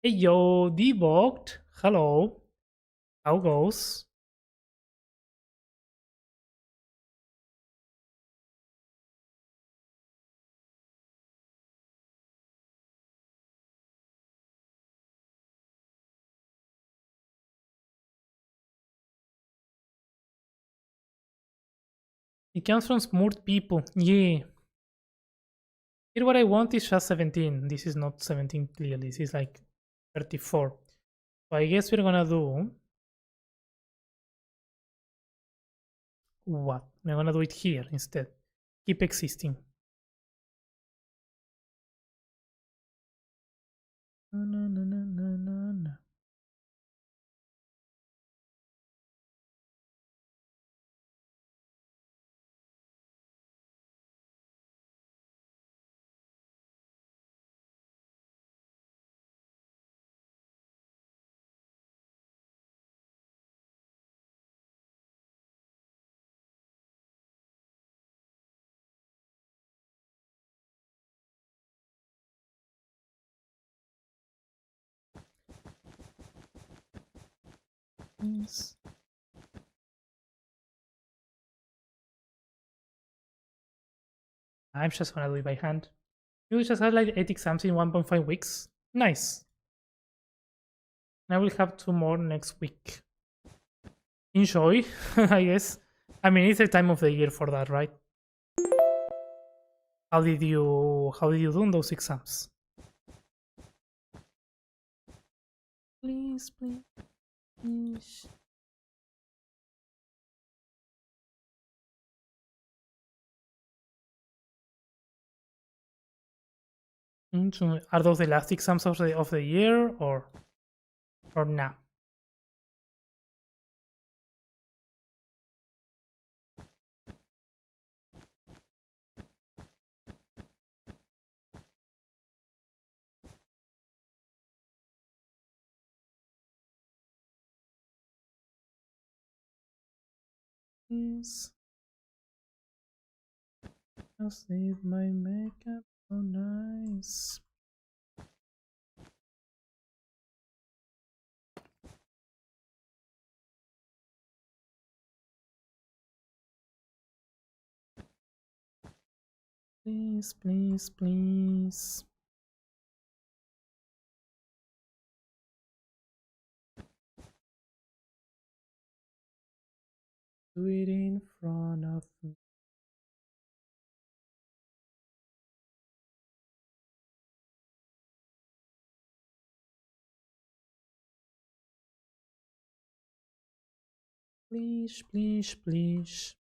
[SPEAKER 1] Hey yo, debugged. Hello. How goes? It comes from smart people. Yeah. Here what I want is just 17. This is not 17 clearly. This is like 34. So I guess we're gonna do what? We're gonna do it here instead. Keep existing. No, no, no, no, no, no, no. Yes. I'm just gonna do it by hand. You just had like 8 exams in 1.5 weeks. Nice. I will have 2 more next week. Enjoy, I guess. I mean, it's the time of the year for that, right? How did you do on those exams? Please, please, please. So are those the last exams of the year or not? Please. Just leave my makeup so nice. Please, please, please. Do it in front of me. Please, please, please.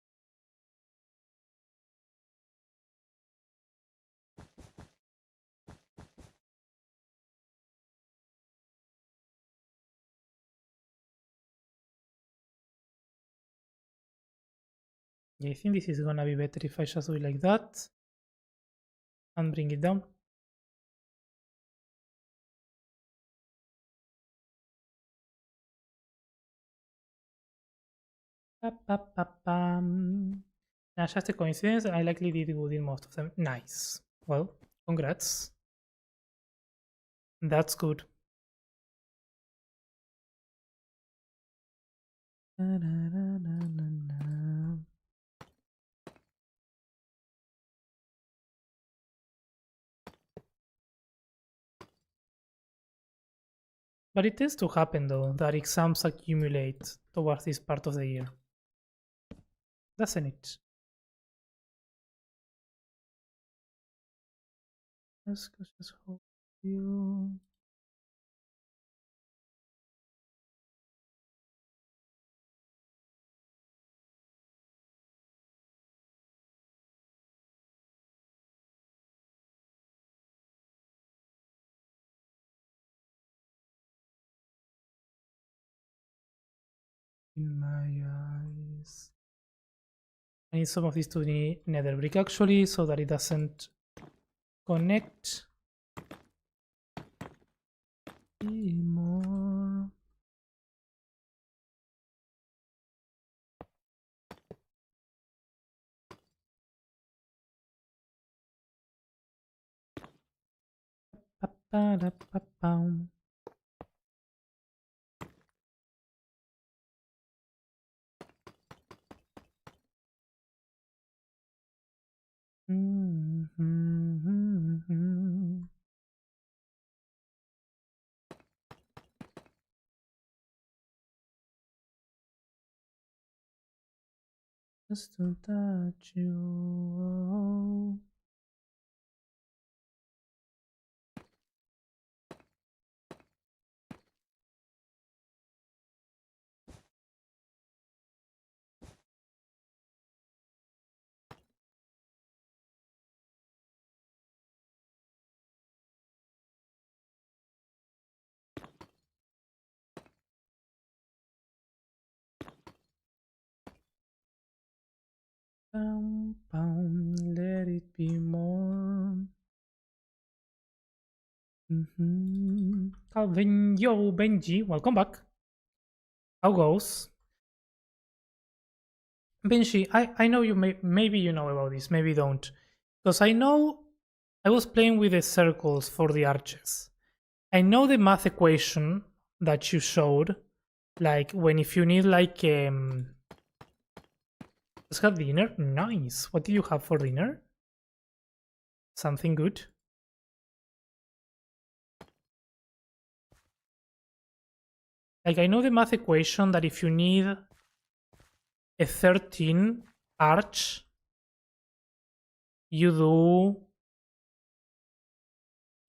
[SPEAKER 1] Yeah, I think this is gonna be better if I just do it like that and bring it down. Nah, just a coincidence. I likely did good in most of them. Nice. Well, congrats. That's good. But it tends to happen though that exams accumulate towards this part of the year, doesn't it? Let's just hope you. In my eyes. I need some of this to the nether brick actually so that it doesn't connect anymore. Pa-pa-da-pa-pam. Mhm. Just to touch you. Pam, pam, let it be more. Calvin, yo, Benji, welcome back. How goes? Benji, I know you maybe you know about this, maybe don't. Because I know I was playing with the circles for the arches. I know the math equation that you showed, like when if you need like let's have dinner. Nice. What do you have for dinner? Something good. Like I know the math equation that if you need a 13 arch, you do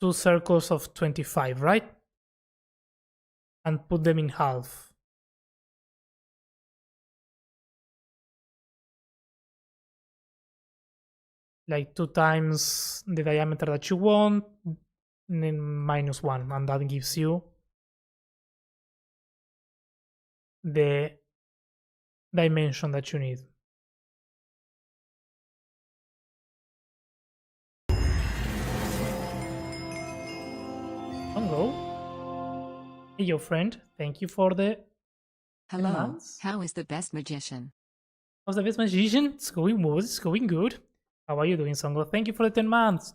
[SPEAKER 1] 2 circles of 25, right? And put them in half. Like 2 times the diameter that you want, and then minus 1, and that gives you the dimension that you need. Hello. Hey, your friend. Thank you for the 10
[SPEAKER 4] Hello,
[SPEAKER 1] months.
[SPEAKER 4] how is the best magician?
[SPEAKER 1] How's the best magician? It's going good. It's going good. How are you doing, Songo? Thank you for the 10 months.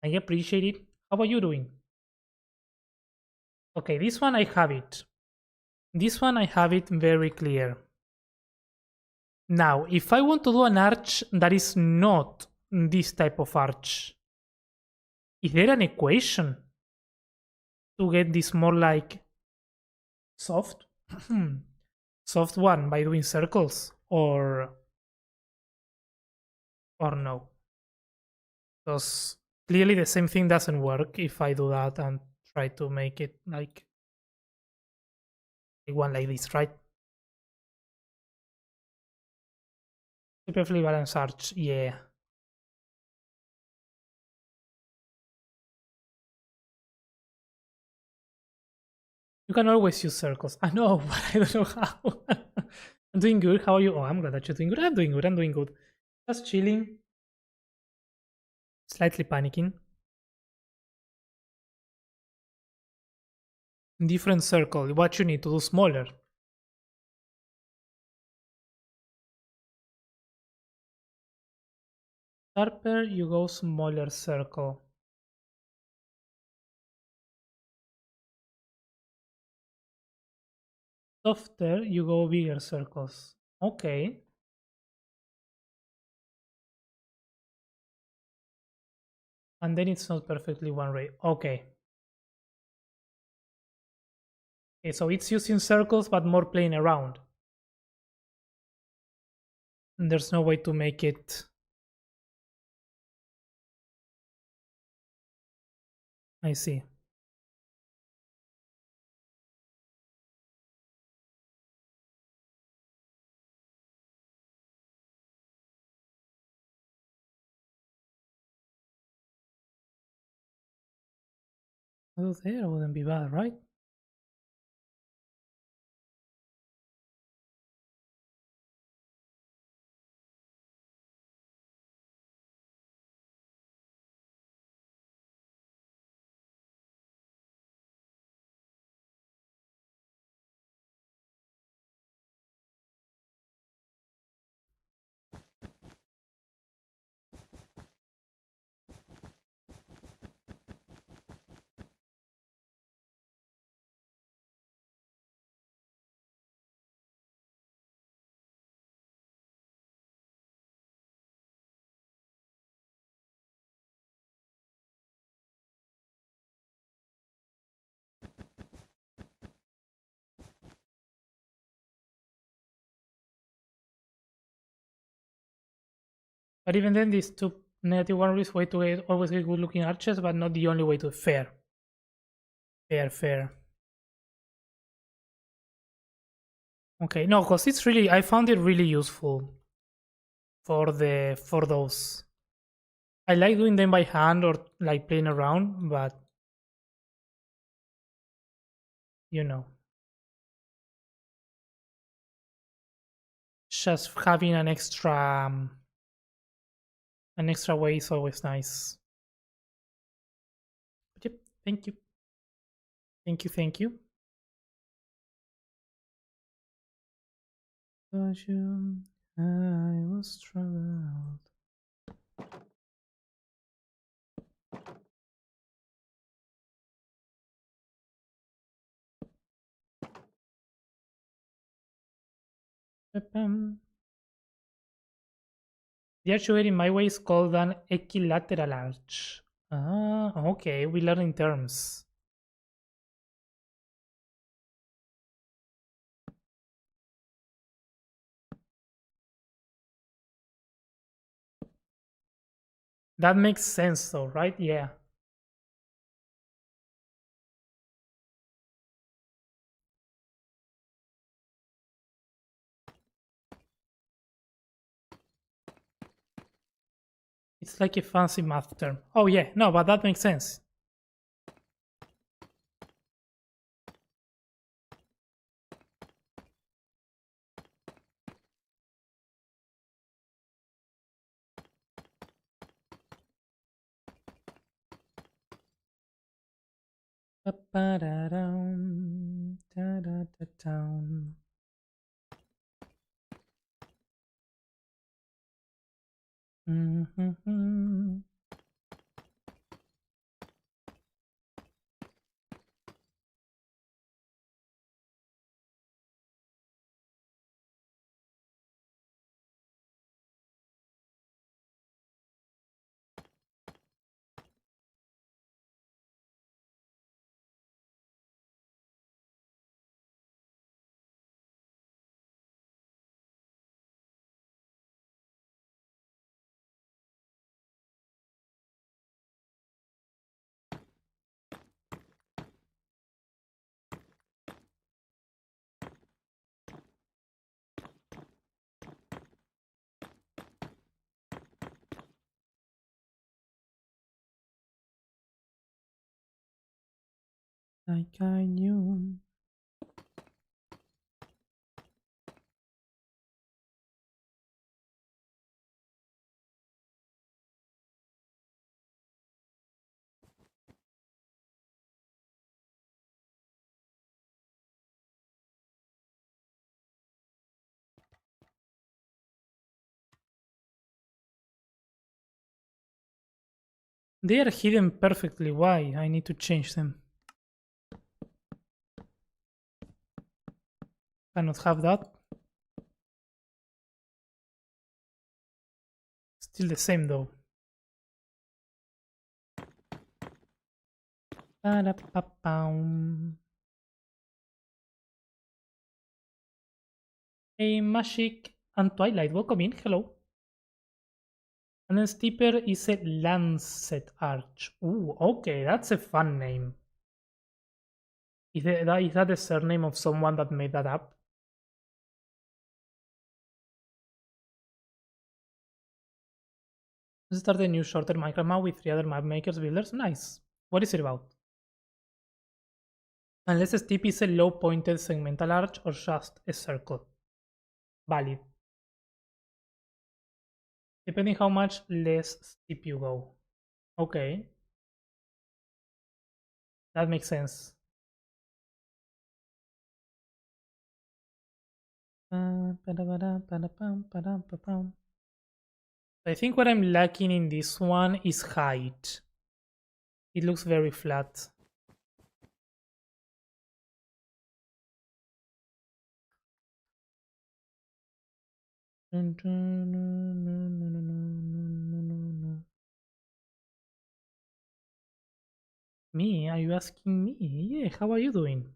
[SPEAKER 1] I appreciate it. How are you doing? Okay, this one I have it. This one I have it very clear. Now, if I want to do an arch that is not this type of arch, is there an equation to get this more like soft? Soft one by doing circles or no? Because clearly the same thing doesn't work if I do that and try to make it like one like this, right? Perfectly balanced arch, yeah. You can always use circles. I know, but I don't know how. I'm doing good. How are you? Oh, I'm glad that you're doing good. I'm doing good. I'm doing good. Just chilling. Slightly panicking. Different circle. What you need to do smaller. Sharper, you go smaller circle. Softer, you go bigger circles. Okay. And then it's not perfectly one ray. Okay. Okay, so it's using circles but more playing around. And there's no way to make it. I see. Well, there wouldn't be bad, right? But even then, these two negative one is way to get, always get good looking arches, but not the only way to fair. Fair. Okay, no, because it's really, I found it really useful for those. I like doing them by hand or like playing around, but you know, just having an extra way is always nice. But yep, thank you. Thank you. I was troubled. The archway in my way is called an equilateral arch. Ah, okay, we learn in terms. That makes sense though, right? Yeah. It's like a fancy math term. Oh yeah, no, but that makes sense. Ba-ba-da-dum, da-da-da-dum. Mm-hmm. Like I knew. They are hidden perfectly. Why? I need to change them. Cannot have that. Still the same though. Ba-da-ba-bum. Hey, Magic and Twilight, welcome in. Hello. And then Steeper is a Lancet Arch. Ooh, okay, that's a fun name. Is that the surname of someone that made that up? Let's start a new shorter Minecraft map with 3 other map makers builders. Nice. What is it about? Unless a steep is a low pointed segmental arch or just a circle. Valid. Depending how much less steep you go. Okay. That makes sense. I think what I'm lacking in this one is height. It looks very flat. Me? Are you asking me? Yeah, how are you doing?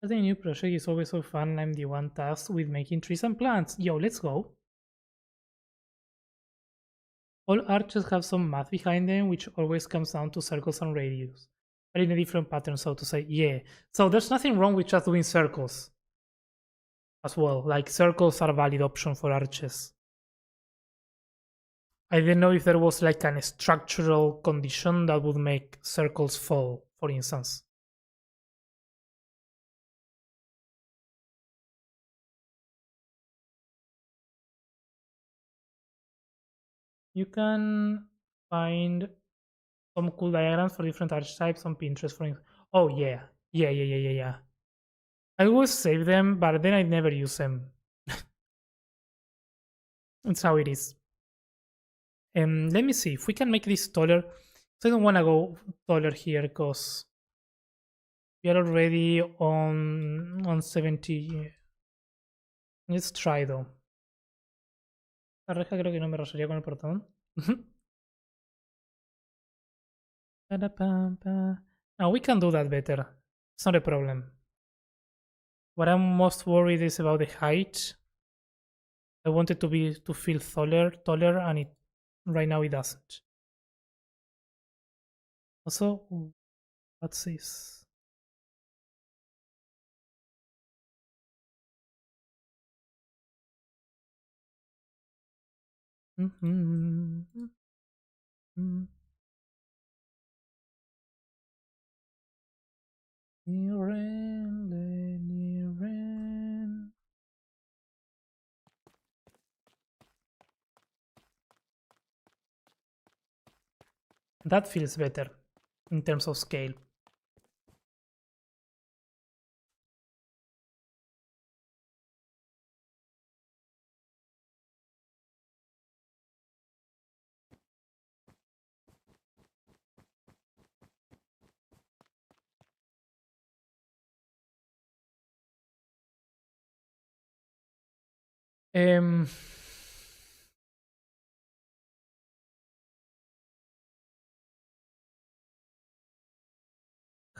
[SPEAKER 1] The new project is always so fun. I'm the one tasked with making trees and plants. Yo, let's go. All arches have some math behind them, which always comes down to circles and radius, but in a different pattern, so to say. Yeah. So there's nothing wrong with just doing circles as well. Like circles are a valid option for arches. I didn't know if there was like a structural condition that would make circles fall, for instance. You can find some cool diagrams for different arch types on Pinterest, for instance. Oh yeah, yeah. I always save them, but then I never use them. That's how it is. Let me see if we can make this taller. So I don't want to go taller here because we are already on 70. Let's try though. La reja creo que no me rozaría con el portón. No, we can do that better. It's not a problem. What I'm most worried is about the height. I want it to feel taller, and it right now it doesn't. Also, what's this? Niren. That feels better in terms of scale. Um,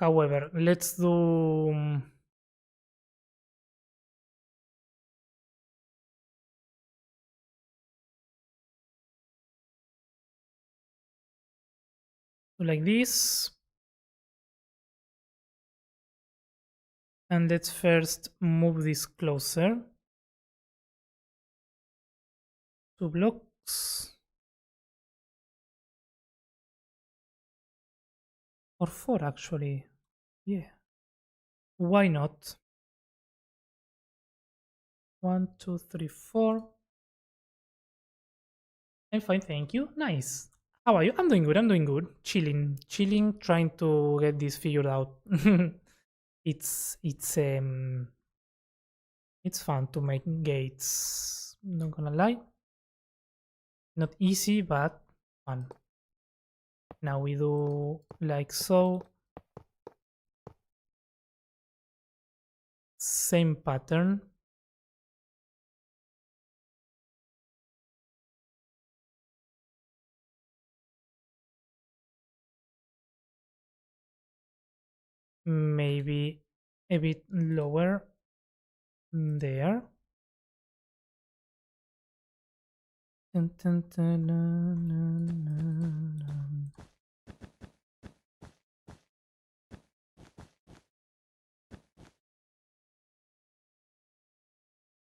[SPEAKER 1] However, let's do like this. And let's first move this closer. 2 blocks. Or 4 actually. Yeah. Why not? 1, 2, 3, 4. I'm fine, thank you. Nice. How are you? I'm doing good. I'm doing good. Chilling, trying to get this figured out. it's it's fun to make gates. Not gonna lie. Not easy, but fun. Now we do like so. Same pattern. Maybe a bit lower there. Dun, dun, dun, dun, dun, dun.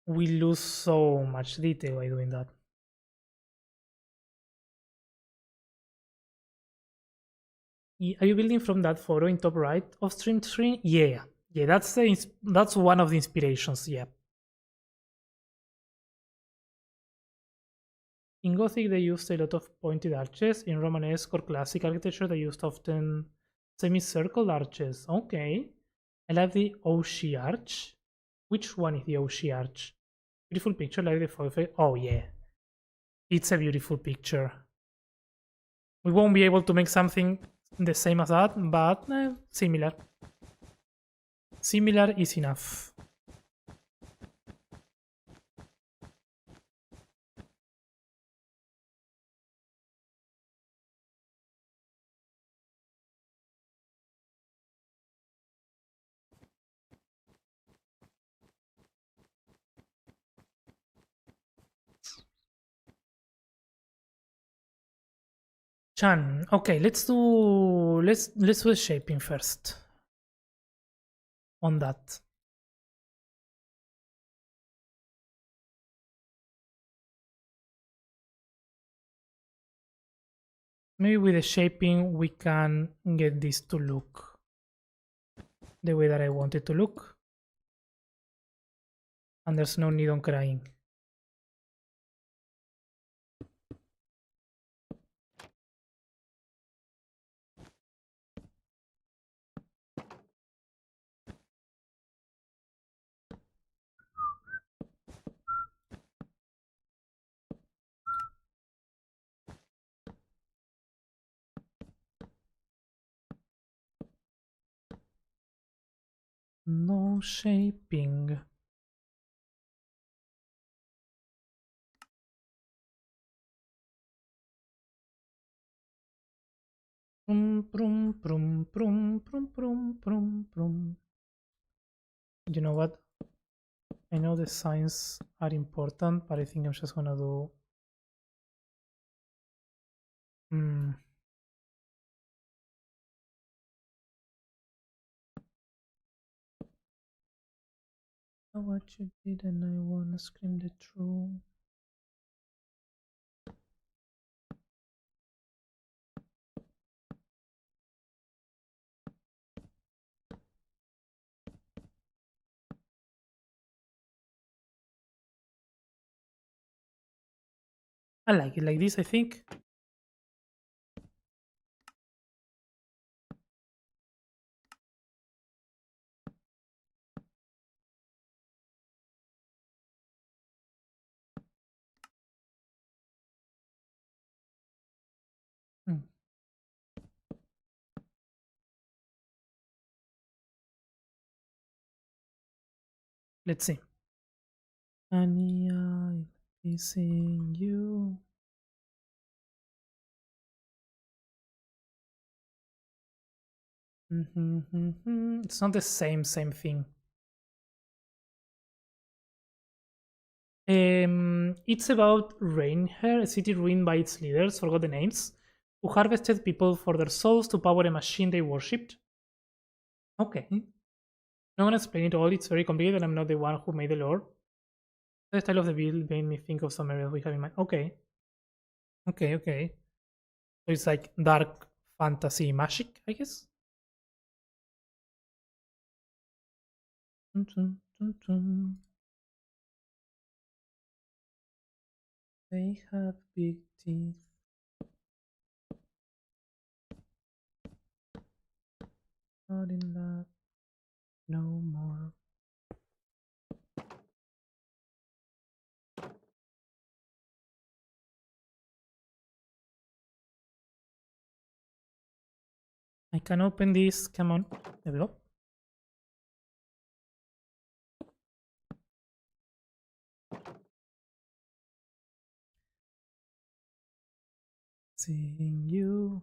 [SPEAKER 1] We lose so much detail by doing that. Are you building from that photo in top right of stream screen? Yeah, yeah. That's one of the inspirations. Yeah. In Gothic, they used a lot of pointed arches. In Romanesque or classic architecture, they used often semicircle arches. Okay. I love the Oshi arch. Which one is the Oshi arch? Beautiful picture, like the photo. Oh yeah, it's a beautiful picture. We won't be able to make something the same as that, but similar. Similar is enough. Chan. Okay, let's do the shaping first. On that. Maybe with the shaping we can get this to look the way that I want it to look. And there's no need on crying. No shaping. Prum, prum, prum, prum, prum, prum, prum, prum. You know what? I know the signs are important, but I think I'm just gonna do. What you did, and I wanna scream the truth. I like it like this, I think. Hmm. Let's see. Honey, I'm kissing you. It's not the same thing. It's about Rainhair, a city ruined by its leaders, forgot the names, who harvested people for their souls to power a machine they worshipped. Okay. No one explained it all, it's very complicated, I'm not the one who made the lore. The style of the build made me think of some areas we have in mind. Okay. Okay. So it's like dark fantasy magic, I guess. Dun, dun, dun, dun. They have big teeth. Not in love no more. can open this. Come on. There we go. Seeing you.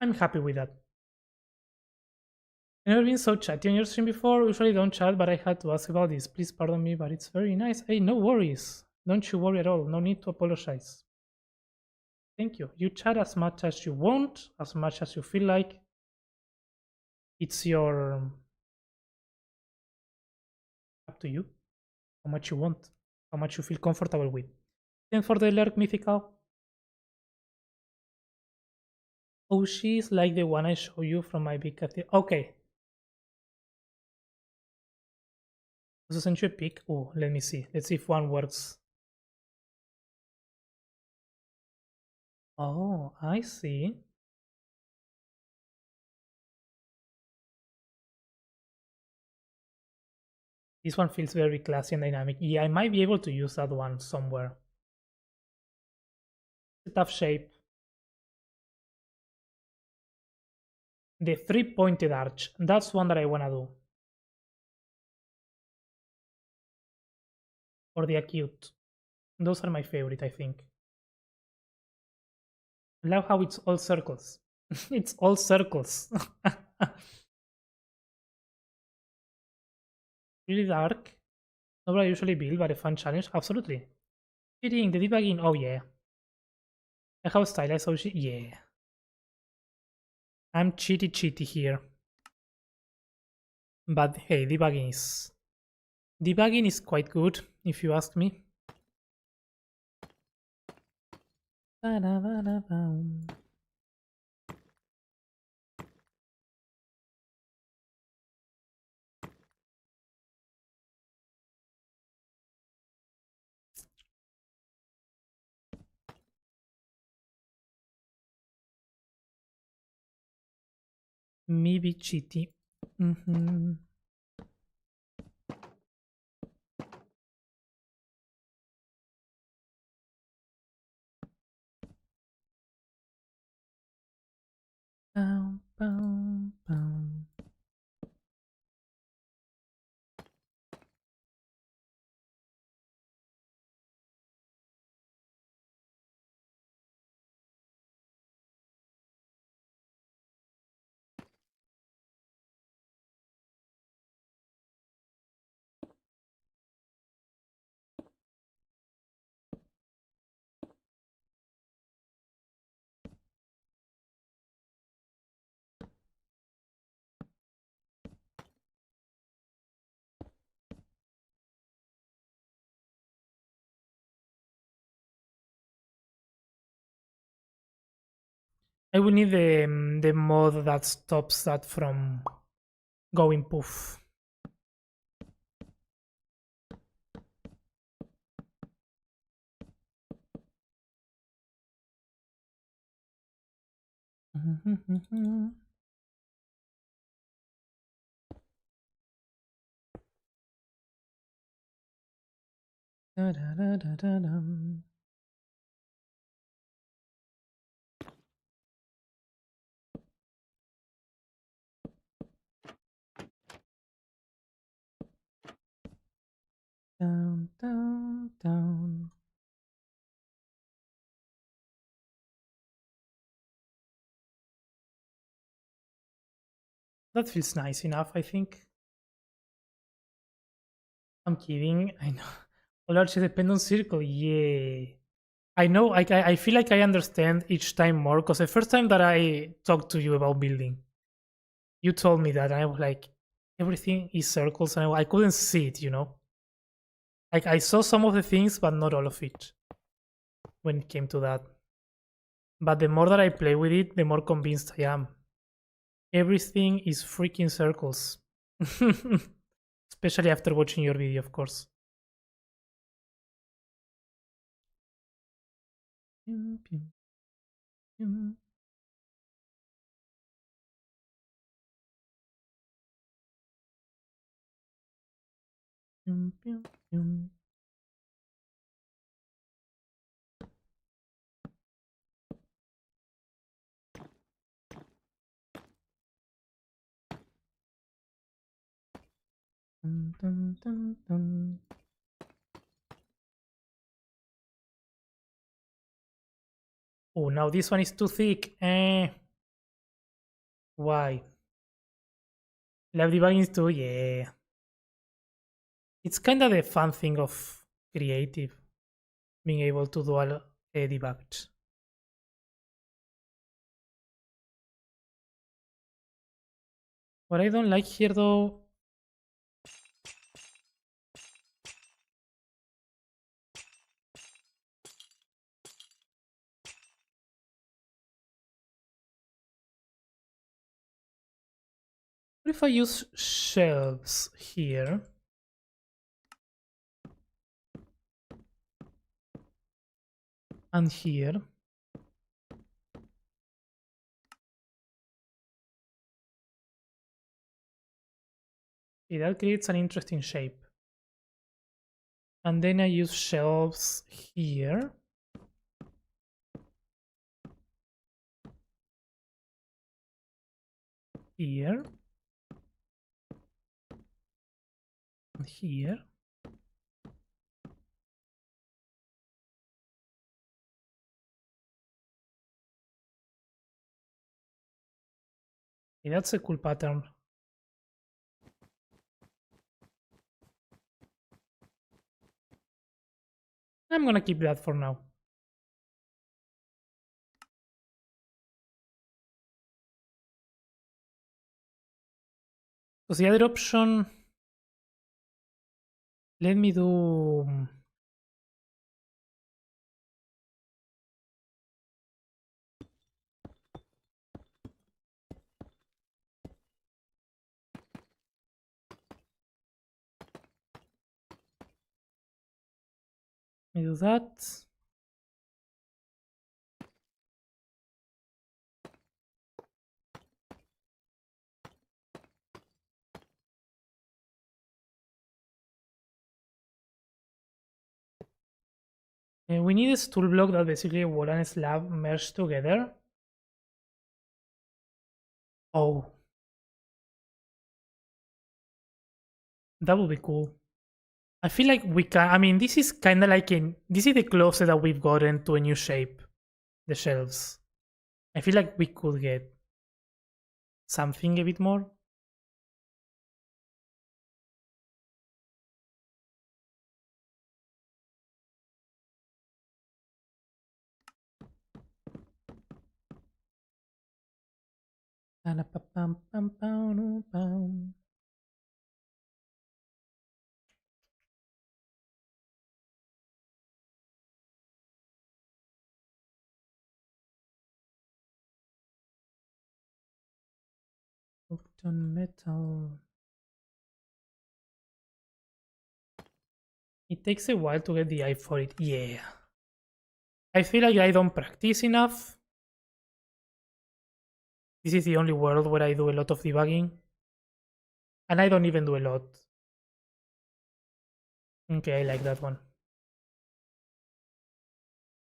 [SPEAKER 1] I'm happy with that. I've never been so chatty on your stream before. Usually don't chat, but I had to ask about this. Please pardon me, but it's very nice. Hey, no worries. Don't you worry at all. No need to apologize. Thank you. You chat as much as you want, as much as you feel like. It's your up to you. How much you want, how much you feel comfortable with. And for the Lurk Mythical. Oh, she's like the one I show you from my big cafe. Okay. Also send you a pic. Oh, let me see. Let's see if one works. Oh, I see. This one feels very classy and dynamic. Yeah, I might be able to use that one somewhere. It's a tough shape. The three-pointed arch. That's one that I want to do. Or the acute. Those are my favorite, I think. I love how it's all circles. It's all circles. Really dark. Not what I usually build, but a fun challenge. Absolutely. Cheating, the debugging. Oh, yeah. I have stylized Oshi. Yeah. I'm cheaty here. But hey, debugging is quite good, if you ask me. Maybe cheaty. Boom, boom, boom. I will need the mod that stops that from going poof. Down, down, down. That feels nice enough, I think. I'm kidding. I know. A large dependent circle. Yeah. I know. I feel like I understand each time more because the first time that I talked to you about building, you told me that, and I was like, everything is circles, and I couldn't see it. Like I saw some of the things, but not all of it when it came to that. But the more that I play with it, the more convinced I am. Everything is freaking circles. Especially after watching your video, of course. Oh, now this one is too thick. Why? Live debugging is too, yeah. It's kind of the fun thing of creative, being able to do all debug. What I don't like here though, what if I use shelves here? And here. Okay, that creates an interesting shape. And then I use shelves here. Here. And here. Okay, that's a cool pattern. I'm gonna keep that for now. Because the other option, let me do that. We need a stool block that basically wall and slab merge together. Oh, that would be cool. I feel like we can. I mean, this is kind of like this is the closest that we've gotten to a new shape, the shelves. I feel like we could get something a bit more. On metal. It takes a while to get the eye for it. Yeah. I feel like I don't practice enough. This is the only world where I do a lot of debugging. And I don't even do a lot. Okay, I like that one.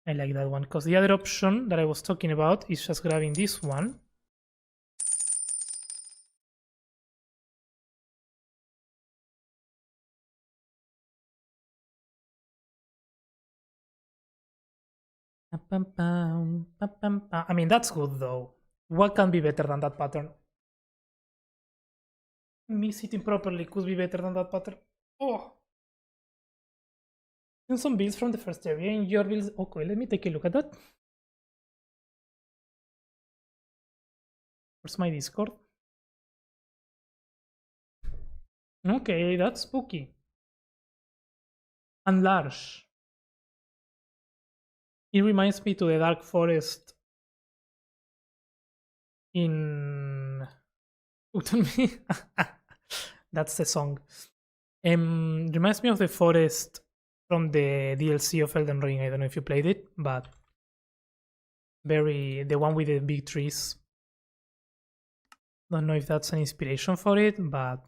[SPEAKER 1] I like that one. Because the other option that I was talking about is just grabbing this one. I mean, that's good though. What can be better than that pattern? Me sitting properly could be better than that pattern. Oh! And some builds from the first area in your builds. Okay, let me take a look at that. Where's my Discord? Okay, that's spooky. And large. It reminds me to the Dark Forest in That's the song. Reminds me of the forest from the DLC of Elden Ring. I don't know if you played it, but The one with the big trees. Don't know if that's an inspiration for it, but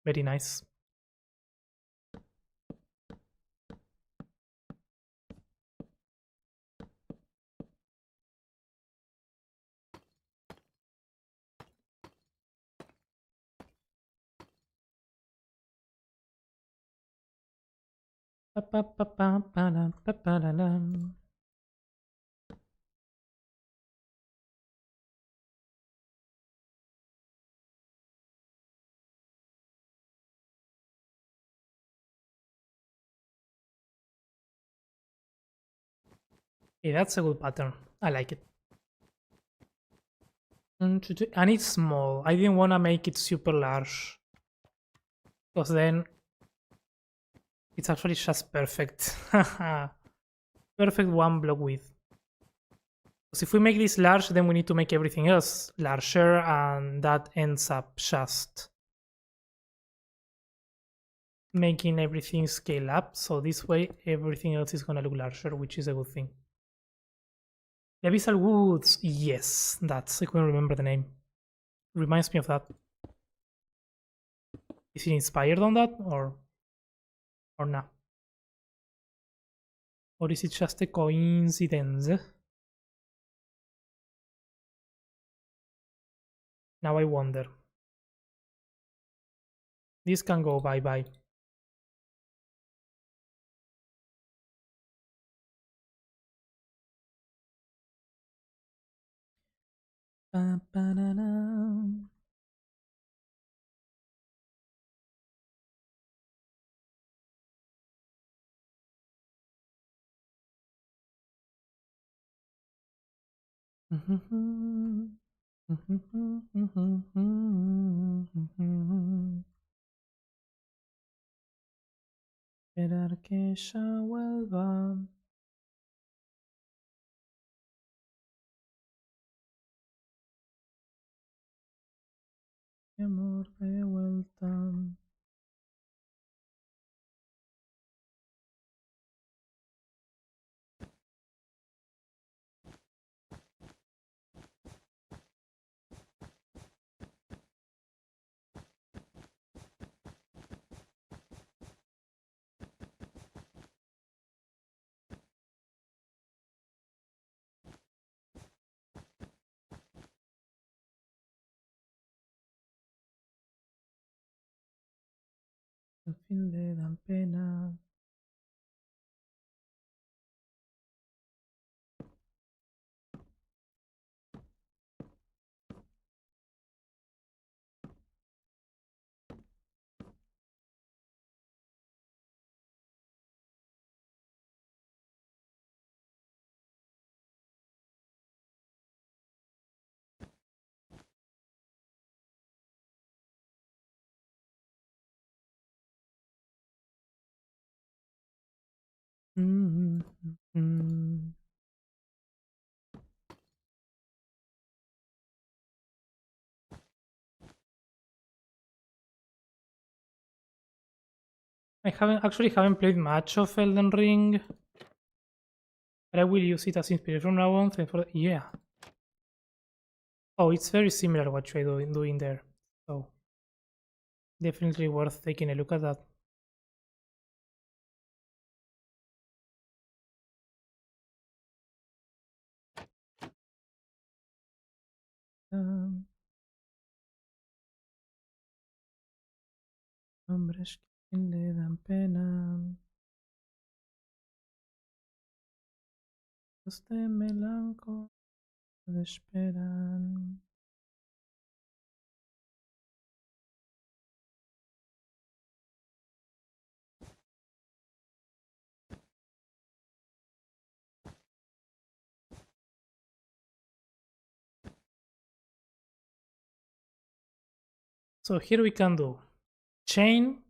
[SPEAKER 1] very nice. Yeah, that's a good pattern. I like it. And it's small. I didn't want to make it super large, because then it's actually just perfect. Perfect one block width. Because if we make this large, then we need to make everything else larger, and that ends up just making everything scale up. So this way, everything else is going to look larger, which is a good thing. The Abyssal Woods. Yes, that's, I couldn't remember the name. Reminds me of that. Is it inspired on that, or not? Or is it just a coincidence? Now I wonder. This can go bye-bye. Esperar que ella vuelva. Mi amor de vuelta. Al fin le dan pena. I haven't played much of Elden Ring, but I will use it as inspiration from now on. Yeah. Oh, it's very similar what you're doing there. So definitely worth taking a look at that. Hombres que le dan pena. Los de melanco esperan. So here we can do chain,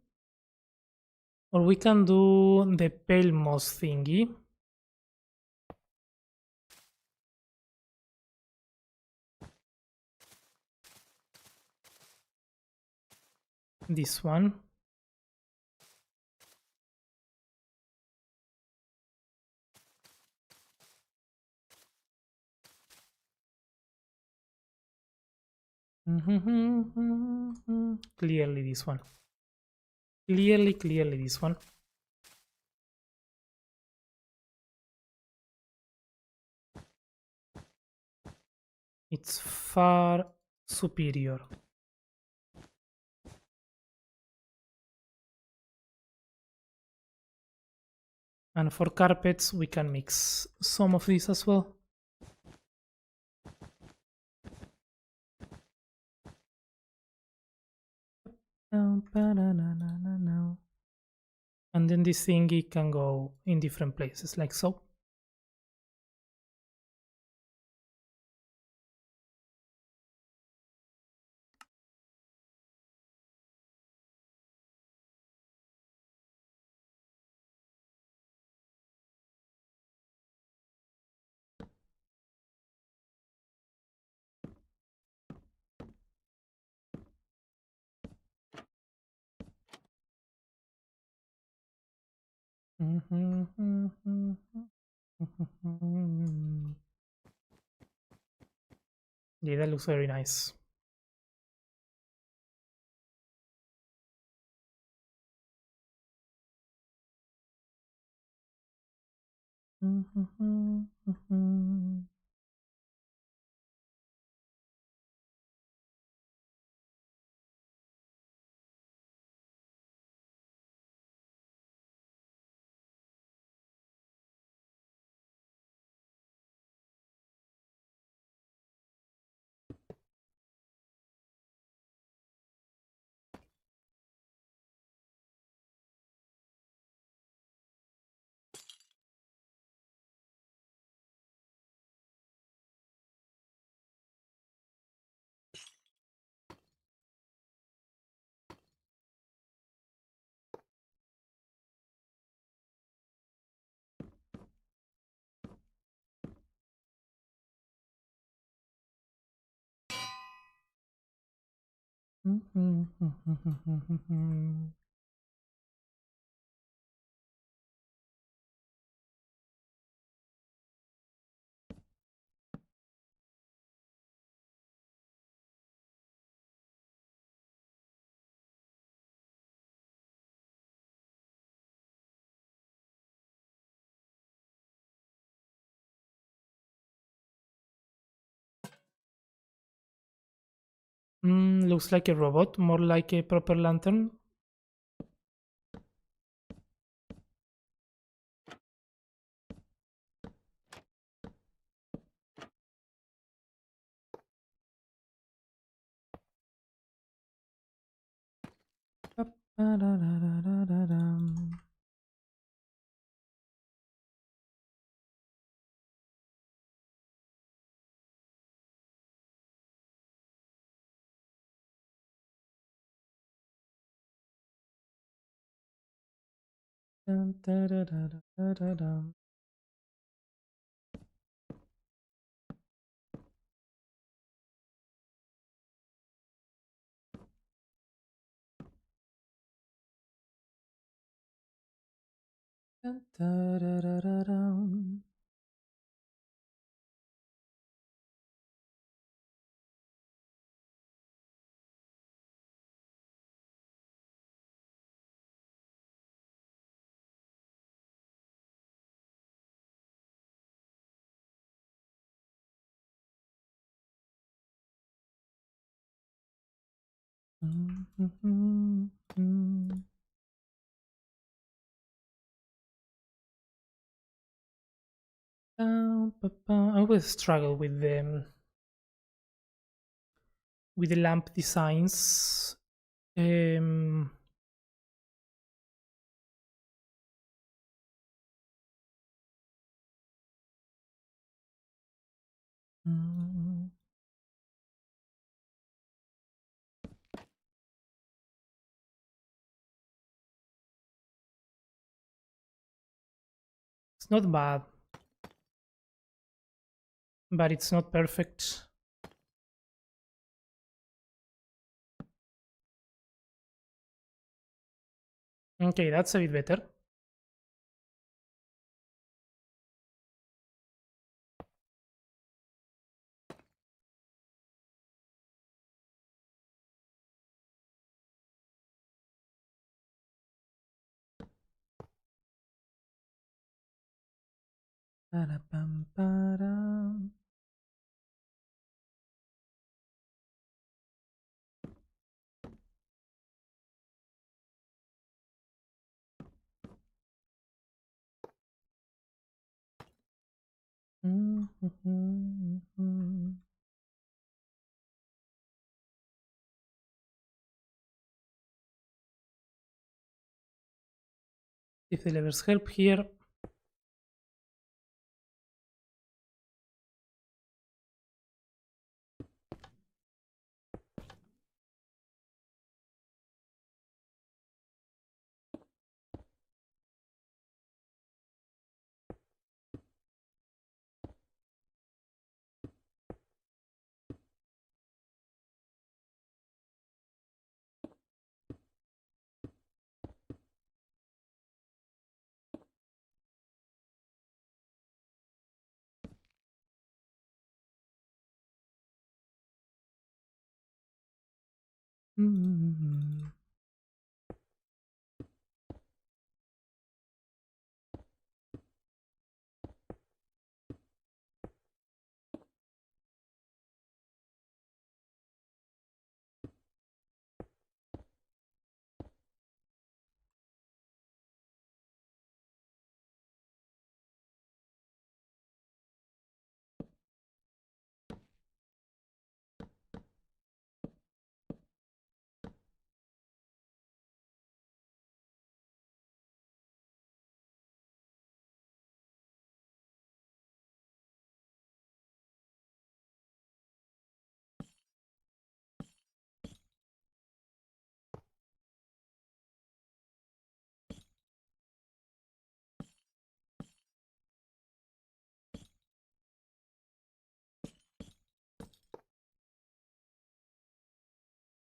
[SPEAKER 1] or we can do the pale moss thingy. This one. Clearly this one. Clearly this one. It's far superior. And for carpets, we can mix some of these as well. And then this thingy can go in different places, like so. Yeah, that looks very nice. Looks like a robot, more like a proper lantern. I always struggle with the lamp designs. Um, mm, it's not bad, but it's not perfect. Okay, that's a bit better. Ba-da-bum-ba-dum. If the levers help here.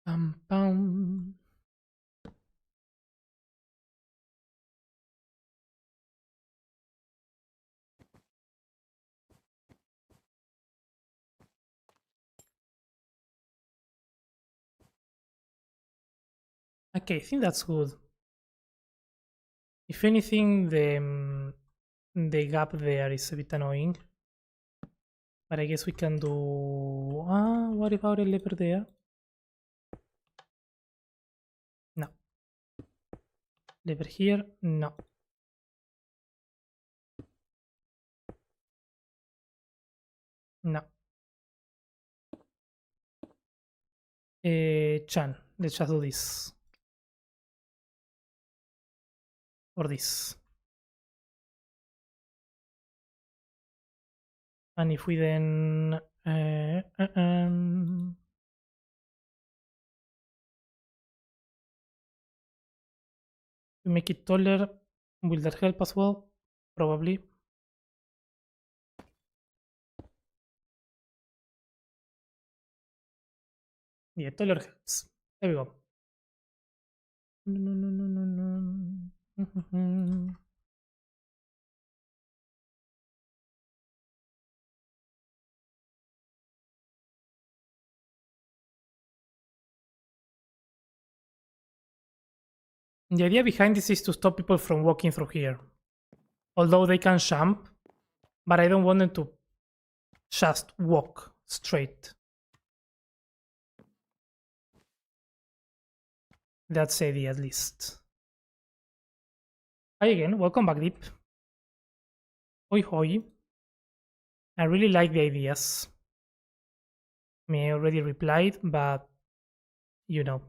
[SPEAKER 1] Pam, pam. Okay, I think that's good. If anything, the gap there is a bit annoying. But I guess we can do... what about a lever there? No. Lever here? No. No. Chan, let's just do this. Or this. And if we then... we make it taller, will that help as well? Probably. Yeah, taller helps. There we go. No, no, no, no, no. The idea behind this is to stop people from walking through here. Although they can jump, but I don't want them to just walk straight. That's the idea, at least. Hi again, welcome back, Deep. Hoi hoi. I really like the ideas. I mean, I already replied, but you know.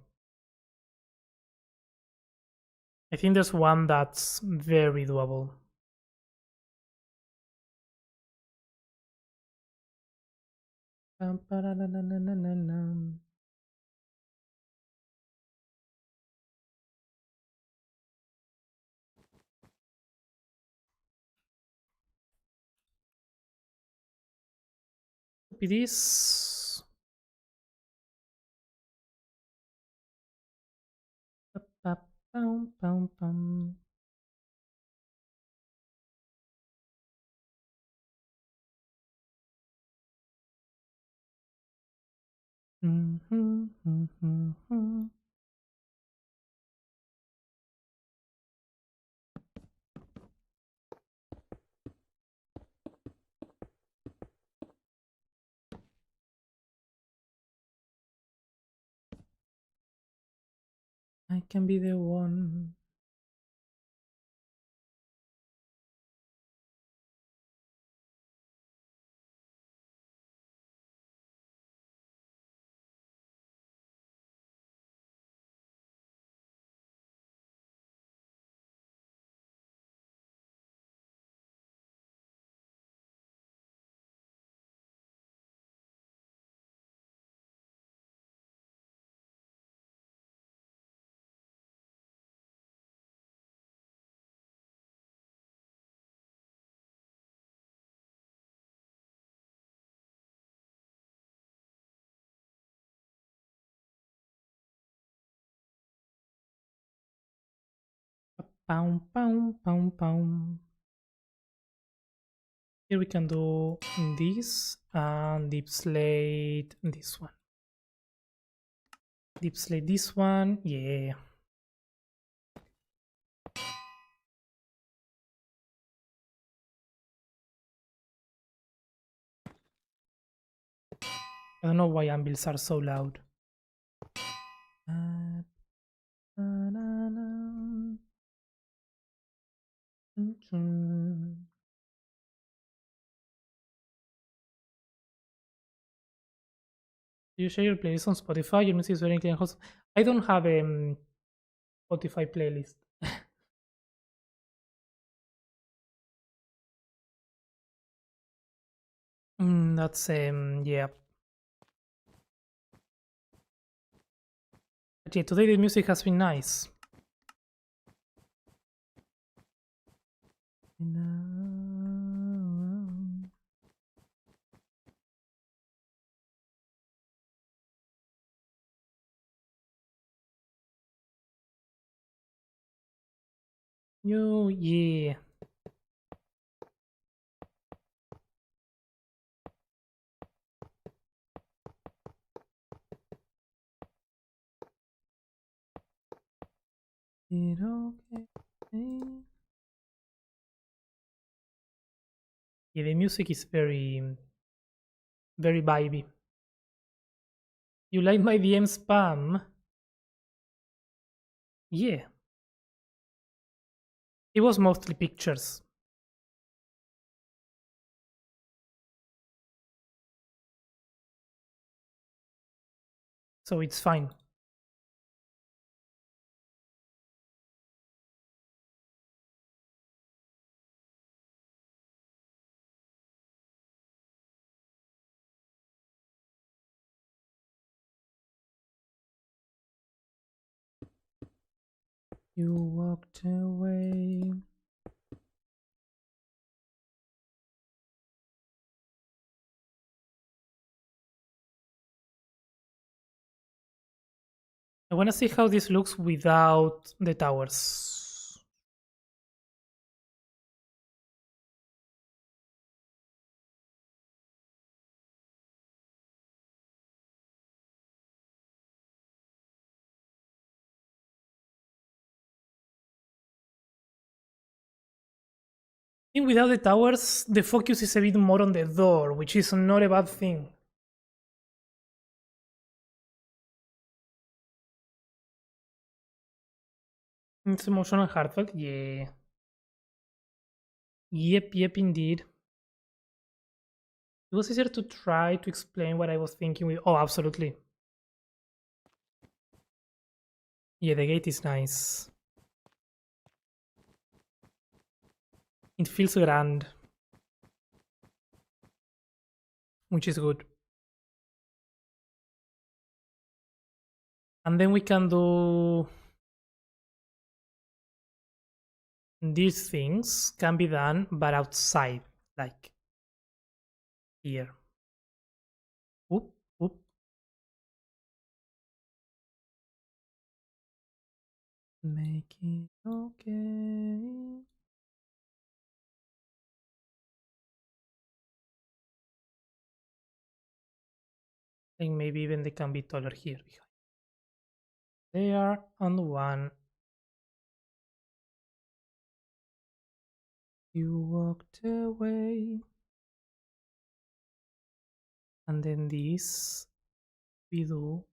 [SPEAKER 1] I think there's one that's very doable. Copy this. I can be the one. Pow, pow, pow, pow. Here we can do this and deep slate this one. Deep slate this one, yeah. I don't know why anvils are so loud. Do you share your playlist on Spotify? Your music is very clean. I don't have a Spotify playlist. That's yeah. But yeah, today the music has been nice. You yeah. Okay. Yeah, the music is very vibey. You like my DM spam? Yeah. It was mostly pictures, so it's fine. You walked away. I want to see how this looks without the towers. I think without the towers, the focus is a bit more on the door, which is not a bad thing. It's emotional and heartfelt, yeah. Yep, indeed. It was easier to try to explain what I was thinking with. Oh, absolutely. Yeah, the gate is nice. It feels grand, which is good. And then we can do these things can be done, but outside, like here. Oop, oop. Make it okay. I think maybe even they can be taller here. There and one. You walked away. And then this we do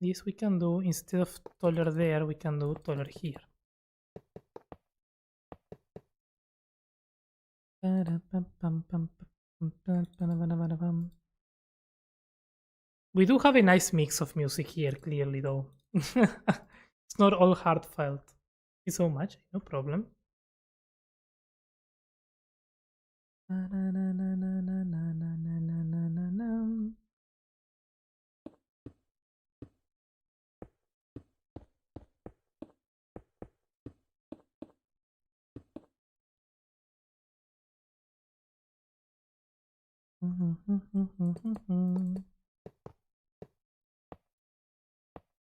[SPEAKER 1] This we can do, instead of taller there, we can do taller here. We do have a nice mix of music here, clearly, though. It's not all heartfelt. Thank you so much, no problem.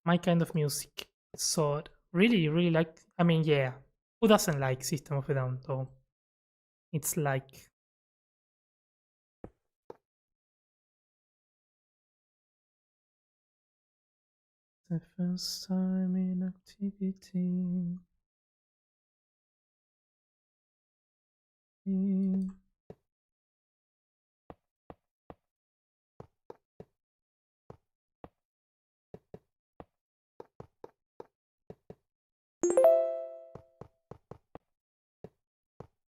[SPEAKER 1] My kind of music. So really like. I mean, yeah. Who doesn't like System of a Down though? It's like the first time in activity.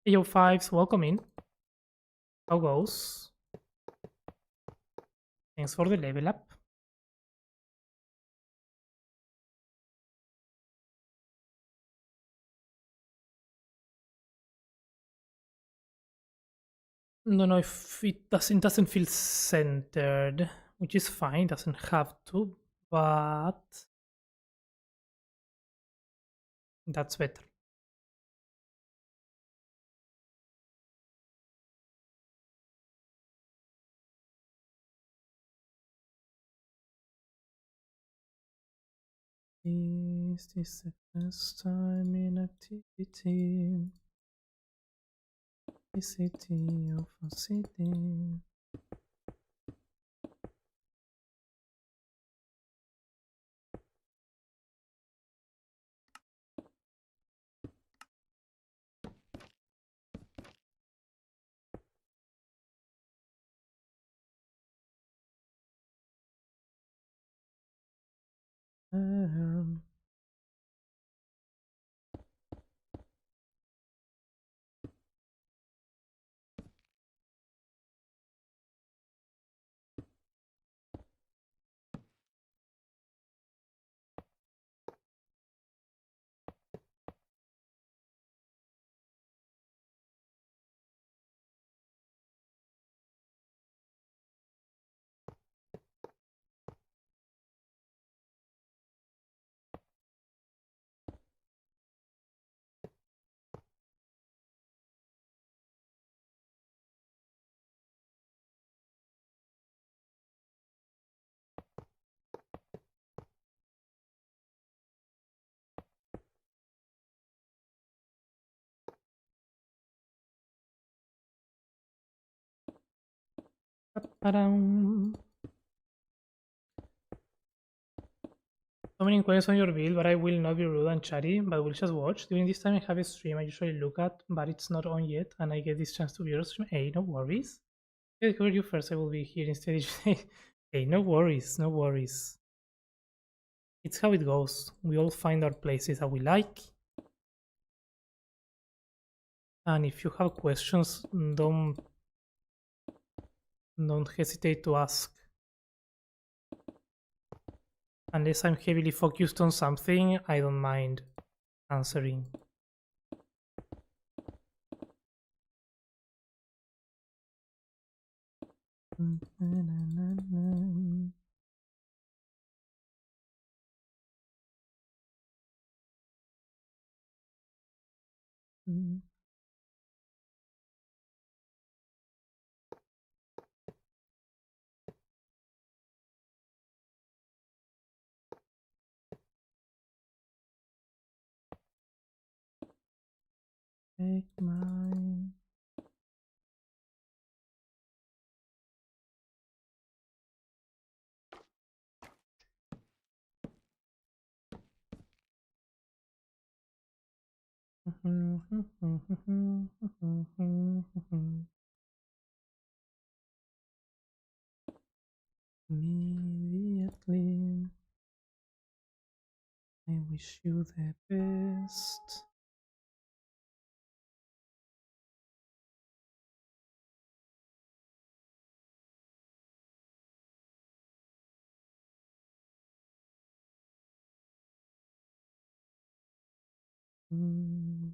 [SPEAKER 1] Hey, yo, Fives, welcome in. How goes? Thanks for the level up. Don't know if it doesn't feel centered, which is fine. Doesn't have to, but that's better. Is this the first time in activity? The city of a city. Um, pa-dum. So many inquiries on your build, but I will not be rude and chatty, but will just watch. During this time I have a stream I usually look at, but it's not on yet, and I get this chance to view your stream. Hey, no worries. I discovered you first, I will be here instead. Hey, no worries, no worries. It's how it goes. We all find our places that we like. And if you have questions, don't hesitate to ask. Unless I'm heavily focused on something, I don't mind answering. Take mine. Immediately. Wish you the best. Mm.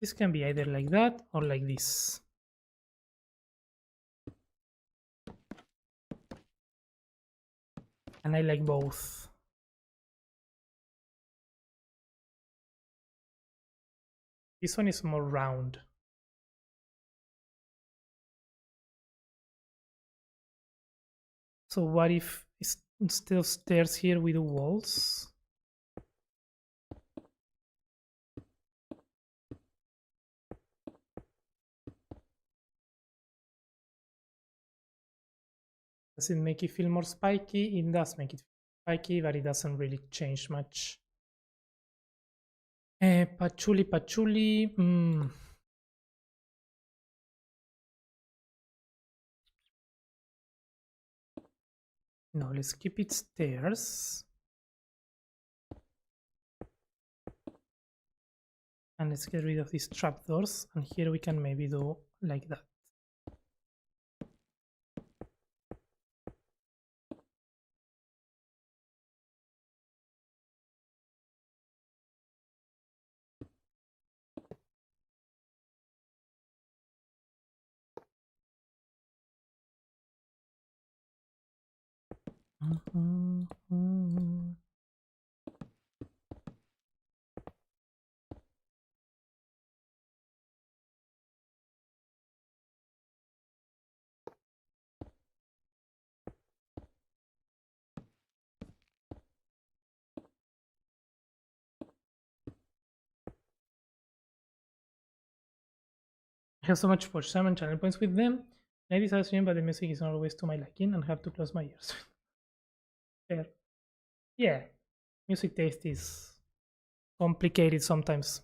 [SPEAKER 1] This can be either like that or like this. And I like both. This one is more round. So what if instead of stairs here we do walls? Does it make it feel more spiky? It does make it spiky, but it doesn't really change much. Patchouli, patchouli. No, let's keep it stairs. And let's get rid of these trapdoors. And here we can maybe do like that. I have so much for and channel points with them. I decided stream, but the music is not always to my liking and have to close my ears. Fair. Yeah, music taste is complicated sometimes.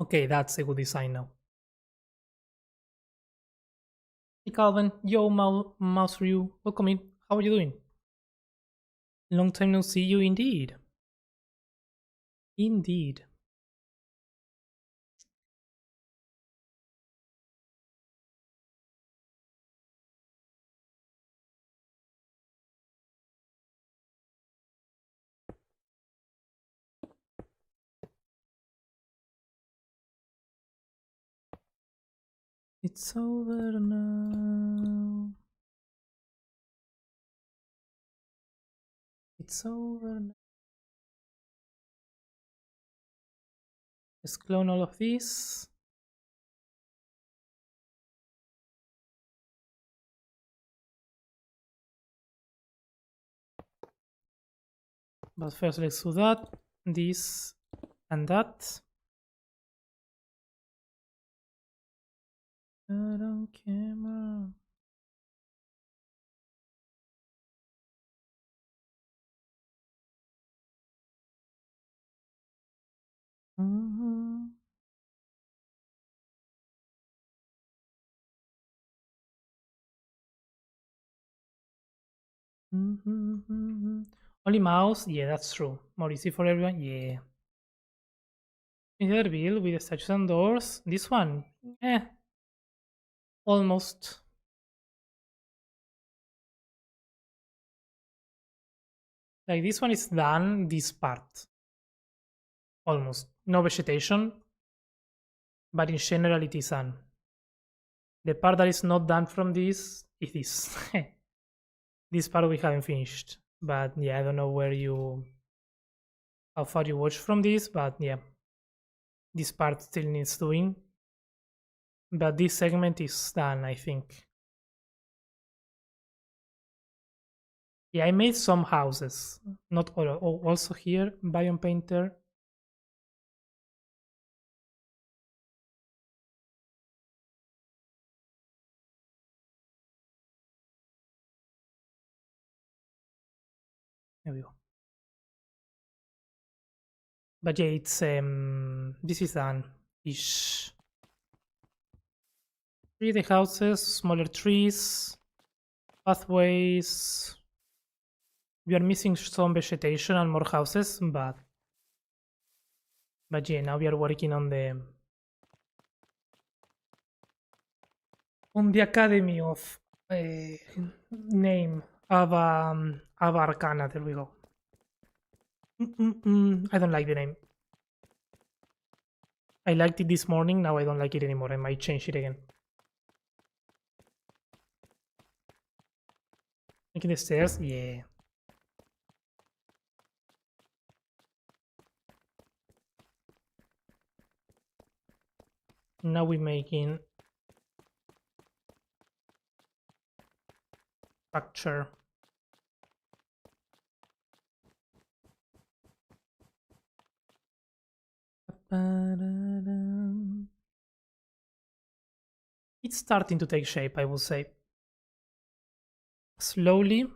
[SPEAKER 1] Okay, that's a good design now. Hey Calvin, yo Mouse Ryu, welcome in. How are you doing? Long time no see you indeed. Indeed. It's over now. It's over now. Let's clone all of these. But first let's do that, this, and that. On camera. Only mouse? Yeah, that's true. More easy for everyone? Yeah. Another build with the statues and doors. This one? Eh. Almost. Like this one is done, this part. Almost. No vegetation. But in general it is done. The part that is not done from this is this. This part we haven't finished. But yeah, I don't know how far you watch from this, but yeah. This part still needs doing. But this segment is done, I think. Yeah, I made some houses. Not all. Oh, also here, Biome Painter. There we go. But yeah, it's this is done ish. Tree the houses, smaller trees, pathways. We are missing some vegetation and more houses, but yeah, now we are working on the academy of name of Arcana. There we go. I don't like the name. I liked it this morning. Now I don't like it anymore. I might change it again. Making the stairs, yeah. Now we're making structure. It's starting to take shape, I will say. Slowly.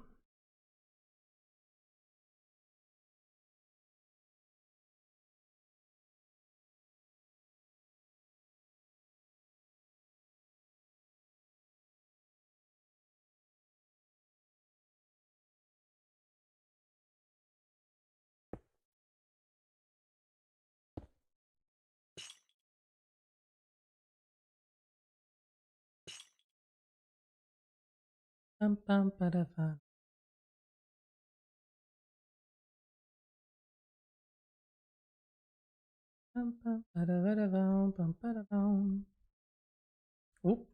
[SPEAKER 1] Pam, pam, para, pam. Pam, pam, para, para, pam, pam, para, pam. Ooh.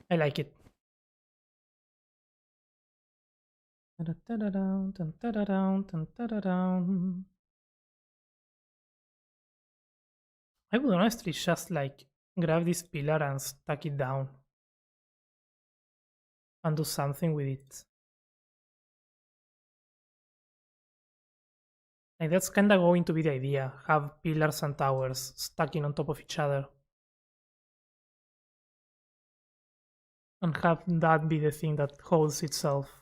[SPEAKER 1] I like it. I would honestly just like grab this pillar and stack it down and do something with it. Like that's kinda going to be the idea. Have pillars and towers stacking on top of each other. And have that be the thing that holds itself.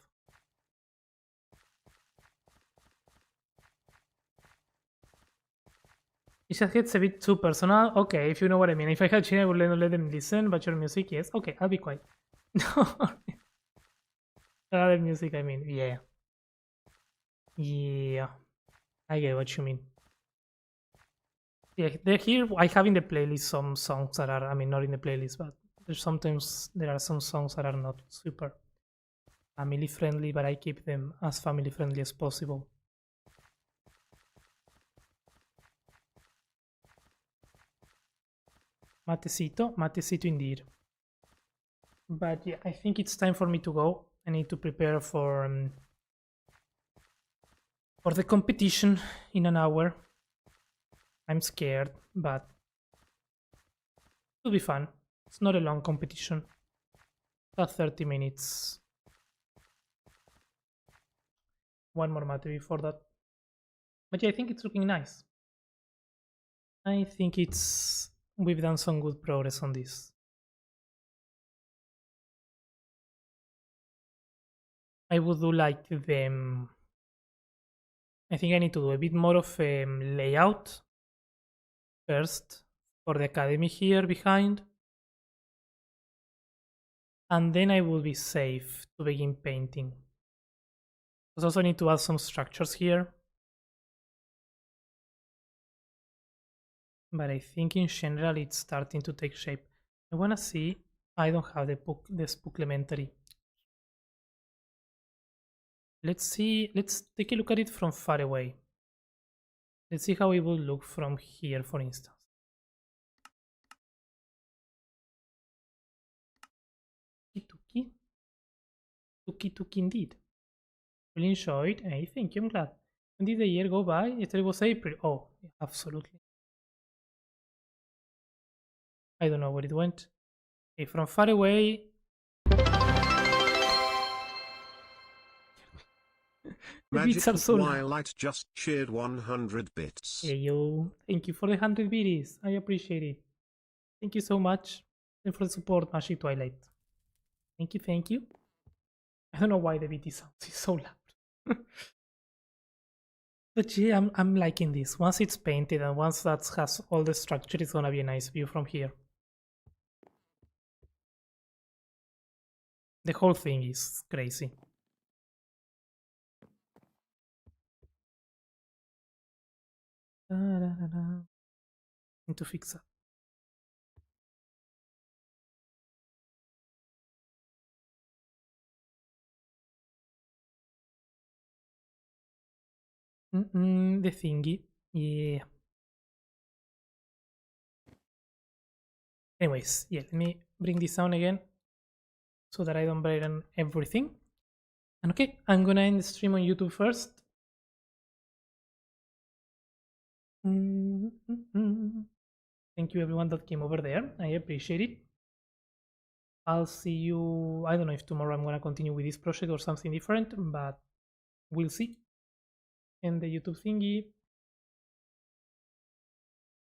[SPEAKER 1] It just gets a bit too personal. Okay, if you know what I mean. If I had China, I would let them listen, but your music, yes. Okay, I'll be quiet. Other music, I mean, yeah. Yeah. I get what you mean. Yeah, they're here. I have in the playlist some songs that are, I mean, not in the playlist, but sometimes there are some songs that are not super family friendly, but I keep them as family friendly as possible. Matecito, matecito indeed. But yeah, I think it's time for me to go. I need to prepare for the competition in an hour. I'm scared, but it'll be fun. It's not a long competition. About 30 minutes. One more matter before that. But yeah, I think it's looking nice. I think we've done some good progress on this. I would do like them. I think I need to do a bit more of layout first for the academy here behind. And then I will be safe to begin painting. I also need to add some structures here. But I think in general it's starting to take shape. I wanna see. I don't have the Spooklementary. Let's see. Let's take a look at it from far away. Let's see how it will look from here, for instance. Tuki. Tuki tuki indeed. Really enjoyed. Hey, thank you. I'm glad. When did the year go by? Yesterday was April. Oh, absolutely. I don't know where it went. Okay, from far away. The beats are so loud.
[SPEAKER 3] Twilight just cheered 100 bits.
[SPEAKER 1] Hey yo, thank you for the 100 biddies. I appreciate it. Thank you so much. And for the support, Magic Twilight. Thank you, thank you. I don't know why the BT sound is so loud. But yeah, I'm liking this. Once it's painted and once that has all the structure, it's gonna be a nice view from here. The whole thing is crazy. Need to fix that. The thingy. Yeah. Anyways, yeah, let me bring this down again so that I don't burn everything. And okay, I'm gonna end the stream on YouTube first. Thank you everyone that came over there. I appreciate it. I'll see you. I don't know if tomorrow I'm gonna continue with this project or something different, but we'll see. And the YouTube thingy.